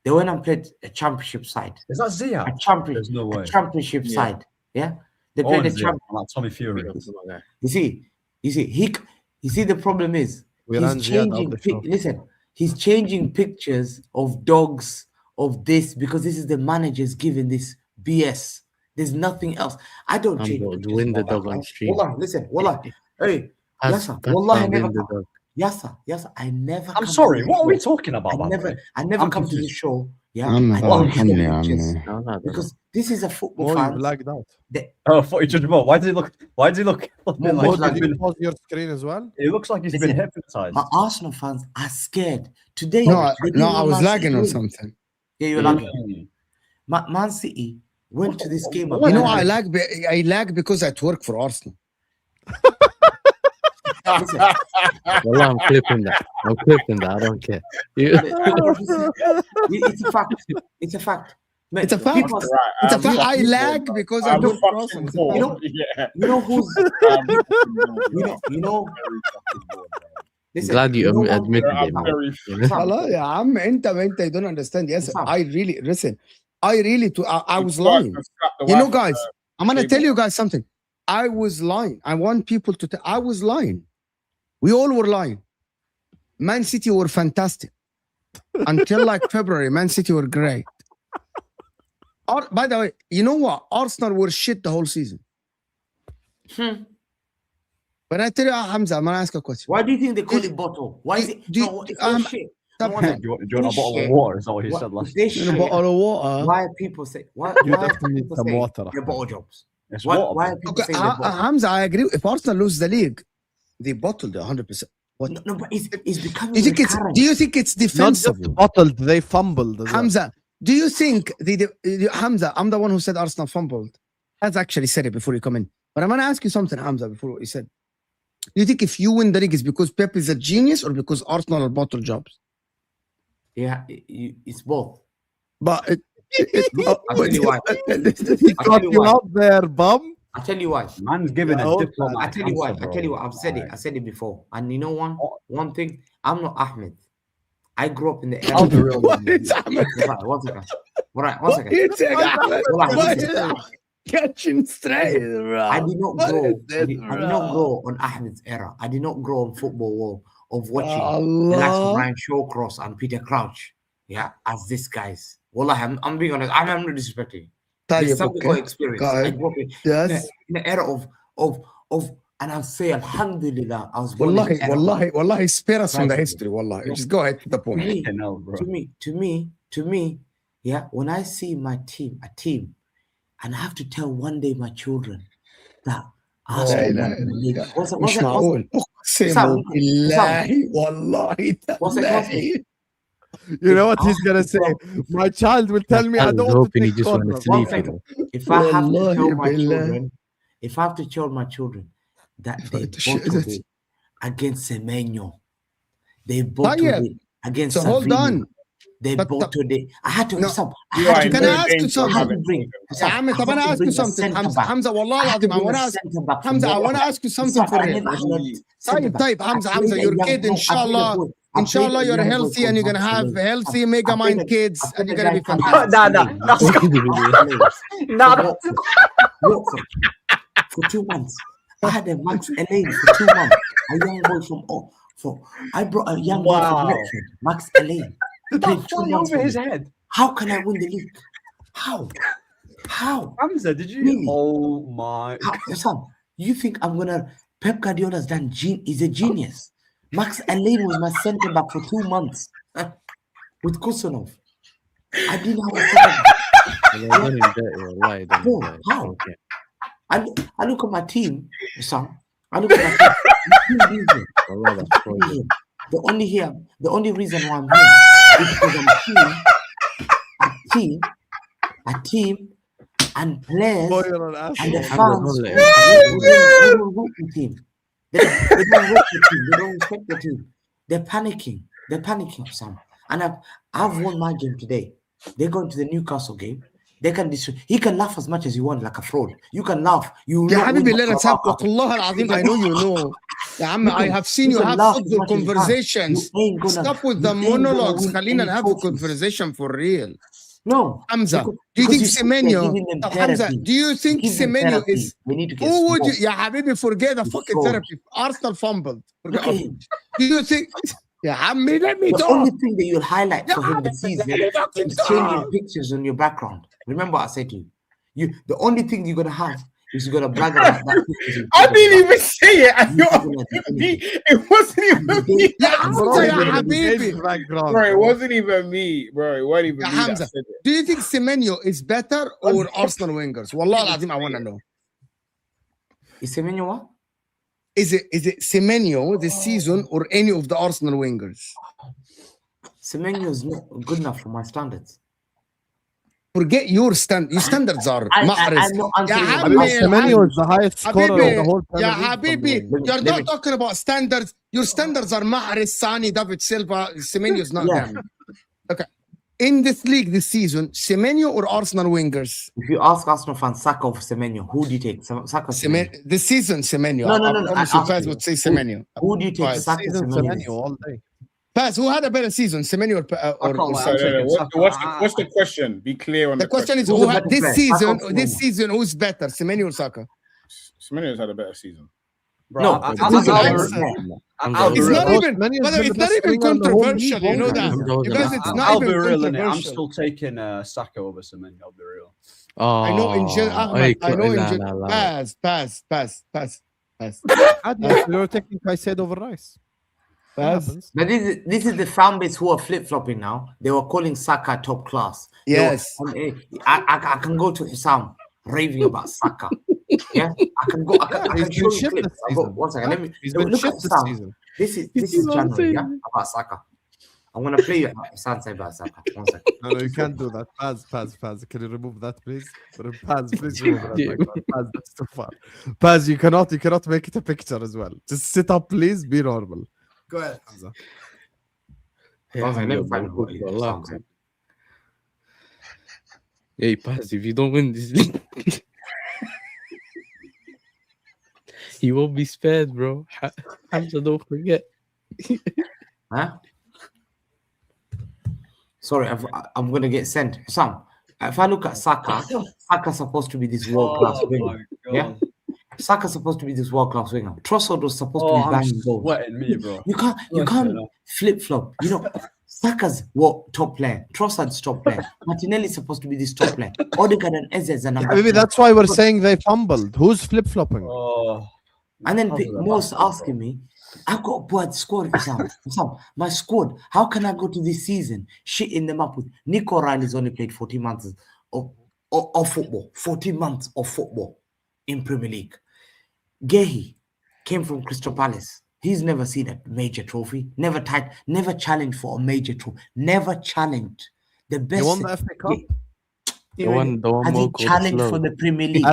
They went and played a championship side. Is that Zia? There's no way. A championship side. Yeah? They played a championship. Like Tommy Fury. You see, the problem is he's changing. Listen, he's changing pictures of dogs of this because this is the managers giving this BS. There's nothing else. I don't change. Win the dog on stream. Wallah, listen, wallah. Hey, Yasa, wallah, I never come. Yasa, I never. I'm sorry. What are we talking about? I never come to the show. Yeah, because this is a football fan. Blacked out. Footage more. Why does he look? Did you pause your screen as well? It looks like he's been hypnotized. My Arsenal fans are scared today. No, I was lagging or something. Yeah, you're lagging. Man City went to this game. You know, I lag because I work for Arsenal. Well, I'm clipping that. I don't care. It's a fact. It's a fact. Man, it's a fact. It's a fact. I lag because I work for Arsenal. You know who's. You know. Listen, glad you admitted it. Hello, you don't understand. Yes, I really listen. I was lying. You know, guys, I'm gonna tell you guys something. I was lying. I want people to I was lying. We all were lying. Man City were fantastic. Until like February, Man City were great. By the way, you know what? Arsenal were shit the whole season. But I tell you, Hamza, I'm gonna ask a question. Why do you think they call it bottle? Why is it? No, it's all shit. Do you want a bottle of water? Is that what you said last In a bottle of water. Why are people say? Why You'd are have to need people some saying water. they're bottle jobs? It's Why water. are people Okay, saying they're bottle? Hamza, I agree. If Arsenal lose the league, they bottled it 100%. What? No, but it's becoming. Do you think it's? recurrent. Do you think it's Not just defensible? bottled, they fumbled. as well. Hamza, do you think Hamza? I'm the one who said Arsenal fumbled. That's actually said it before you come in. But I'm gonna ask you something, Hamza, before what you said. Do you think if you win the league is because Pep is a genius or because Arsenal are bottle jobs? Yeah, it's both. But I'll tell you why. He got you up there, bum. I'll tell you why. Man's giving a diplomat. I tell you why. answer, I tell you bro. what. I've said it. I said it before. And you know one thing. I'm not Ahmed. I grew up in the era. I'll be real. what is Ahmed? One second. All right, one second. You saying Ahmed? Hold on, What listen. is that? Catching straight, bro. I did not What grow. is this, I did bro? not grow on Ahmed's era. I did not grow on football wall of watching the likes of Allah. Ryan Shawcross and Peter Crouch. Yeah, as these guys. Wallah, I'm being honest. I'm not disrespecting. This is Tayyip, something okay. I experienced. Go ahead. I grew up Yes. in the era of, and I'll say Alhamdulillah. I was born in Wallahi, the era of- wallahi, spare us from the Right. history, wallahi. Just go ahead to the to point. me, No, bro. to me, yeah, when I see my team, a team, and I have to tell one day my children that Arsenal won the league. What's that? مش معقول اقسم Sam, بالله والله What's that? تالله. You know what he's gonna say? My child will tell me I was don't want hoping to he take just went to corner. sleep. One second. If I have to Wallahi tell my billah. children, if I have to tell my children that they bottled it against Semenyo, they bottled Tayyip. it against So hold Savinho, on. they But bottled it. I had to No. stop. You are Can I ask you something? I يا عمي طب انا ask you something حمزة والله العظيم I want to ask حمزة I want to ask you something for real. طيب حمزة your kid inshallah you're healthy and you're gonna have healthy mega mind kids and you're gonna be fantastic. For 2 months. I had a Max Elaine for 2 months. A young boy I brought a young boy from Watford, Max Elaine. Played 2 months over for his me. head. How can I win the league? How? Hamza, did you? Really? Oh my! Sam, you think I'm gonna? Pep Guardiola's done. He's a genius. Max Elaine was my centre back for 2 months with Kusanov. I didn't have a centre back. Bro, how? I look at my team, Sam. I look at my team. The only reason why I'm here is because I'm a team, and players and the fans who don't root the team. They don't root the team. They don't respect the team. They're panicking, Sam. And I've won my game today. They're going to the Newcastle game. They can he can laugh as much as you want like a fraud. You can laugh. يا حبيبي let us have والله العظيم I know you know. يا عم I have seen you have football conversations. Stop with the monologues. خلينا have a conversation for real. No. Hamza, do you think Semenyo? Hamza, do you think Semenyo is? Who would you? Yeah, Habibi, forget the fucking therapy. Arsenal fumbled. Do you think? Yeah, Hammi, let me talk. The only thing that you'll highlight for him this season is changing pictures on your background. Remember what I said to you. The only thing you're gonna have is you're gonna brag about that. I didn't even say it. It wasn't even me. Bro, it wasn't even me, bro. It wasn't even me. Hamza, do you think Semenyo is better or Arsenal wingers? Wallah al-Azim, I want to know. Is Semenyo what? Is it Semenyo this season or any of the Arsenal wingers? Semenyo is not good enough for my standards. Forget your standards are Semenyo is the highest scorer of the whole Premier League. Habibi, you're not talking about standards. Your standards are Mahrez, Sani, David Silva. Semenyo is not them. Okay. In this league this season, Semenyo or Arsenal wingers? If you ask Arsenal fans, Saka or Semenyo, who do you take? Saka or Semenyo? This season, Semenyo. No. You guys would say Semenyo. Who do you take? Saka or Semenyo all day. Paz, who had a better season, Semenyo or Saka? What's the question? Be clear on the question. Is who had this season? Who's better, Semenyo or Saka? Semenyo's had a better season. Bro, it's not even controversial. You know that. You guys, it's not even controversial. I'm still taking Saka over Semenyo. I'll be real. I know in general. I know in general. Pass. You're taking Caicedo over Rice. That happens. But this is the fan base who are flip flopping now. They were calling Saka top class. Yes. I can go to Hussam raving about Saka. Yeah, I can go. I can show you clips. One second. Let me look at Hussam. This is January. Yeah, about Saka. I'm gonna play you something about Saka. 1 second. No, you can't do that. Paz. Can you remove that, please? Paz, please remove that. Paz, that's too far. Paz, you cannot make it a picture as well. Just sit up, please. Be normal. Go ahead, Hamza. Let me find what it is. Hey, Paz, if you don't win this league, you won't be spared, bro. Hamza, don't forget. Huh? Sorry, I'm gonna get sent. Sam, if I look at Saka, Saka's supposed to be this world class winger. Yeah, Saka's supposed to be this world class winger. Trossard was supposed to be banging goals. Sweating me, bro. You can't flip flop. You know, Saka's top player. Trossard's top player. Martinelli's supposed to be this top player. Odegaard and Eze are number. Maybe that's why we're saying they fumbled. Who's flip flopping? And then most asking me, I've got a bad squad, Sam. My squad, how can I go to this season shitting them up with Nico Riley's only played 14 months of football. 14 months of football in Premier League. Gehi came from Crystal Palace. He's never seen a major trophy. Never challenged for a major trophy. Never challenged. The best. He won the FA Cup. Has he challenged for the Premier League?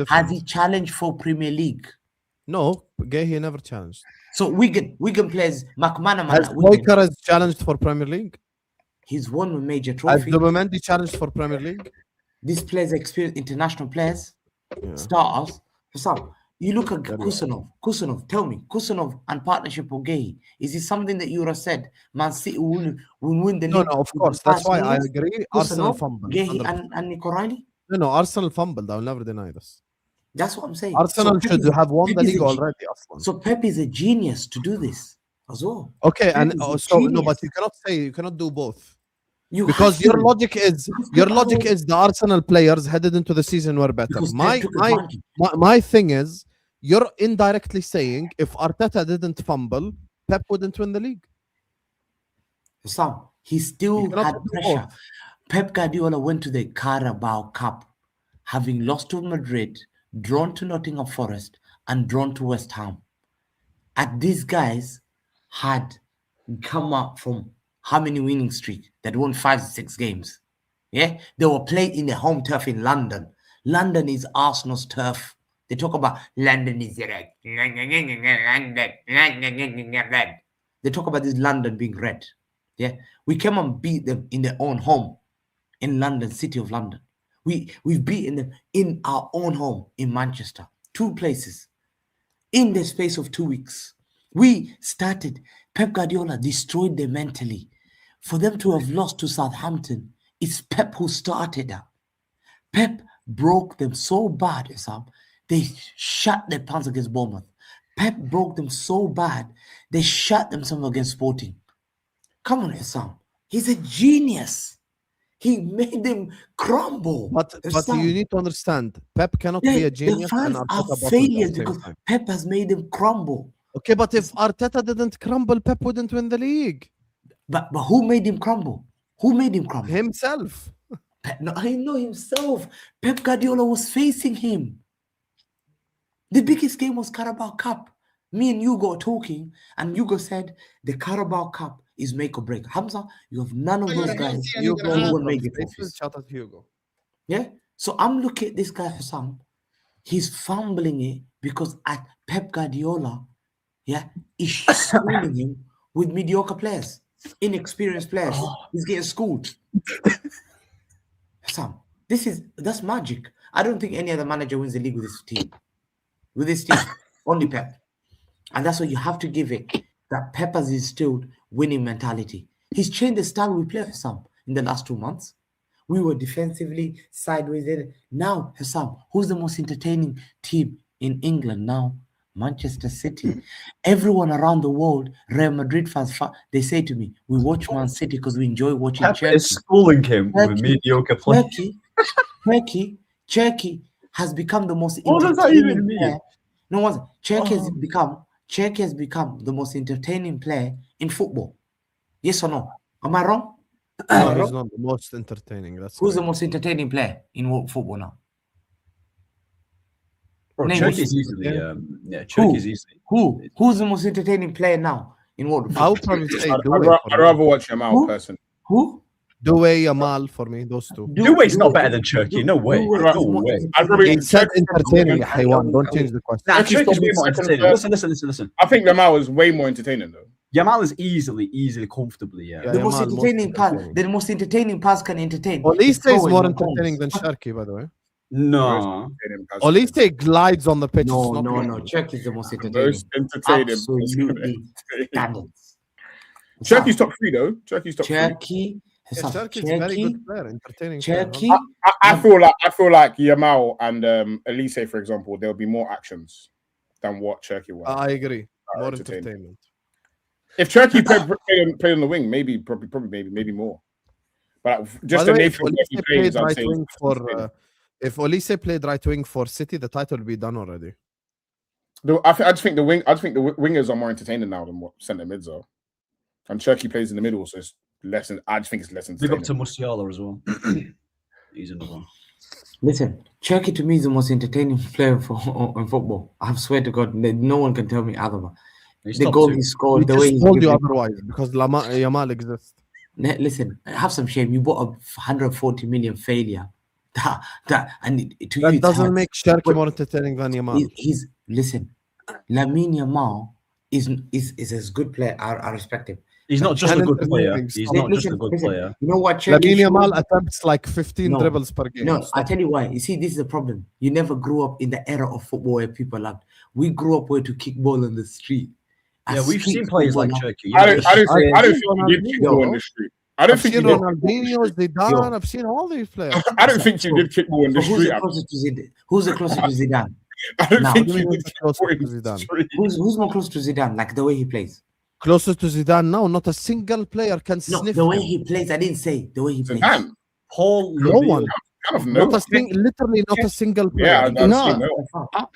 Has he challenged for Premier League? No, Gehi never challenged. So Wigan players, McManaman. Has Boyka challenged for Premier League? He's won a major trophy. Has Dubamendi challenged for Premier League? These players experience international players, starters. So you look at Kusanov. Tell me, Kusanov and partnership with Gehi. Is it something that you would have said? Man City will win the league. No, of course. That's why I agree. Arsenal fumbled. Gehi and Nico Riley? No, Arsenal fumbled. I'll never deny this. That's what I'm saying. Arsenal should have won the league already. So Pep is a genius to do this as well. Okay, and so no, but you cannot do both. Because your logic is the Arsenal players headed into the season were better. My thing is you're indirectly saying if Arteta didn't fumble, Pep wouldn't win the league. Sam, he still had pressure. Pep Guardiola went to the Carabao Cup, having lost to Madrid, drawn to Nottingham Forest, and drawn to West Ham. And these guys had come up from how many winning streak? They'd won 5 or 6 games. Yeah, they were playing in the home turf in London. London is Arsenal's turf. They talk about London is red. They talk about this London being red. Yeah, we came and beat them in their own home in London, City of London. We've beaten them in our own home in Manchester. 2 places in the space of 2 weeks. We started. Pep Guardiola destroyed them mentally. For them to have lost to Southampton, it's Pep who started that. Pep broke them so bad, Sam. They shut their pants against Bournemouth. Pep broke them so bad, they shut themselves against Sporting. Come on, Sam. He's a genius. He made them crumble. But you need to understand, Pep cannot be a genius. The fans are failures because Pep has made them crumble. Okay, but if Arteta didn't crumble, Pep wouldn't win the league. But who made him crumble? Who made him crumble? Himself. No, I know himself. Pep Guardiola was facing him. The biggest game was Carabao Cup. Me and Hugo talking, and Hugo said the Carabao Cup is make or break. Hamza, you have none of those guys. You will make it. Shout out Hugo. Yeah. So I'm looking at this guy Hussam. He's fumbling it because at Pep Guardiola, is schooling him with mediocre players, inexperienced players. He's getting schooled. Hussam, that's magic. I don't think any other manager wins the league with this team. With this team, only Pep. And that's what you have to give it. That Pep has instilled winning mentality. He's changed the style we play for some in the last 2 months. We were defensively sideways there. Now, Hussam, who's the most entertaining team in England now? Manchester City. Everyone around the world, Real Madrid fans, they say to me, we watch Man City because we enjoy watching Chelsea. Is schooling him with mediocre play. Turkey. has become the most What does that even entertaining mean? player. No one's Cherky has become the most entertaining player in football. Yes or no? Am I wrong? No, he's not the most entertaining. That's Who's the most entertaining player in football now? Bro, Name Cherky's me. easily. Cherky's easily. Who's the most entertaining player now in world football? I would probably say I'd rather watch Yamal personally. Who? Doué, Yamal for me, those two. Doué's not better than Cherky. No way. No way. I'd probably said entertaining, Haywan. Don't change the question. Nah, Cherky's way more entertaining. Listen. I think Yamal is way more entertaining though. Yamal is easily, comfortably, yeah. The most entertaining pass. The most entertaining pass can entertain. Olise is more entertaining than Cherky, by the way. No. Olise glides on the pitch. No. Cherky is the most entertaining. Most entertaining. Absolutely. Standards. Cherky's top 3 though. Cherky's top 3. Cherky. Cherky's a very good player, entertaining. Cherky. I feel like Yamal and Elise, for example, there'll be more actions than what Cherky was. I agree. More entertainment. If Cherky played on the wing, maybe more. But just the nature of what he plays, I'd say. If Olise played right wing for City, the title would be done already. I just think the wingers are more entertaining now than what centre mids are. And Cherky plays in the middle, so it's less. I just think it's less entertaining. Big up to Musiala as well. He's another one. Listen, Cherky to me is the most entertaining player in football. I swear to God, no one can tell me otherwise. The goal he scored, the way he told you otherwise because Yamal exists. Listen, have some shame. You bought a 140 million failure. That doesn't make Cherky more entertaining than Yamal. Listen, Lamine Yamal is as good player. I respect him. He's not just a good player. He's not just a good player. You know what? Lamine Yamal attempts like 15 dribbles per game. No, I tell you why. You see, this is the problem. You never grew up in the era of football where people loved. We grew up where to kick ball on the street. Yeah, we've seen players like Cherky. I don't think you did kick ball in the street. I don't think you did. Ronaldinho, Zidane. I've seen all these players. I don't think you did kick ball in the street. Who's the closest to Zidane? I don't think you did kick ball in the street. Who's more close to Zidane? Like the way he plays. Closer to Zidane now, not a single player can sniff the way him. he plays. I didn't say the way he plays. Paul, no one. Literally not a single player. Yeah, no.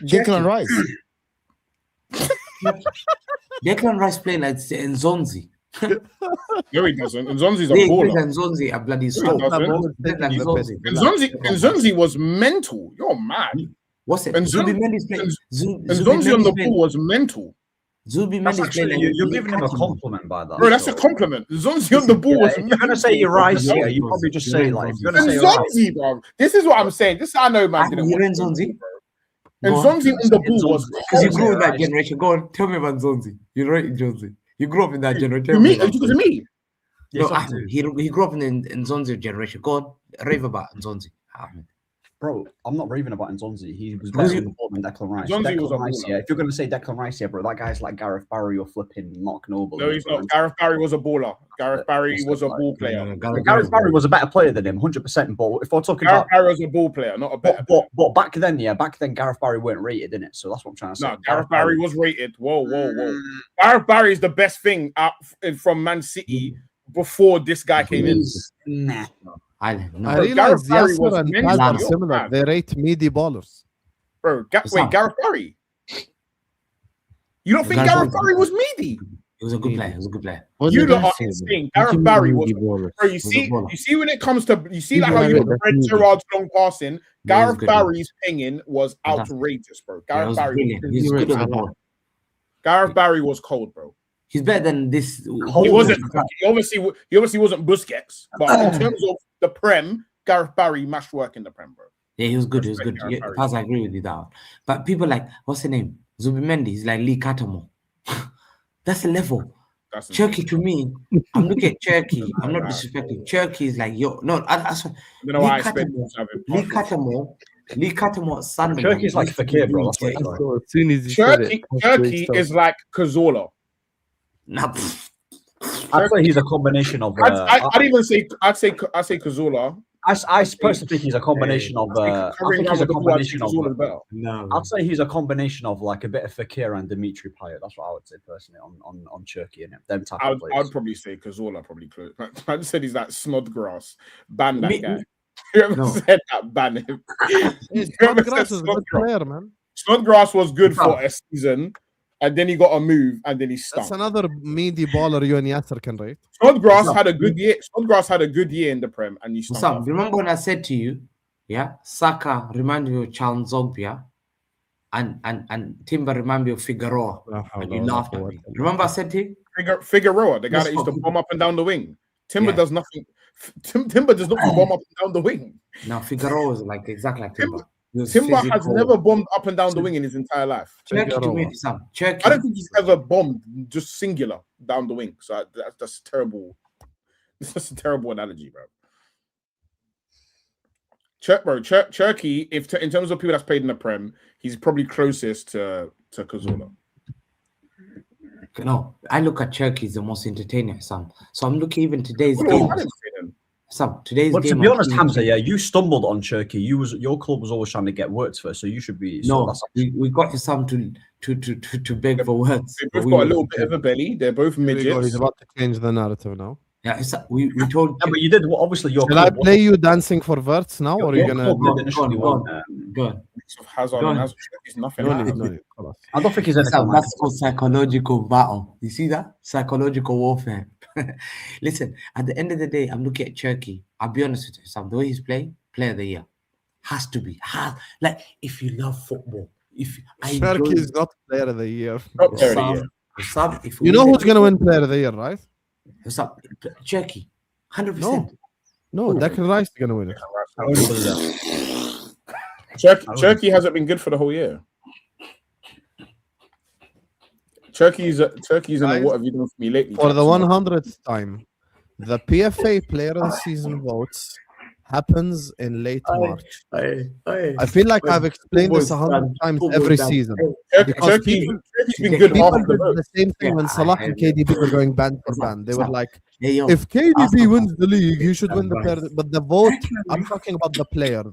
Declan Rice. Declan Rice playing like Nzonzi. No, he doesn't. Nzonzi's a baller. Nzonzi, a bloody star. Nzonzi was mental. You're mad. What's it? Zubimendi's playing. Nzonzi on the ball was mental. You're giving him a compliment by that. Bro, that's a compliment. Nzonzi on the ball was. If you're gonna say you're right here, you probably just say like. If you're gonna say Nzonzi, bro. This is what I'm saying. This I know, man. You're Nzonzi. Nzonzi on the ball was because you grew in that generation. Go on, tell me about Nzonzi. You're right, Nzonzi. You grew up in that generation. Me? Are you talking to me? No, he grew up in Nzonzi generation. Go on, rave about Nzonzi. Bro, I'm not raving about Nzonzi. He was better than Declan Rice. Declan Rice, yeah. If you're going to say Declan Rice, yeah, bro, that guy's like Gareth Barry or flipping Mark Noble. No, he's not. Gareth Barry was a baller. Gareth Barry was a ball player. Gareth Barry was a better player than him, 100%. But if we're talking about... Gareth Barry was a ball player, not a better player. But back then, Gareth Barry weren't rated, innit? So that's what I'm trying to say. No, Gareth Barry was rated. Whoa. Gareth Barry is the best thing out from Man City before this guy came in. Nah. I realize Yasser and Kaz are similar. They rate meaty ballers. Bro, Gareth Barry? You don't think Gareth Barry was meaty? He was a good player. You lot are insane. Gareth Barry was. Bro, you see when it comes to like how you got Fred Gerrard's long passing. Gareth Barry's pinging was outrageous, bro. Gareth Barry was cold, bro. He's better than this. He wasn't. He obviously wasn't Busquets, but in terms of the Prem, Gareth Barry mashed work in the Prem, bro. Yeah, he was good. Yeah, I agree with you that. But people like, what's the name? Zubimendi. He's like Lee Cattermore. That's the level. Cherky to me, I'm looking at Cherky. I'm not disrespecting. Cherky is like yo. No, you know why I expect Lee Cattermore, son. Cherky's like Fakir, bro. As soon as Cherky is like Cazorla. Nah, I'd say he's a combination of. I'd say Cazorla. I personally think he's a combination of. I think he's a combination of. No, I'd say he's a combination of like a bit of Fakir and Dimitri Payet. That's what I would say personally on Cherky and them type of players. I'd probably say Cazorla probably close. I said he's that Snodgrass. Ban that guy. Whoever No. said that, ban him. Whoever Snodgrass said is a good Snodgrass. player, man. Snodgrass was good What's for a season, and then he got a move, and then he That's stunk. another meaty baller you and Yasser can rate. Snodgrass What's up? had a good year. Snodgrass had a good year in the Prem, and he stunk. Sam, after. remember when I said to you, yeah, Saka remind me of Charles Zogbia, and Timber remind me of Figueroa, and you laughed at me. Remember I said to you? Figueroa, the guy Let's that used to go. bomb up and down the wing. Timber Yeah. does nothing. Timber does not bomb up and down the wing. Now Figueroa is like exactly like Timber. He was Timber has physical. never bombed up and down the wing in his entire life. Turkey to Figueroa. me, Sam. Turkey. I don't think he's ever bombed just singular down the wing. So that's terrible. It's just a terrible analogy, bro. Cherky, in terms of people that's played in the Prem, he's probably closest to Cazorla. No, I look at Turkey as the most entertaining, Sam. So I'm looking even today's Well, game. I didn't say them. Sam, today's But to game. be I'm honest, seeing- Hamza, yeah, you stumbled on Cherky. You club was always trying to get words first, so you should be. So No, that's we got you Sam to beg for words. They but both we got a were- little bit of a belly. They're both Here we go. He's midgets. about to change the narrative now. Yeah, we told. Yeah, but you did. Well, obviously, your Shall I club. play you dancing for verts now, or are you your gonna? club did initially Go on, want, go on. Mix of Hazard Go and on. Hazard. He's nothing. No like need, that. no need. خلاص. I don't think he's anything Sam, like. that's called psychological battle. You see that? Psychological warfare. Listen, at the end of the day, I'm looking at Turkey. I'll be honest with you, Sam. The way he's playing, player of the year. Has to be. Like, if you love football, if I Cherky enjoy- is not player of the year. Not player of the year. Sam, if we You know win who's the- gonna win player of the year, right? Sam, Turkey. 100%. No, Declan Rice is gonna win it. Turkey hasn't been good for the whole year. Turkey's in a what have you done for me lately? For the Jackson? 100th time, the PFA Player of the Season votes happens in late March. I feel like I've explained this 100 times every season. Because Turkey's been good people after the did vote. the same thing when Salah and KDB were going band for band. They were like, Hey, yo, if KDB Arsenal wins the league, he should win the Right. player. But the vote, I'm talking about the players.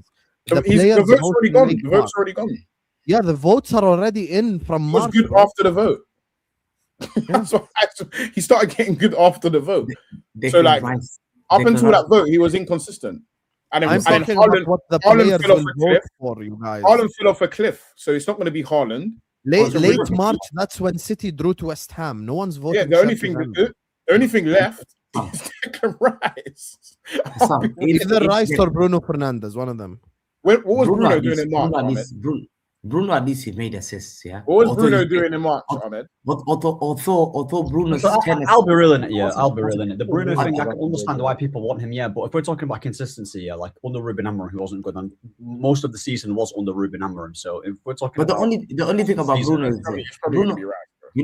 The The players vote's vote already in gone. late The vote's March. already gone. Yeah, the votes are already in from He was March. good bro. after the vote. That's what he started getting good after the vote. So Declan like Rice. up Declan until Rice. that vote, he was inconsistent. And then, I'm and then talking about Haaland, what the Haaland players fell off will a vote cliff. for, you guys. Haaland fell off a cliff, so it's not going to be Haaland. Late, Also, late really- March, that's when City drew to West Ham. No one's voting. Yeah, the only Sheffield thing United. the only thing left is Declan Rice. Sam, Either if- Rice if- or Bruno Fernandes, one of them. What was Bruno at doing least- in March, Bruno at Ahmed? least- Bruno at least he made assists, yeah. What was Although Bruno he- doing in March, Ahmed? Although Bruno's So 10 I'll be real in it, yeah. I'll be real in it. The Bruno I- thing, I can understand why people want him, yeah. But if we're talking about consistency, yeah, like under Ruben Amorim, who wasn't good, and most of the season was under Ruben Amorim. So if we're talking, But the about only thing about season, Bruno is He's that probably Bruno, going to be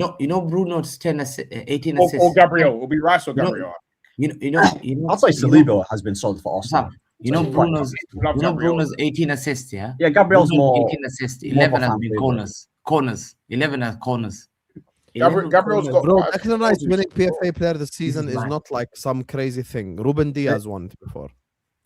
right. you know Bruno's 18 Or assists. Gabriel. It'll be Rice or You know- Gabriel. You know. I'd say you know- Saliba has been solid for Arsenal. Sam, you know Like, Bruno's. Love You know Gabriel. Bruno's 18 assists, yeah. Yeah, Gabriel's Bruno's more 18 assists. more of a 11 has fan been favourite. corners. 11 as corners. 11 Gabriel's corners. got Bro, quite a few Declan Rice goals. winning PFA Player of the Season is mad. not like some crazy thing. Ruben Diaz won it before.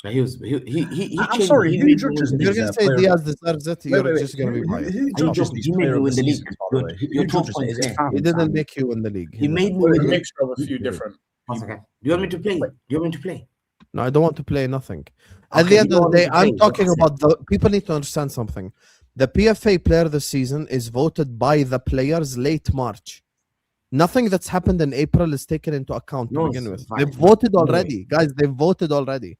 He was. He I'm changed- sorry, he who made judges me If you're these, gonna say player- Diaz deserves it, you're Wait, just gonna be biased. Who Joe, judges these he made player you of win the the league. season, by the You're- way? you're Who 12 judges it? points Is it there. fans? He didn't make you win the league. He made me Well, win a the league. mixture of a few different. One second. Do you want me to play? Do you want me to play? No, I don't want to play nothing. At Okay, the end you of the want me day, to I'm play, talking that's it. about the people need to understand something. The PFA Player of the Season is voted by the players late March. Nothing that's happened in April is taken into account to No, begin it's with. fine. They've voted No. already, guys. They've voted already.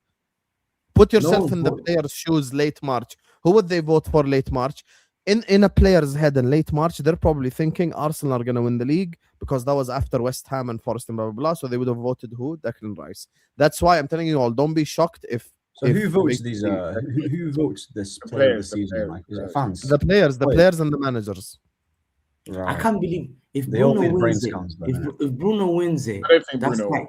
Put yourself in the vote. player's shoes late March. Who would they vote for late March? In a player's head in late March, they're probably thinking Arsenal are going to win the league because that was after West Ham and Forest and blah, blah, blah. So they would have voted who? Declan Rice. That's why I'm telling you all, don't be shocked if So who if votes we- these? Who votes this The player of the players, the season? players, Like, is the it fans? the Wait. players and the managers. I can't believe if They all Bruno need brain wins it. scans, don't they? If Bruno wins it, I don't think that's Bruno like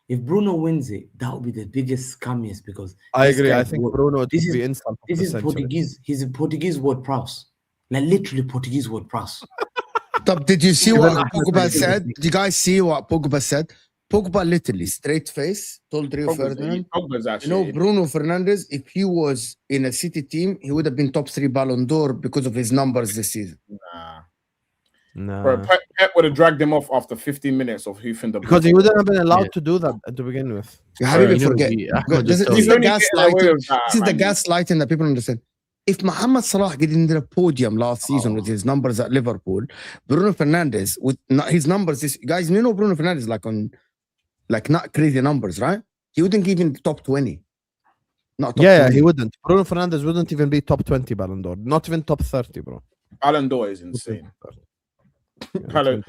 if Bruno wins it, that would be the biggest scummiest because I this agree. I guy's think word- Bruno it this would is- be insult of This the is century. Portuguese. He's a Portuguese word prowess, like literally Portuguese word prowess. Top, did you see Even what Ahmed Pogba Ahmed said? Did you guys see what Pogba said? Pogba literally straight face told Rio Ferdinand, Pogba's you actually. know, Bruno Fernandes, if he was in a City team, he would have been top 3 Ballon d'Or because of his numbers this season. Nah. Bro, Pep would have dragged him off after 15 minutes of hoofing the Because ball. he wouldn't have been allowed to do that to begin with. You haven't even you know, forget. Ahmed This just is told the me. He's only getting away gaslighting. with that, This is the man. gaslighting that people understand. If Mohamed Salah didn't get a podium last season with his numbers at Liverpool, Bruno Fernandes with his numbers, guys, you know Bruno Fernandes like not crazy numbers, right? He wouldn't even top 20. Not top Yeah, 20. he wouldn't. Bruno Fernandes wouldn't even be top 20 Ballon d'Or. Not even top 30, bro. Ballon d'Or is insane. Yeah,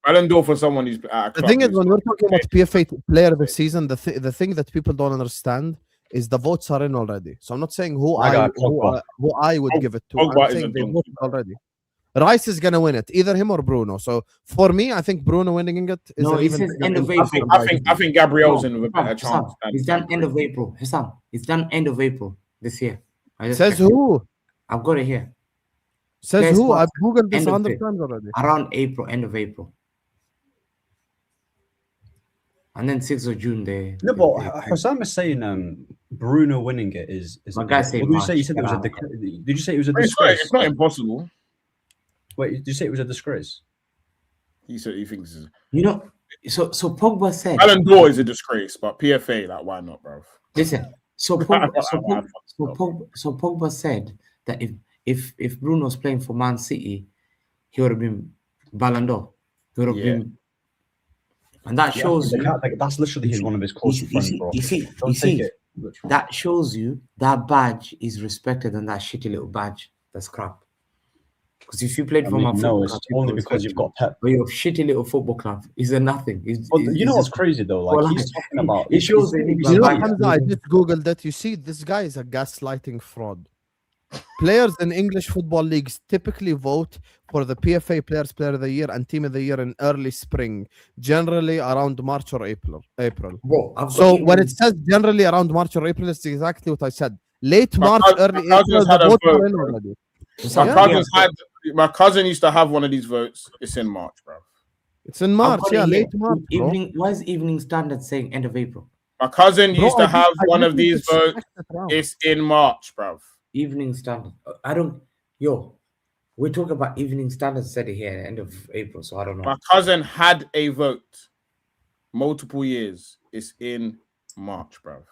Ballon d'Or for someone who's at a the club thing is, who's- when we're talking about PFA player of the season, the thing that people don't understand is the votes are in already. So I'm not saying who I would give it to. Pogba I'm saying isn't they done. voted already. Rice is gonna win it, either him or Bruno. So for me, I think Bruno winning it is No, an it even. says end of I April. think Gabriel's in with a better Hussam, chance. than- it's done end of April. Hussam, it's done end of April this year. I just Says checked it. who? I've got it here. Says Players who? vote I've googled this end of 100 April. times already. Around April, end of April. And then 6th of June, they. No, but Hussam is saying Bruno winning it is. My guy said what did you say? March. You said it was a. Did you say it was a It's not, disgrace? it's not impossible. Wait, did you say it was a disgrace? He said he thinks it's... You know, so Pogba said. Ballon d'Or is a disgrace, but PFA, like, why not, bro? Listen, so Pogba said that if Bruno's playing for Man City, he would have been Ballon d'Or. He would have been, and that shows you. That's literally one of his closest friends, bro. You see, Don't take it literally. that shows you that badge is respected and that shitty little badge that's crap. Because if you played for my football club, it's only because you've got Pep. But your shitty little football club is a nothing. But you know what's crazy though? Like he's talking about. It shows You know, Hamza, I just googled that. You see, this guy is a gaslighting fraud. Players in English football leagues typically vote for the PFA Players Player of the Year and Team of the Year in early spring, generally around March or April. Bro, So when it says generally around March or April, it's exactly what I said. Late March, early April, cousin's had the a votes are vote, in bro. already. My cousin used to have one of these votes. It's in March, bro. It's in March, yeah, late March, bro. Evening, why is Evening Standard saying end of April? My cousin Bro, used to I have didn't one of think these it's votes. expected round. It's in March, bro. Evening Standard. I don't. Yo, we're talking about Evening Standard. Said it here, end of April. So I don't know. My cousin had a vote multiple years. It's in March, bro.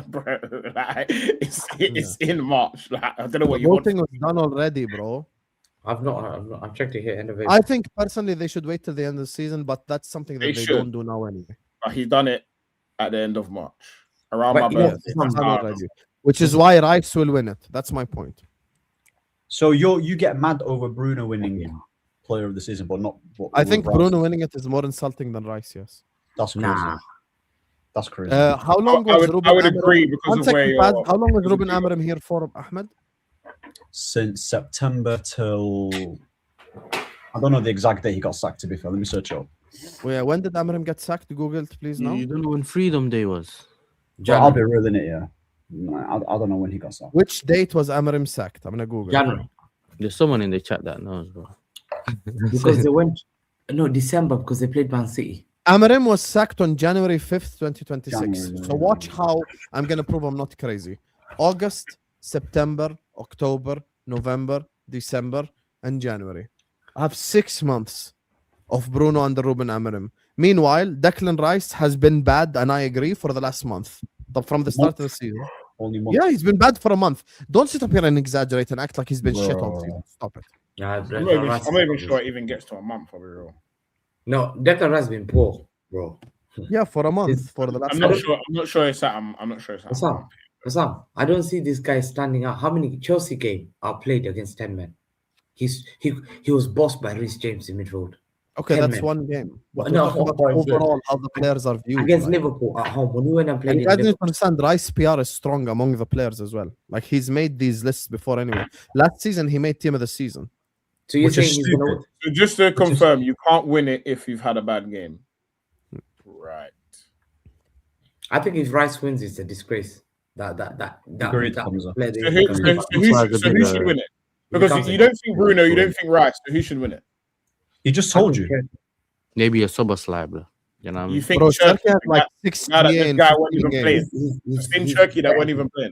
Bro, like, it's in March. Like, I don't know what you want. Voting was done already, bro. I've not. I've checked it here, end of April. I think personally they should wait till the end of the season, but that's something that They they should. don't do now anyway. But he done it at the end of March, around But my you know, birthday. It's done already. Which is why Rice will win it. That's my point. So you get mad over Bruno winning Player of the Season, but not. I think Rice. Bruno winning it is more insulting than Rice. Yes. That's crazy. Nah. That's crazy. How long I was would- Ruben I would Amorim- agree because One of second, where you're- Paz, how long was because of Ruben where Amorim here for, Ahmed? Since September till I don't know the exact date he got sacked. To be fair, let me search it up. Well, yeah, when did Amorim get sacked? Google it, please. Now. You don't know when Freedom Day was. I'll be real in it. Yeah, no, I don't know when he got sacked. Which date was Amorim sacked? I'm gonna Google. it. January. There's someone in the chat that knows, bro. Because they went. No, December because they played Man City. Amorim was sacked on January 5th, 2026. January, So watch how I'm going to prove I'm not crazy. August, September, October, November, December, and January. I have 6 months of Bruno under Ruben Amorim. Meanwhile, Declan Rice has been bad, and I agree, for the last month. From the start of the season. Only month. Yeah, he's been bad for a month. Don't sit up here and exaggerate and act like he's been shit all season. Stop it. Yeah, I'm not even sure it even gets to a month. I'll be real. No, Declan Rice has been poor, bro. Yeah, for a month. For the last I'm not month. sure. I'm not sure it's at. I'm not sure it's at. Sam, I don't see this guy standing out. How many Chelsea games are played against 10 men? He was bossed by Reece James in midfield. Okay, 10 that's men. one game. But No, we're talking about overall how the players are viewed. Against right? Liverpool at home, when we went and played And in you guys need to Liverpool, understand, Rice PR is strong among the players as well. Like he's made these lists before anyway. Last season he made team of the season. so you're Which is saying he's gonna stupid. So just to confirm, you can't win it if you've had a bad game. Right. I think if Rice wins, it's a disgrace. That Agreed, Hamza. player- So who should win it? Because you don't think Bruno, you don't think Rice. So who should win it? He just told you. Maybe a sober slide, bro. You know what I mean? You think Bro, Turkey Turkey has like 6 that this in guy won't 15 even play? games. It's in Turkey that won't even play.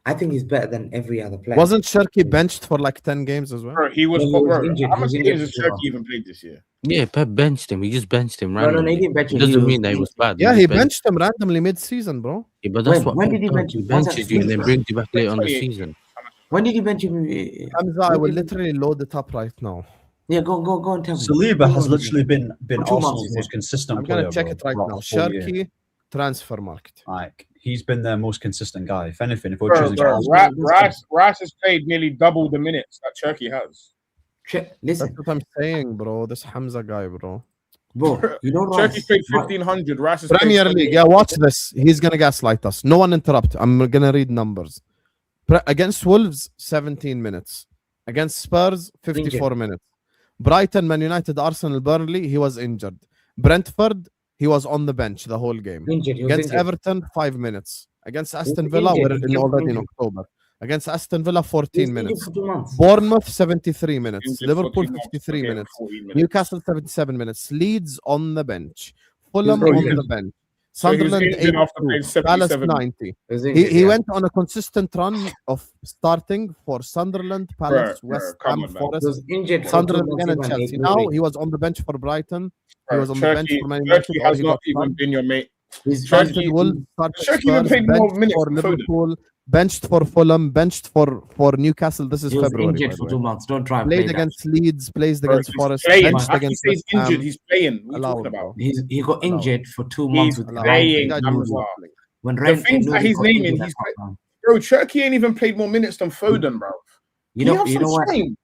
I think he's better than every other player. Wasn't Cherky benched for like 10 games as well? Bro, he was, No, he was bro. injured. How He was much injured games has before. Cherky even played this year? Yeah, Pep benched him. He just benched him No, he randomly. didn't bench him. It doesn't He mean that he was bad. Yeah, just he benched benched him randomly mid-season, bro. Yeah, but that's what When Pep did he does. bench He him? Was benches that you and then Smith? brings you back late on the 28. season. When did he bench him? Hamza, I will literally load it up right now. Yeah, go and tell me. Saliba has literally been For 2 months, Arsenal's he most said. consistent I'm player. gonna check bro, it right throughout now. the full year. Cherky transfer market. Like he's been their most consistent guy. If anything, if we're Bro, choosing bro, guys, Rice has played nearly double the minutes that Cherky has. Listen, That's what I'm saying, bro. This Hamza guy, bro. bro, you know Cherky's Rice. played 1,500. Rice has Premier played League. Yeah, watch this. He's gonna gaslight us. No one interrupt. I'm gonna read numbers. Against Wolves, 17 minutes. Against Spurs, 54 minutes. Brighton, Man United, Arsenal, Burnley, he was injured. Brentford, he was on the bench the whole game. Injured. He was Against injured. Everton, 5 minutes. Against Aston was Villa, injured. we're He in was already in injured. October. Against Aston Villa, He 14 was injured minutes. for 2 months. Bournemouth, 73 minutes. Injured for Liverpool, 2 months, 53 again, minutes. 14 minutes. Newcastle, 77 minutes. Leeds on the bench. Fulham Bro, on he the was- bench. So he was Sunderland, injured after 82. playing Palace, 77. 90. He was He, injured, he yeah. went on a consistent run of starting for Sunderland, Palace, Bro, West come Ham, on, man. He Forest, was injured for 2 Sunderland months. again, and even. Chelsea. He Now played. he was on the bench for Brighton. He Bro, was on the bench Cherky, for Man United. Cherky or has he not got even started. been your mate. He's Started Cherky- Wolves, started Cherky even Spurs, played more benched minutes for than Foden. Liverpool, benched for Fulham, benched for Newcastle. This is He was February. injured by for the 2 way. months. Don't try and Played play that. against Leeds, plays Bro, against he's Forest, playing. benched After he against says West Ham. injured, he's playing. What are you Allowed, talking about? bro. He got Allowed. injured for 2 months He's with playing, Ryan. Hamza. When The Ryan things that he's naming, he's bro. Cherky ain't even played more minutes than Foden, bro. You Can know, have you some know what? shame?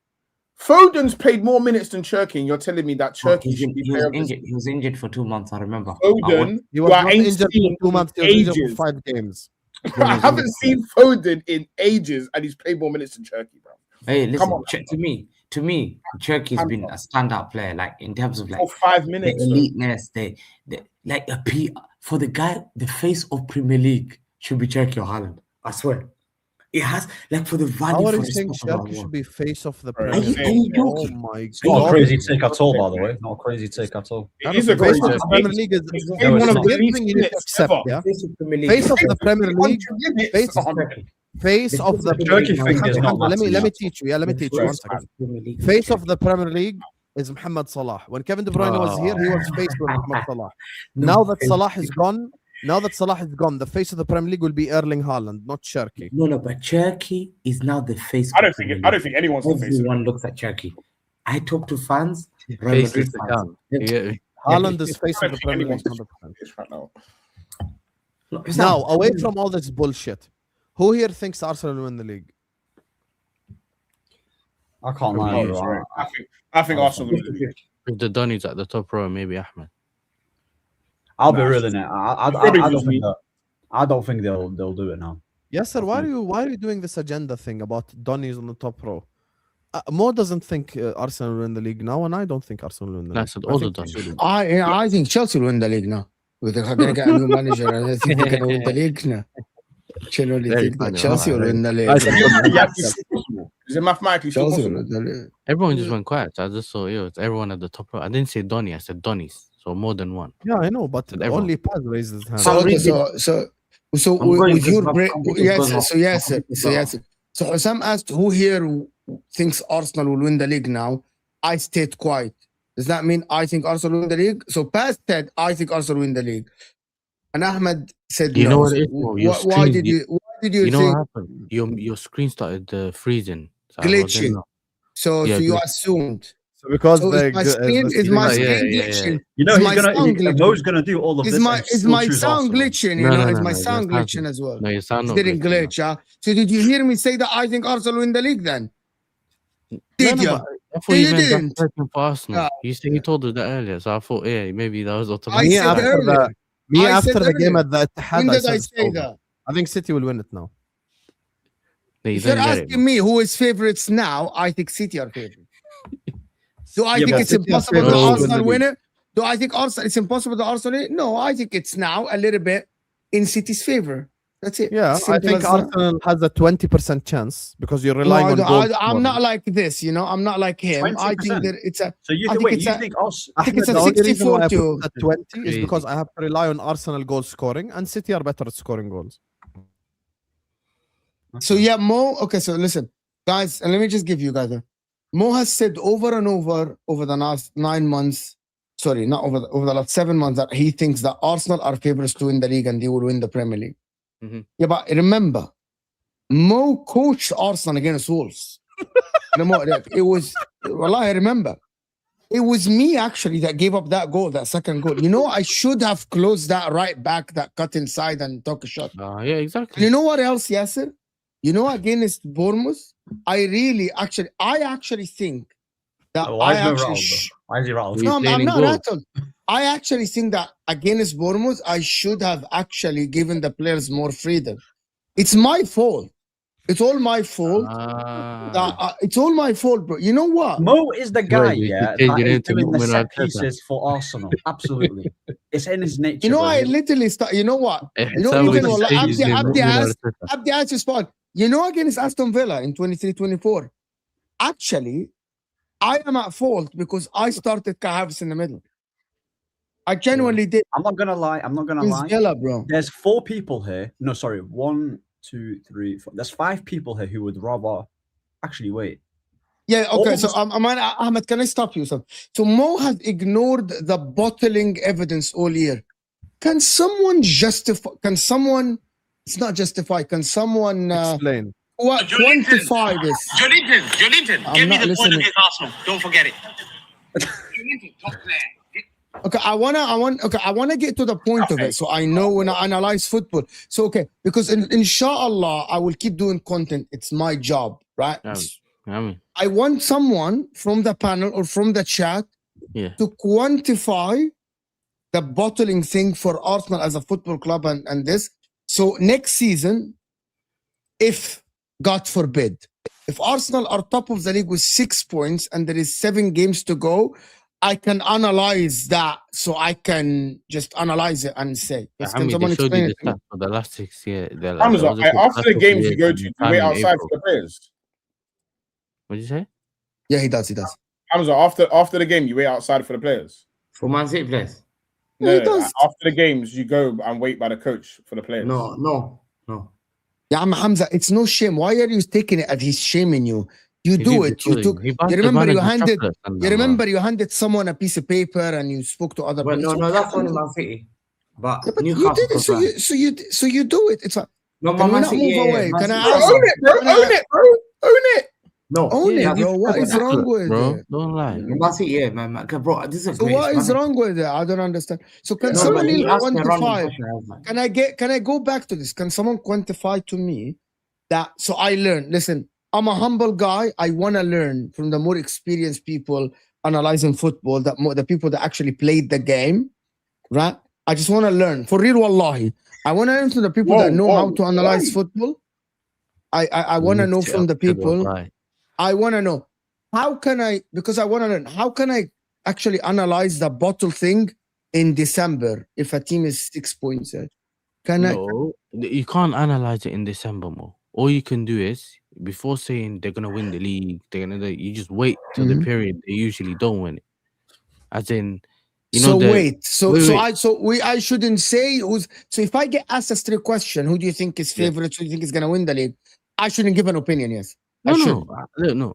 Foden's played more minutes than Cherky, and you're telling me that Cherky He's should in- be he was player of this injured. He was injured for 2 months. I remember. Foden, He was who I not ain't injured seen for 2 months. He was in injured ages. for 5 games. I haven't seen Foden in ages, and he's played more minutes than Cherky, bro. Hey, listen. on, to me, Cherky's been a standout player. Like in terms of like For 5 the minutes, eliteness, the like a P for the guy, the face of Premier League should be Cherky or Haaland. I swear, it has like for the value. How are for you the saying stuff about Cherky should one. be face of the Are Premier you- League? are you Oh joking? my it's not a god! crazy take at all, by the way. Not a crazy take at all. It is a Face crazy of the Premier take. League is He's No, played it's one of not. the this least thing you need to minutes accept. ever. Yeah, Face of Premier League. face of the Premier League. 100 minutes Face on- Face of the Cherky thing is not let me massive. teach you. Yeah, let me teach you one second. Premier League. Face of the Premier League is Mohamed Salah. When Kevin De Bruyne was here, he was face with Mohamed Salah. No, Now that face- Salah is gone, the face of the Premier League will be Erling Haaland, not Cherky. No, but Cherky is now the face. I of don't Premier think. I don't League. think anyone's the face of it. Everyone looks at Cherky. I talk to fans. Real Face Madrid is the fans. gun. You get me? Haaland is face I of don't the think Premier League. anyone's the 100%. face right now. No, it's Now, not. away from all this bullshit, who here thinks Arsenal will win the league? I can't lie. Oh, bro. sorry. I think Arsenal will win. If the Donny's at the top row, maybe Ahmed. I'll be Nah, real in it. probably I don't just me. think that. I don't think they'll do it now. Yes, sir. Why are you doing this agenda thing about Donny's on the top row? Mo doesn't think Arsenal will win the league now, and I don't think Arsenal will win the league. I said all the think they Donny's. should. I think Chelsea will win the league now. They're going to get a new manager. I think they're going to win the league now. Genuinely Very think that funny, Chelsea will alright, win the league. Is it mathematically still Chelsea will possible? win the league. Everyone just went quiet. I just saw it's everyone at the top row. I didn't say Donny. I said Donny's. So more than one. Yeah, I know, but Everyone. only Paz raised his hand. So, okay, so I'm going with to your Bob- break, I'm going to yes, Bob- so yes, I'm going to so yes. So Hussam asked who here thinks Arsenal will win the league now. I stayed quiet. Does that mean I think Arsenal will win the league? So Paz said I think Arsenal will win the league, and Ahmed said You no. know what So it is? Bro? Your why screen- did you You know what think happened? Your screen started freezing. So I wasn't glitching? know. So Yeah, you glitch. assumed. So because So the is my screen the is my Yeah, screen yeah, yeah. glitching? You know Is he's my gonna. sound glitching? Mo's gonna do all of Is this. my and is still my choose sound Arsenal. glitching? No, You know, no, is no, my no, sound your glitching as well? No, your sound It not didn't glitching, glitch, yeah. So did you hear me say that I think Arsenal win the league then? no. Did No, you? but I thought you You meant didn't. that's working for Arsenal. Yeah. He told us that earlier, so I thought, yeah, maybe that was I automatic. me said after earlier. me I after said the game earlier. at the Etihad, When I did said I it's say over. that? I think City will win it now. No, you If you're don't get it. asking me who is favorites now, I think City are favorites. Do I Yeah, think but it's City are impossible that favourites to win Arsenal the win league. it? Do I think Arsenal it's impossible that Arsenal win it? No, I think it's now a little bit in City's favor. That's it. Yeah, I Simple think as that. Arsenal has a 20% chance because you're No, relying on goals. I'm not like this, you know. I'm not like him. I think 20%. that it's a. So you I think, think wait, it's you a- think us? I think it's a the only reason why I 64 put it at 20 is Crazy. because I have to rely on Arsenal goal scoring, and City are better at scoring goals. So yeah, Mo. Okay, so listen, guys, and let me just give you guys. Mo has said over and over the last 9 months. Sorry, not over the last 7 months, that he thinks that Arsenal are favorites to win the league and they will win the Premier League. Yeah, but remember, Mo coached Arsenal against Wolves. It was, well, I remember. It was me actually that gave up that goal, that second goal. You know, I should have closed that right back, that cut inside and took a shot. Yeah, exactly. You know what else, Yasser? You know, against Bournemouth, I actually think that Why is he rattled? No, I'm not rattled. I actually think that against Bournemouth, I should have actually given the players more freedom. It's my fault. It's all my fault. It's all my fault, bro. You know what? Mo is the guy, that is doing the set pieces for Arsenal. Absolutely. It's in his nature. You know, I literally start. You know what? You know, even Abdi has his spot. You know, against Aston Villa in 23-24, actually, I am at fault because I started Kahavs in the middle. I genuinely did. I'm not gonna lie. Villa, bro. There's 4 people here. No, sorry. 1, 2, 3, 4. There's 5 people here who would rather. Actually, wait. Yeah. Okay. So, Ahmed, can I stop you? So Mo has ignored the bottling evidence all year. Can someone justify? Can someone? It's not justify. Can someone explain? Quantify this? Jolinton, give me the point against Arsenal. Don't forget it. Jolinton, top player. Okay, I wanna get to the point of it, so I know when I analyze football. So because inshallah I will keep doing content. It's my job, right? I want someone from the panel or from the chat to quantify the bottling thing for Arsenal as a football club and this. So next season, if God forbid, if Arsenal are top of the league with 6 points and there is 7 games to go, I can analyze that, so I can just analyze it and say. Can someone explain it? For the last 6 years. After the games you go to, you wait outside for the players. What did you say? Yeah, he does. Hamza, after the game, you wait outside for the players. For Man City players? No, after the games, you go and wait by the coach for the players. No. Yeah, Hamza, it's no shame. Why are you taking it as he's shaming you? You do it. You took. You remember you handed someone a piece of paper and you spoke to other people. No, that's only Man City. But you did it, so you do it. It's like, no, can we not move away? Can I ask? Own it, bro. Own it. No, own it, bro. What is wrong with it? Don't lie. Man City, man. Bro, this is. So what is wrong with it? I don't understand. So can someone quantify? Can I go back to this? Can someone quantify to me that? So I learned. Listen, I'm a humble guy. I want to learn from the more experienced people analyzing football, the people that actually played the game, right? I just want to learn. For real, wallahi. I want to learn from the people that know how to analyze football. I want to know from the people. I want to know, how can I, because I want to learn, how can I actually analyze the bottle thing in December if a team is 6 points ahead? You can't analyze it in December, Mo. All you can do is, before saying they're gonna win the league, you just wait till the period they usually don't win it. As in, I shouldn't say who's. So if I get asked a straight question, who do you think is favorite? Who do you think is gonna win the league? I shouldn't give an opinion. Yes. No.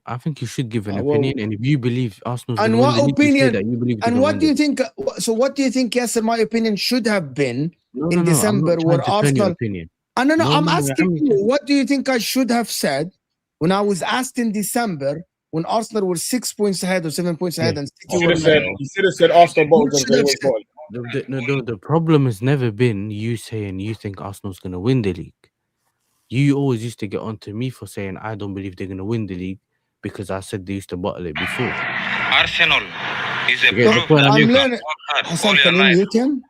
I think you should give an opinion, and if you believe Arsenal's and gonna what win the opinion? League, you believe and what do you think? So what do you think? Yes, my opinion should have been in December, where Arsenal. I'm asking you. What do you think I should have said when I was asked in December when Arsenal were 6 points ahead or 7 points ahead? And you should have said Arsenal. The problem has never been you saying you think Arsenal's gonna win the league. You always used to get on to me for saying I don't believe they're going to win the league because I said they used to bottle it before. Arsenal is a proof. I'm learning. Hassan, can you mute him?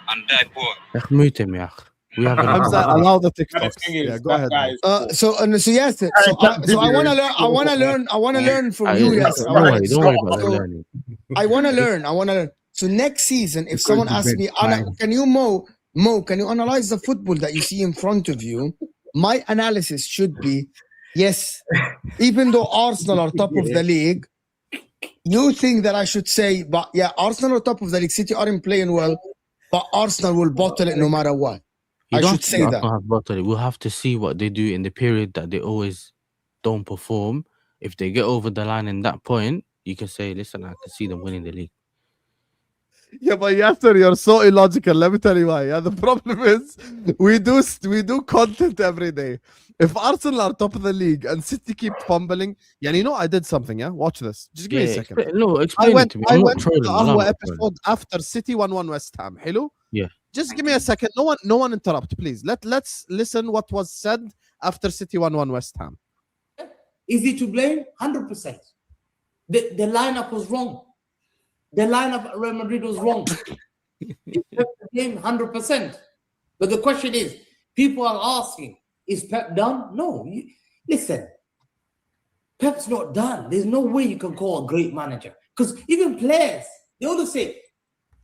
And die poor. Mute him, yeah. We have allow the TikTok. Yeah, go ahead. So yes. So I want to learn from you. Yes. Don't worry about learning. I want to learn. So next season, if someone asks me, can you Mo, can you analyze the football that you see in front of you? My analysis should be, yes, even though Arsenal are top of the league, you think that I should say, but yeah, Arsenal are top of the league, City aren't playing well, but Arsenal will bottle it no matter what. I should say that. We'll have to see what they do in the period that they always don't perform. If they get over the line in that point, you can say, listen, I can see them winning the league. Yeah, but Yasser, you're so illogical. Let me tell you why. Yeah, the problem is we do content every day. If Arsenal are top of the league and City keep fumbling, yeah, you know I did something. Yeah, watch this. Just give me a second. Explain it to me. I went to the Ahwa episode after City 1-1 West Ham. Hello. Yeah. Just give me a second. No one interrupt, please. Let's listen what was said after City 1-1 West Ham. Is he to blame? 100%. The lineup was wrong. The lineup at Real Madrid was wrong. He kept the game 100%. But the question is, people are asking, is Pep done? No. Listen, Pep's not done. There's no way you can call a great manager. Because even players, they always say,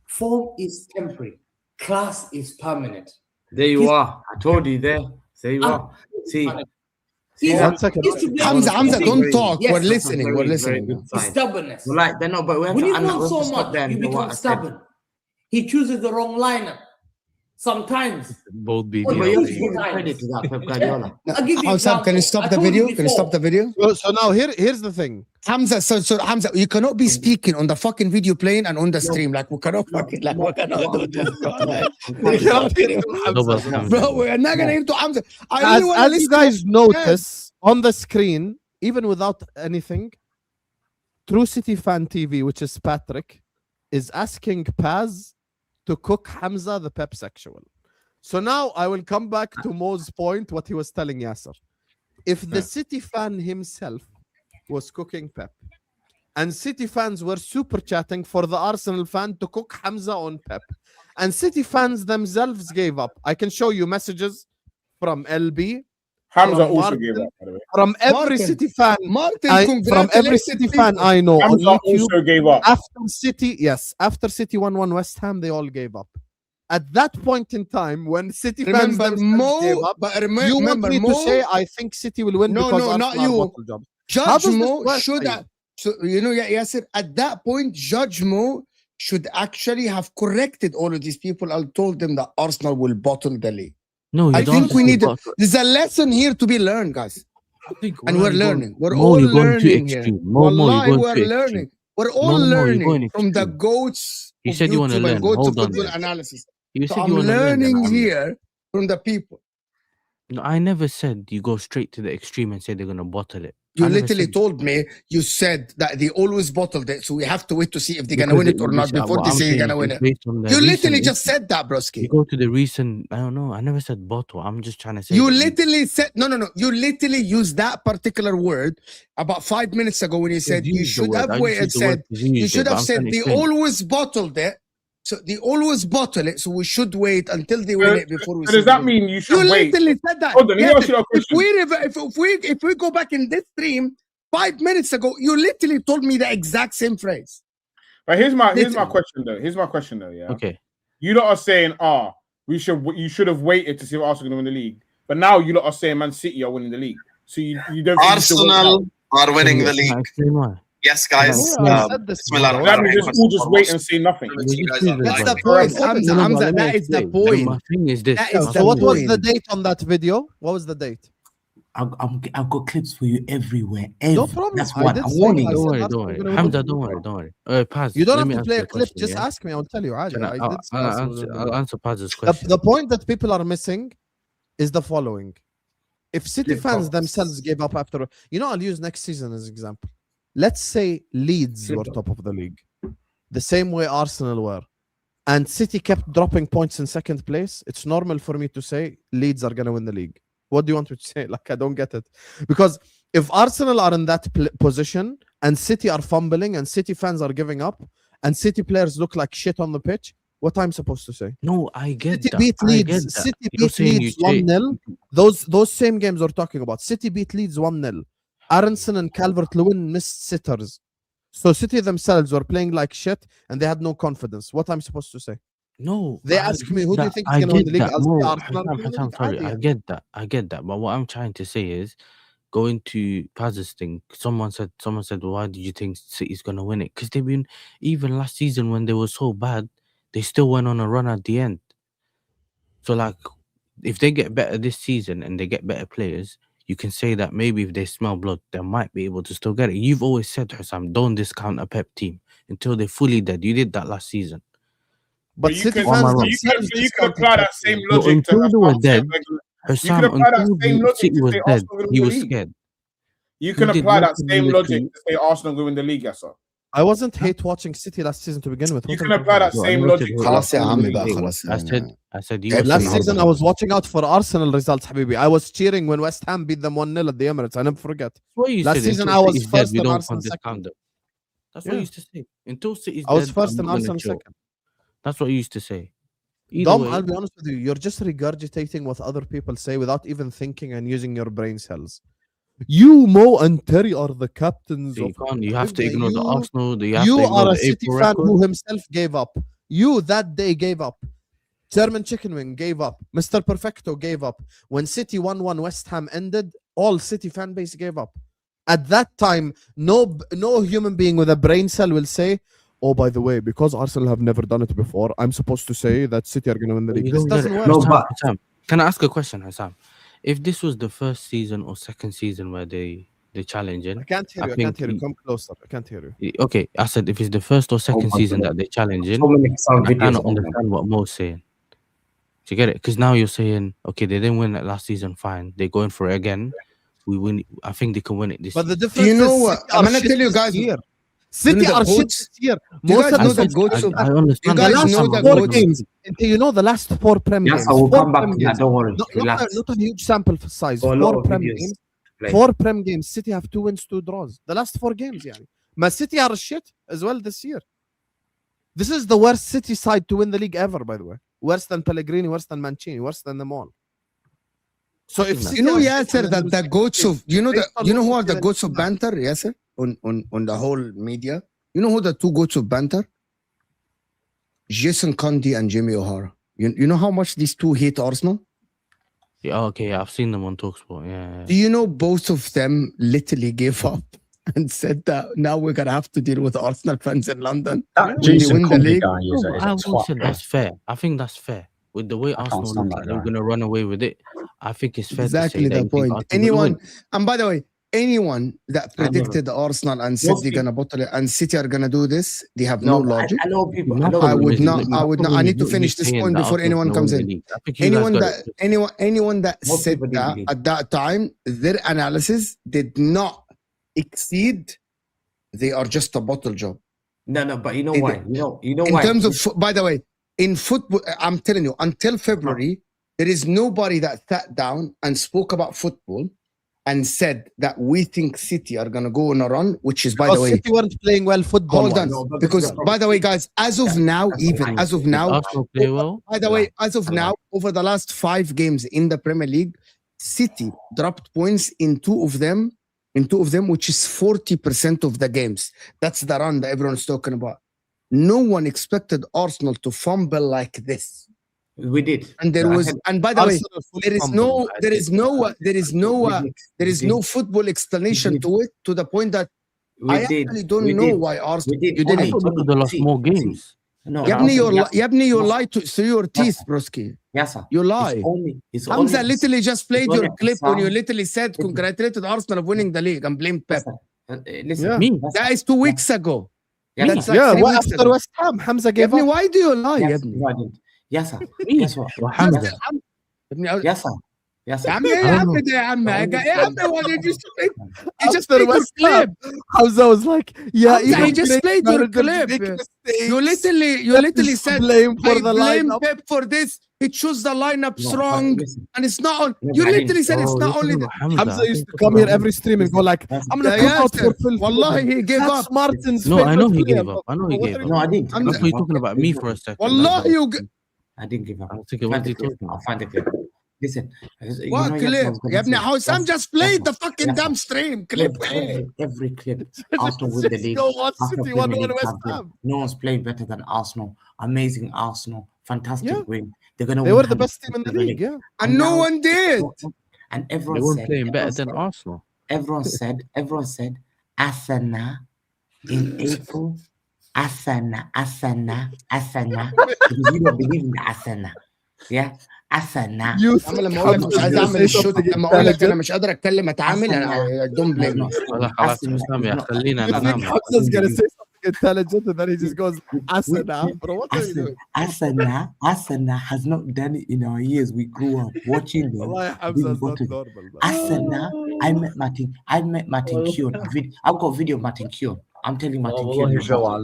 form is temporary, class is permanent. There you are. I told you there. There you are. See. One second. Hamza, don't talk. Yes, we're listening. We're listening. It's stubbornness. Well, like, they're not, but we have When to you've analyze known so stop much, there and you know what become I said. stubborn. He chooses the wrong lineup. Sometimes. Both be But you have to give credit to that Pep Guardiola. I'll give you Hamza, can you stop the video? Can you stop the video? So now here's the thing. Hamza, so Hamza, you cannot be speaking on the fucking video playing and on the stream. Like we cannot fucking we cannot do this. Bro, we're not gonna into Hamza. As you guys notice on the screen, even without anything, True City Fan TV, which is Patrick, is asking Paz to cook Hamza the Pep sexual. So now I will come back to Mo's point, what he was telling Yasser. If the City fan himself was cooking Pep, and City fans were super chatting for the Arsenal fan to cook Hamza on Pep, and City fans themselves gave up. I can show you messages from LB. Hamza from also Martin, gave up, by the way. From every City fan, from every City fan I know on Hamza YouTube, also gave up. after City 1-1 West Ham, they all gave up. At that point in time, when City fans themselves gave up, you want me to say I think City will win because Arsenal not are you. bottle jobs. Judge Mo should have, so you know, Yasser, at that point, Judge Mo should actually have corrected all of these people and told them that Arsenal will bottle the league. No, I think we need to, there's a lesson here to be learned, guys. And we're learning. We're all learning here. Wallahi, we're learning. We're all learning from the goats. You said you want to learn. Hold on. Analysis. You said I'm you want to learn. learning here from the people. No, I never said you go straight to the extreme and say they're going to bottle it. You literally told me, you said that they always bottled it, so we have to wait to see if they're going to win it or not before they say they're going to win it. You literally just said that, broski. You go to the recent, I don't know, I never said bottle. I'm just trying to say. You literally said, no. You literally used that particular word about 5 minutes ago when you said you should have waited, said, you should have said they always bottled it. So they always bottle it, so we should wait until they win it before we. So does that mean you should wait? You literally said that. Hold on, let me ask you a question. If we go back in this stream 5 minutes ago, you literally told me the exact same phrase. But here's my question though. Yeah. Okay. You lot are saying, you should have waited to see if Arsenal going to win the league. But now you lot are saying Man City are winning the league. So you don't. Arsenal are winning the league. Yes, guys. That means we'll just wait and say nothing. That's the point. Hamza, that is the point. My thing is this. So what was the date on that video? What was the date? I've got clips for you everywhere. No problem. That's what I'm warning you. Don't worry. Hamza, don't worry. Paz, you don't have to play a clip. Just ask me. I'll tell you. I'll answer Paz's question. The point that people are missing is the following. If City fans themselves gave up after, I'll use next season as an example. Let's say Leeds were top of the league, the same way Arsenal were, and City kept dropping points in second place. It's normal for me to say Leeds are going to win the league. What do you want me to say? Like, I don't get it. Because if Arsenal are in that position and City are fumbling and City fans are giving up and City players look like shit on the pitch, what I'm supposed to say? No, I get City that. beat Leeds. City beat Leeds 1-0. Those same games we're talking about. City beat Leeds 1-0. Aronson and Calvert-Lewin missed sitters. So City themselves were playing like shit and they had no confidence. What I'm supposed to say? No. They ask me, who do you think is going to win the league? I get that. But what I'm trying to say is, going to Paz's thing, someone said, well, why did you think City's going to win it? Because they've been, even last season when they were so bad, they still went on a run at the end. So, like, if they get better this season and they get better players, you can say that maybe if they smell blood, they might be able to still get it. You've always said, Hussam, don't discount a Pep team until they're fully dead. You did that last season. But you City can, fans you can apply that same logic until to they were dead. Hussam, you can apply that same logic City to was say dead. Arsenal will He win was the league. scared. You can He apply did that nothing same with the logic team. to say Arsenal will win the league, yes, sir. I wasn't hate watching City last season to begin with. You What can are you apply that talking same I logic to خلاص يا Arsenal عمي winning the بقى league. خلاص I said you Hey, were Last saying season, I Arsenal. was watching out for Arsenal results, Habibi. I was cheering when West Ham beat them 1-0 at the Emirates. I never forget. What you Last said, season, until I was City's dead, first we and don't Arsenal discount second. them. That's what you used to say. Until City's I was dead, first I'm and not gonna Arsenal chill. second. That's what you used to say. Either Dom, way, I'll be honest with you. You're just regurgitating what other people say without even thinking and using your brain cells. You, Mo, and Terry are the captains you of. can't. You have to Habibi, ignore the you- Arsenal. You have You to ignore are a the City April fan record. who himself gave up. You that day gave up. German Chicken Wing gave up. Mr. Perfecto gave up. When City 1-1 West Ham ended, all City fan base gave up. At that time, no human being with a brain cell will say, oh, by the way, because Arsenal have never done it before, I'm supposed to say that City are going to win the league. You This don't get doesn't it. work. No, Hassam, but Hassam, can I ask a question, Hassam? If this was the first season or second season where they challenging, I can't hear you. I can't hear you. Come closer. I can't hear you. Okay, I said if it's the first or second my season God. that they're challenging, so many sound I videos cannot of them. understand what Mo's saying. Do you get it? Because now you're saying, okay, they didn't win it last season, fine. They're going for it again. We win. I think they can win it this But the season. difference you know is what? City I'm are gonna shit tell you this guys. year. You know City the are shit goats? this year. Do you guys Most know of the them- goats of? I understand. You guys last know the four goats. games. Until you know the last four Prem Yes, games. I will Four come back Prem to games. that. Don't worry. Not Relax. a huge sample size. Got a lot Four of Prem videos. games. Play. 4 Prem games. City have 2 wins, 2 draws. The last 4 games, يعني. Man City are shit as well this year. This is the worst City side to win the league ever, by the way. Worse than Pellegrini, worse than Mancini, worse than them all. So if City You know, are shit, Yasser, then that we'll the see goats it. of you know Based the on you know what who we are see the then goats of it's bad. banter, Yasser? On the whole media. You know who the two goats of banter? Jason Conde and Jimmy O'Hara. You know how much these two hate Arsenal? Yeah, okay, I've seen them on Talksport. Yeah. Do you know both of them literally gave up and said that now we're gonna have to deal with Arsenal fans in London That when they Jason win the Conde league? guy is No, a I always twat. said that's fair. I think that's fair. With the way I can't Arsenal stand look that like they're guy. going to run away with it, I think it's fair Exactly to say that the you think point. Arsenal will win. Anyone, and by the way, anyone that predicted Arsenal and said they're gonna bottle it and City are gonna do this, they have no logic. I know people. My I know I problem would is not. my I would not. problem I is need to not finish you this saying point that before Arsenal's anyone gonna comes win the in. league. I think you guys got it. Anyone that Most said people didn't that believe. at that time, their analysis did not exceed. They are just a bottle job. No, but you know They why? did. You know In why? terms of, by the way, in football, I'm telling you, until February, there is nobody that sat down and spoke about football and said that we think City are gonna go on a run, which is, by the way, City weren't playing well football. hold on, No, but because that's by the way, guys, as of now, even as of Did now, Arsenal play well? by the way, as of now, over the last 5 games in the Premier League, City dropped points in two of them, which is 40% of the games. That's the run that everyone's talking about. No one expected Arsenal to fumble like this. We did. And there was, and by the way, there is no football explanation to it, to the point that I actually don't know why Arsenal. You I didn't. thought they could have lost more games. No, Yabni, you lie through your teeth, broski. Yes, sir. You lie. It's Hamza only, literally just played it's your only clip when you sound. literally said congratulated Arsenal of winning the league and blamed Pep. Listen, Yeah. Me? That is 2 weeks ago. Yeah, That's like Yeah, 3 what weeks after ago. West Ham? Hamza gave Yabni, up. why do you lie, yes, Yabni? no, I didn't. Yes, sir. Me? Guess what? Or Hamza? Yabni, Yes, sir. Yes, sir. يا عمي يا عمي ده يا عمي يا عمي what did you say? He just After played your West Ham, clip. Hamza was like, yeah, Hamza, he even just great played your managers clip. make mistakes. You literally Pep is said, blame for I the blame lineup. Pep for this. He chose the lineup No, strong, listen. and it's not on. No, You I didn't. literally said it's Oh, not you're only. talking about Hamza used to come here every stream and go like, I'm gonna come out for full. Wallahi, he gave That's up. Martin's No, I know he favorite player, gave up. bro. I know he What gave are up. No, I didn't. I'm That's why you're talking about me for a second. Wallahi, you. I didn't give up. I was thinking, what are you talking I'll about? find the clip. Listen. you What know clip? Yasser's gonna Yabni, say- Hossam just played the fucking Yes, damn sir. stream. Clip. Every clip. Arsenal win the Just league. go watch Arsenal City Premier 1-1 League West champion. Ham. No one's played better than Arsenal. Amazing Arsenal. Fantastic Yeah. win. They're gonna They win were the 100% best team in the Premier league, yeah. And no now- one did. And They everyone weren't said, playing better than Arsenal. everyone said, Asana in April. Asana. Because you don't believe in the Asana. Yeah. أصلا You انا think لما اقول لك مش Hamza عايز is gonna اعمل say الشوت، something لما اقول لك انا intelligent? مش قادر اتكلم اتعامل، انا دون بليم مي. خلاص حسام يا خلينا You think ننام. Hamza is gonna say something intelligent and then he just goes, Asana, bro, what are you doing? Asana has not done it in our years. We grew up watching them. Wallahi, Hamza being is not bottled. normal, man. Asana, I met Martin Keown. I've got a video of Martin Keown. I'm telling Martin Keown.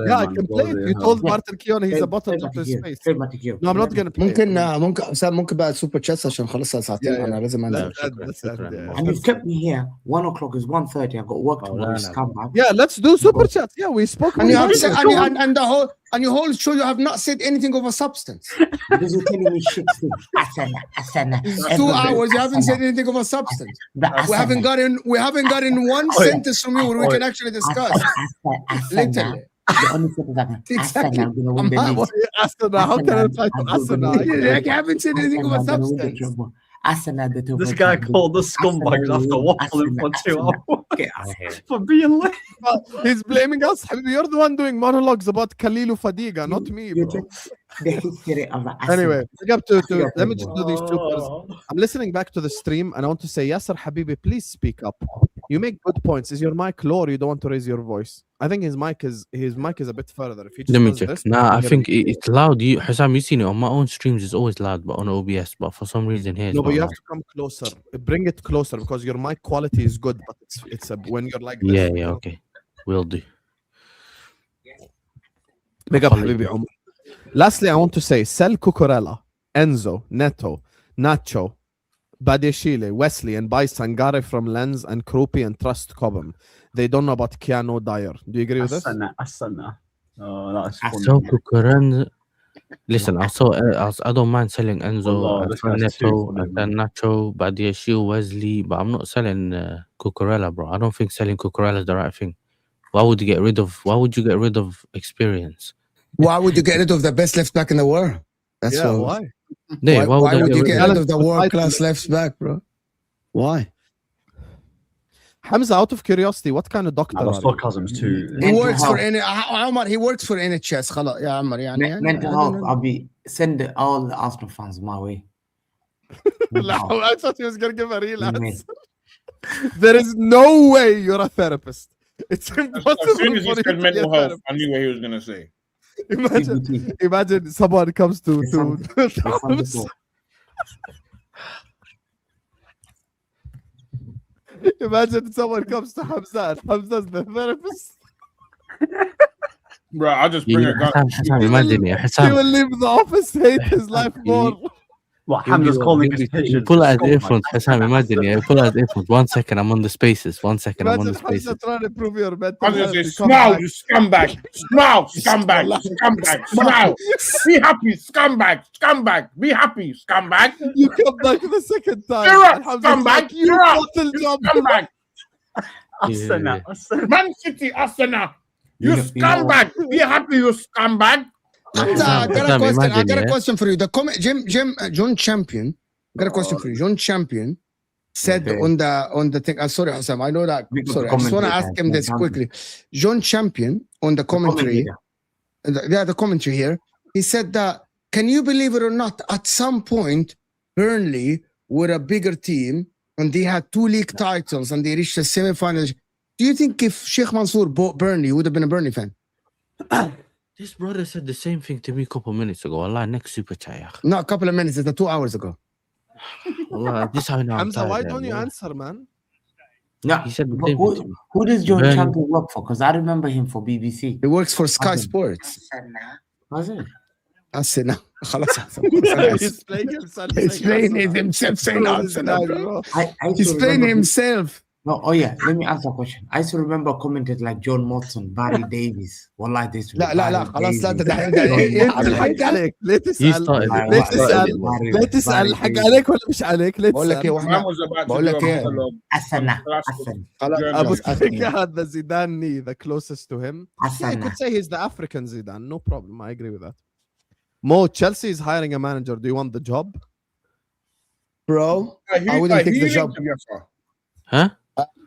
Yeah, I can play it. You told Martin Keown he's a bottle Play to his Martin face. Keown. Play Martin Keown. No, I'm not gonna play it. ممكن حسام ممكن بقى سوبر تشاتس عشان خلص ساعتين، انا لازم انزل. Let's end, yeah. And you've kept me here. 1 o'clock is 1:30. I've got work tomorrow. Scumbag. Yeah, let's do super chats. Yeah, we spoke. And you have about said, it. and the whole show you have not said anything of a substance. Because you're telling me shit things. Asana. It's 2 hours. You haven't said anything of a substance. We haven't gotten one sentence from you where we can actually discuss. Literally. The only thing is that Exactly. I'm gonna win the league. Asana, how can I try to Asana? You haven't said anything of a substance. Asana, This guy called the scumbags after waffling for 2 hours. Get out of here. For being late. He's blaming us. You're the one doing monologues about Khalilu Fadiga, not me, bro. The history of Anyway, let me just do these two first. I'm listening back to the stream and I want to say, Yasser Habibi, please speak up. You make good points. Is your mic low or you don't want to raise your voice? I think his mic is a bit further. If he just Let me does check. this, Nah, I hear think me. it's loud. Hassan, you've seen it on my own streams. It's always loud, but on OBS. But for some reason here, it's No, but not you loud. have to come closer. Bring it closer because your mic quality is good, but it's when you're like this. Yeah, okay. Will do. Big up, Habibi Umar. Lastly, I want to say, sell Cucurella, Enzo, Neto, Nacho, Badiashile, Wesley, and buy Sangare from Lens and Krupi and trust Cobham. They don't know about Keanu Dyer. Do you agree with this? Asana. Oh, that's funny. So Cucurella. Listen, I don't mind selling Enzo, Neto, and then Nacho, Badiashile, Wesley, but I'm not selling Cucurella, bro. I don't think selling Cucurella is the right thing. Why would you get rid of experience? Why would you get rid of the best left back in the world? That's why? Why would you get rid of the world-class left back, bro? Why? Hamza, out of curiosity, what kind of doctor are you? Sarcasm's too. He works for Omar. He works for NHS. خلاص يا عمر يعني. Mental health. I'll be send all the Arsenal fans my way. I thought he was gonna give a real answer. There is no way you're a therapist. It's impossible. As soon as he for you said to be mental a health, therapist. I knew what he was gonna say. Imagine someone comes to imagine someone comes to Hamza and Hamza's the therapist. Bro, I'll just bring a gun. He will leave the office, hate his life more. What, Hamza's calling his You pigeons? pull out his earphones, Hassan, imagine, yeah. Pull out his earphones. 1 second, I'm on the spaces. 1 second, I'm on Imagine the spaces. Hamza trying to prove your mental I'm health. just You say, come smile, back. you scumbag. Smile, scumbag. Scumbag. Smile. Be happy, scumbag. Scumbag. Be happy, scumbag. You come back the second time. You're up, and Hamza's scumbag. like, you You're up. bottle You job. scumbag. Asana. Man City, Arsenal. You scumbag. Be happy, you scumbag. I got a question for you. The John Champion. I got a question for you. John Champion said on the thing. Sorry, Hassan. I know that. Sorry, I just want to ask him this quickly. John Champion on the commentary. The commentary here. He said that. Can you believe it or not? At some point, Burnley were a bigger team and they had 2 league titles and they reached the semi-finals. Do you think if Sheikh Mansour bought Burnley, you would have been a Burnley fan? This brother said the same thing to me a couple minutes ago. Allah, next super chat. No, a couple of minutes. It's 2 hours ago. Allah, this how I know. Hamza, why don't you answer, man? No, He said the same thing to me. who does John Ben- Champion work for? Because I remember him for BBC. He works for Sky Sports. Was it? Arsenal. خلاص. He's playing himself. He's playing himself saying Arsenal, bro. He's playing himself. No, oh yeah, let me answer a question. I used to remember commented like John Motson, Barry Davies. Wallahi, this لا خلاص لا تدحين الحق عليك ليه تسأل ليه تسأل الحق عليك ولا مش عليك ليه بقول لك ايه تسأل واحنا بقول لك ايه أسنى Abu Trika had the Zidane knee, the closest to him. Yeah, you could say he's the African Zidane. No problem. I agree with that. Mo, Chelsea is hiring a manager. Do you want the job? bro I wouldn't take the job. Huh?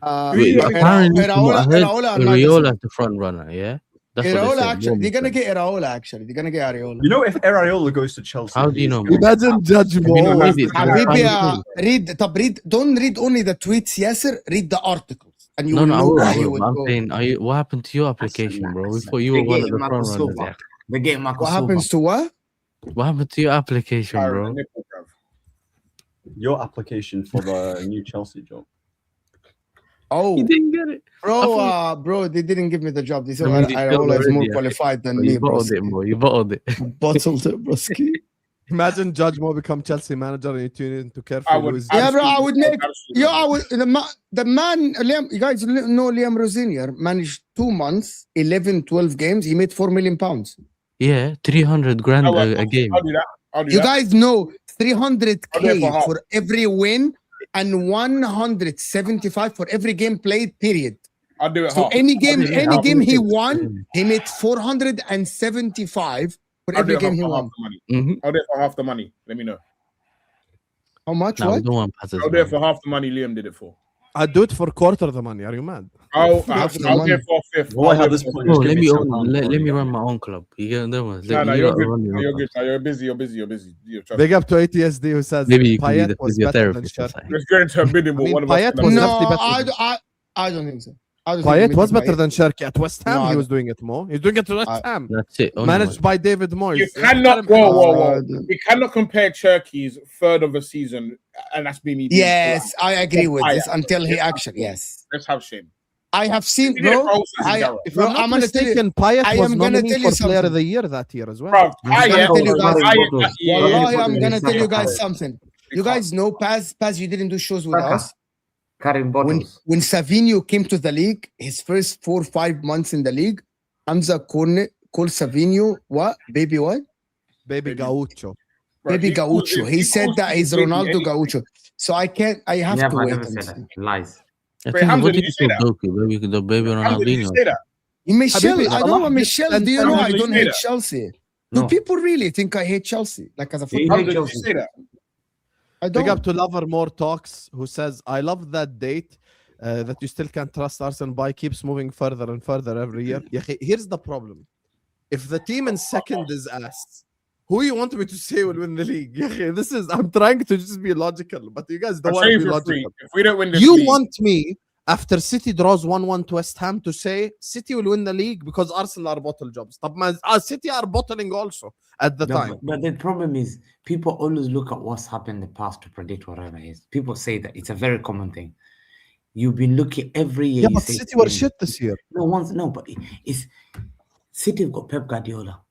Apparently, I heard Riola is the front runner, yeah? That's what they Iraola, said. actually, they're gonna get Iraola. Actually, they're gonna get Areola. You know, if Areola goes to Chelsea, How do you know? Imagine Judge Mo. Don't read only the tweets, Yasser. Read the articles, and you will know where he would I'm go. saying, what happened to your application, bro? We thought you were one of the front runners there. They get Marco What happens to what? What happened to your application, bro? Your application for the new Chelsea job. Oh, You didn't get it, bro. They didn't give me the job. They said Areola is more qualified than me, bro. You bottled it. Bottled it, broski. Imagine Judge Mo become Chelsea manager and you tune into careful. I would make. Yo, I would. The man, Liam, you guys know Liam Rosenior managed 2 months, 11, 12 games. He made £4 million. Yeah, 300 grand a game. You guys know 300K for every win and 175 for every game played. Period. I'll do it. So any game he won, he made 475 for every game he won. I'll do it for half the money. Let me know. How much? No, what? no one passes. I'll do it for half the money Liam did it for. I'd do it for quarter of the money. Are you mad? I'll do it for a fifth. Let me run my own club. You get that one. You're good. You're busy. Big up to ATSD who says maybe Payet was better than Cherki. Let's get into a bidding war. Payet was definitely better. I don't think so. Payet was better than Cherki at West Ham. He was doing it more. He's doing it to West Ham. That's it. Managed by David Moyes. You cannot. Whoa. You cannot compare Cherki's third of the season, and that's me. Yes, I agree with this until he actually. Yes. Let's have shame. I have seen, bro. If I'm not mistaken, Payet was nominated for Player of the Year that year as well. I'm gonna tell you guys something. You guys know, Paz, you didn't do shows with us. When Savinho came to the league, his first 4 or 5 months in the league, Hamza called Savinho what? Baby what? Baby Gaucho. Baby Gaucho. He said that he's Ronaldo Gaucho. So I have to wait and see. Lies. What did you say that? The baby Ronaldinho. Michelle, I don't know Michelle. Do you know I don't hate Chelsea? Do people really think I hate Chelsea? Like as a football? I don't. Big up to Lovermore Talks who says, I love that date that you still can't trust Arsenal by keeps moving further and further every year. Here's the problem. If the team in second is asked, who you want me to say will win the league? I'm trying to just be logical, but you guys don't want to be logical. If we don't win this you league, want me, after City draws 1-1 to West Ham, to say City will win the league because Arsenal are bottle jobs. City are bottling also at the time. But the problem is, people always look at what's happened in the past to predict whatever it is. People say that it's a very common thing. You've been looking every year. Yeah, but City were shit this year. No, but it's City have got Pep Guardiola.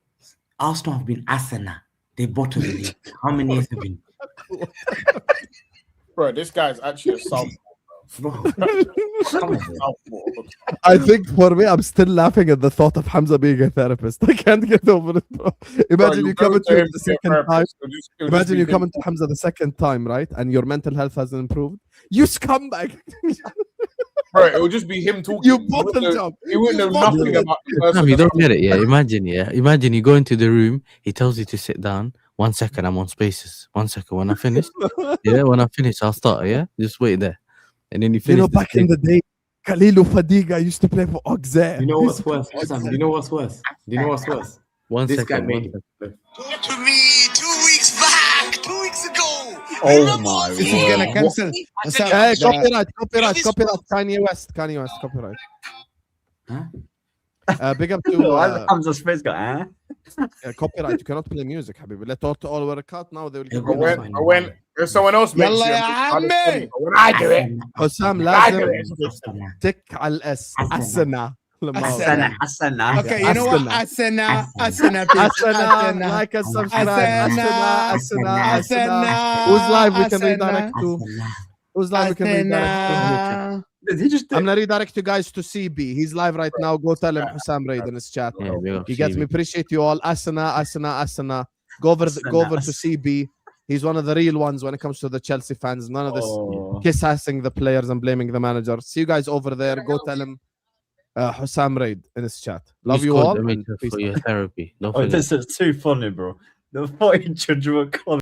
Arsenal have been Arsenal. They bottled the league. How many years have been? Bro, this guy's actually a southpaw. I think for me, I'm still laughing at the thought of Hamza being a therapist. I can't get over it, bro. Imagine you come into him the second time. Imagine you come into Hamza the second time, right? And your mental health hasn't improved. You scumbag. Bro, it will just be him talking. You bottle job. He wouldn't know nothing about the person. You don't get it, yeah. Imagine you go into the room, he tells you to sit down. 1 second, I'm on spaces. 1 second, when I finish, when I finish, I'll start, just wait there. And then you finish. You know, back in the day, Khalilou Fadiga used to play for Auxerre. You know what's worse? Do you know what's worse? 1 this second. Guy made To me 2 weeks back, 2 weeks ago. Oh my This is gonna cancel. Hey, copyright. Kanye West, copyright. Big up to Hamza's face got copyright. You cannot play music, Habibi. Let all were cut now. They will when there's someone else makes Yalla ya ammi. when I do it, حسام لازم تك على الاس حسنا حسنا. Okay, you know what? Asana. like and subscribe. Asana. Who's live we can redirect to? I'm gonna redirect you guys to CB. He's live right now. Go tell him Hussam Raid in his chat. He gets me. Appreciate you all. Asana. Go over to CB. He's one of the real ones when it comes to the Chelsea fans. None of this kiss-assing the players and blaming the manager. See you guys over there. Go tell him Hussam Raid in his chat. Love you all. For your therapy. This is too funny, bro. The fucking judge will call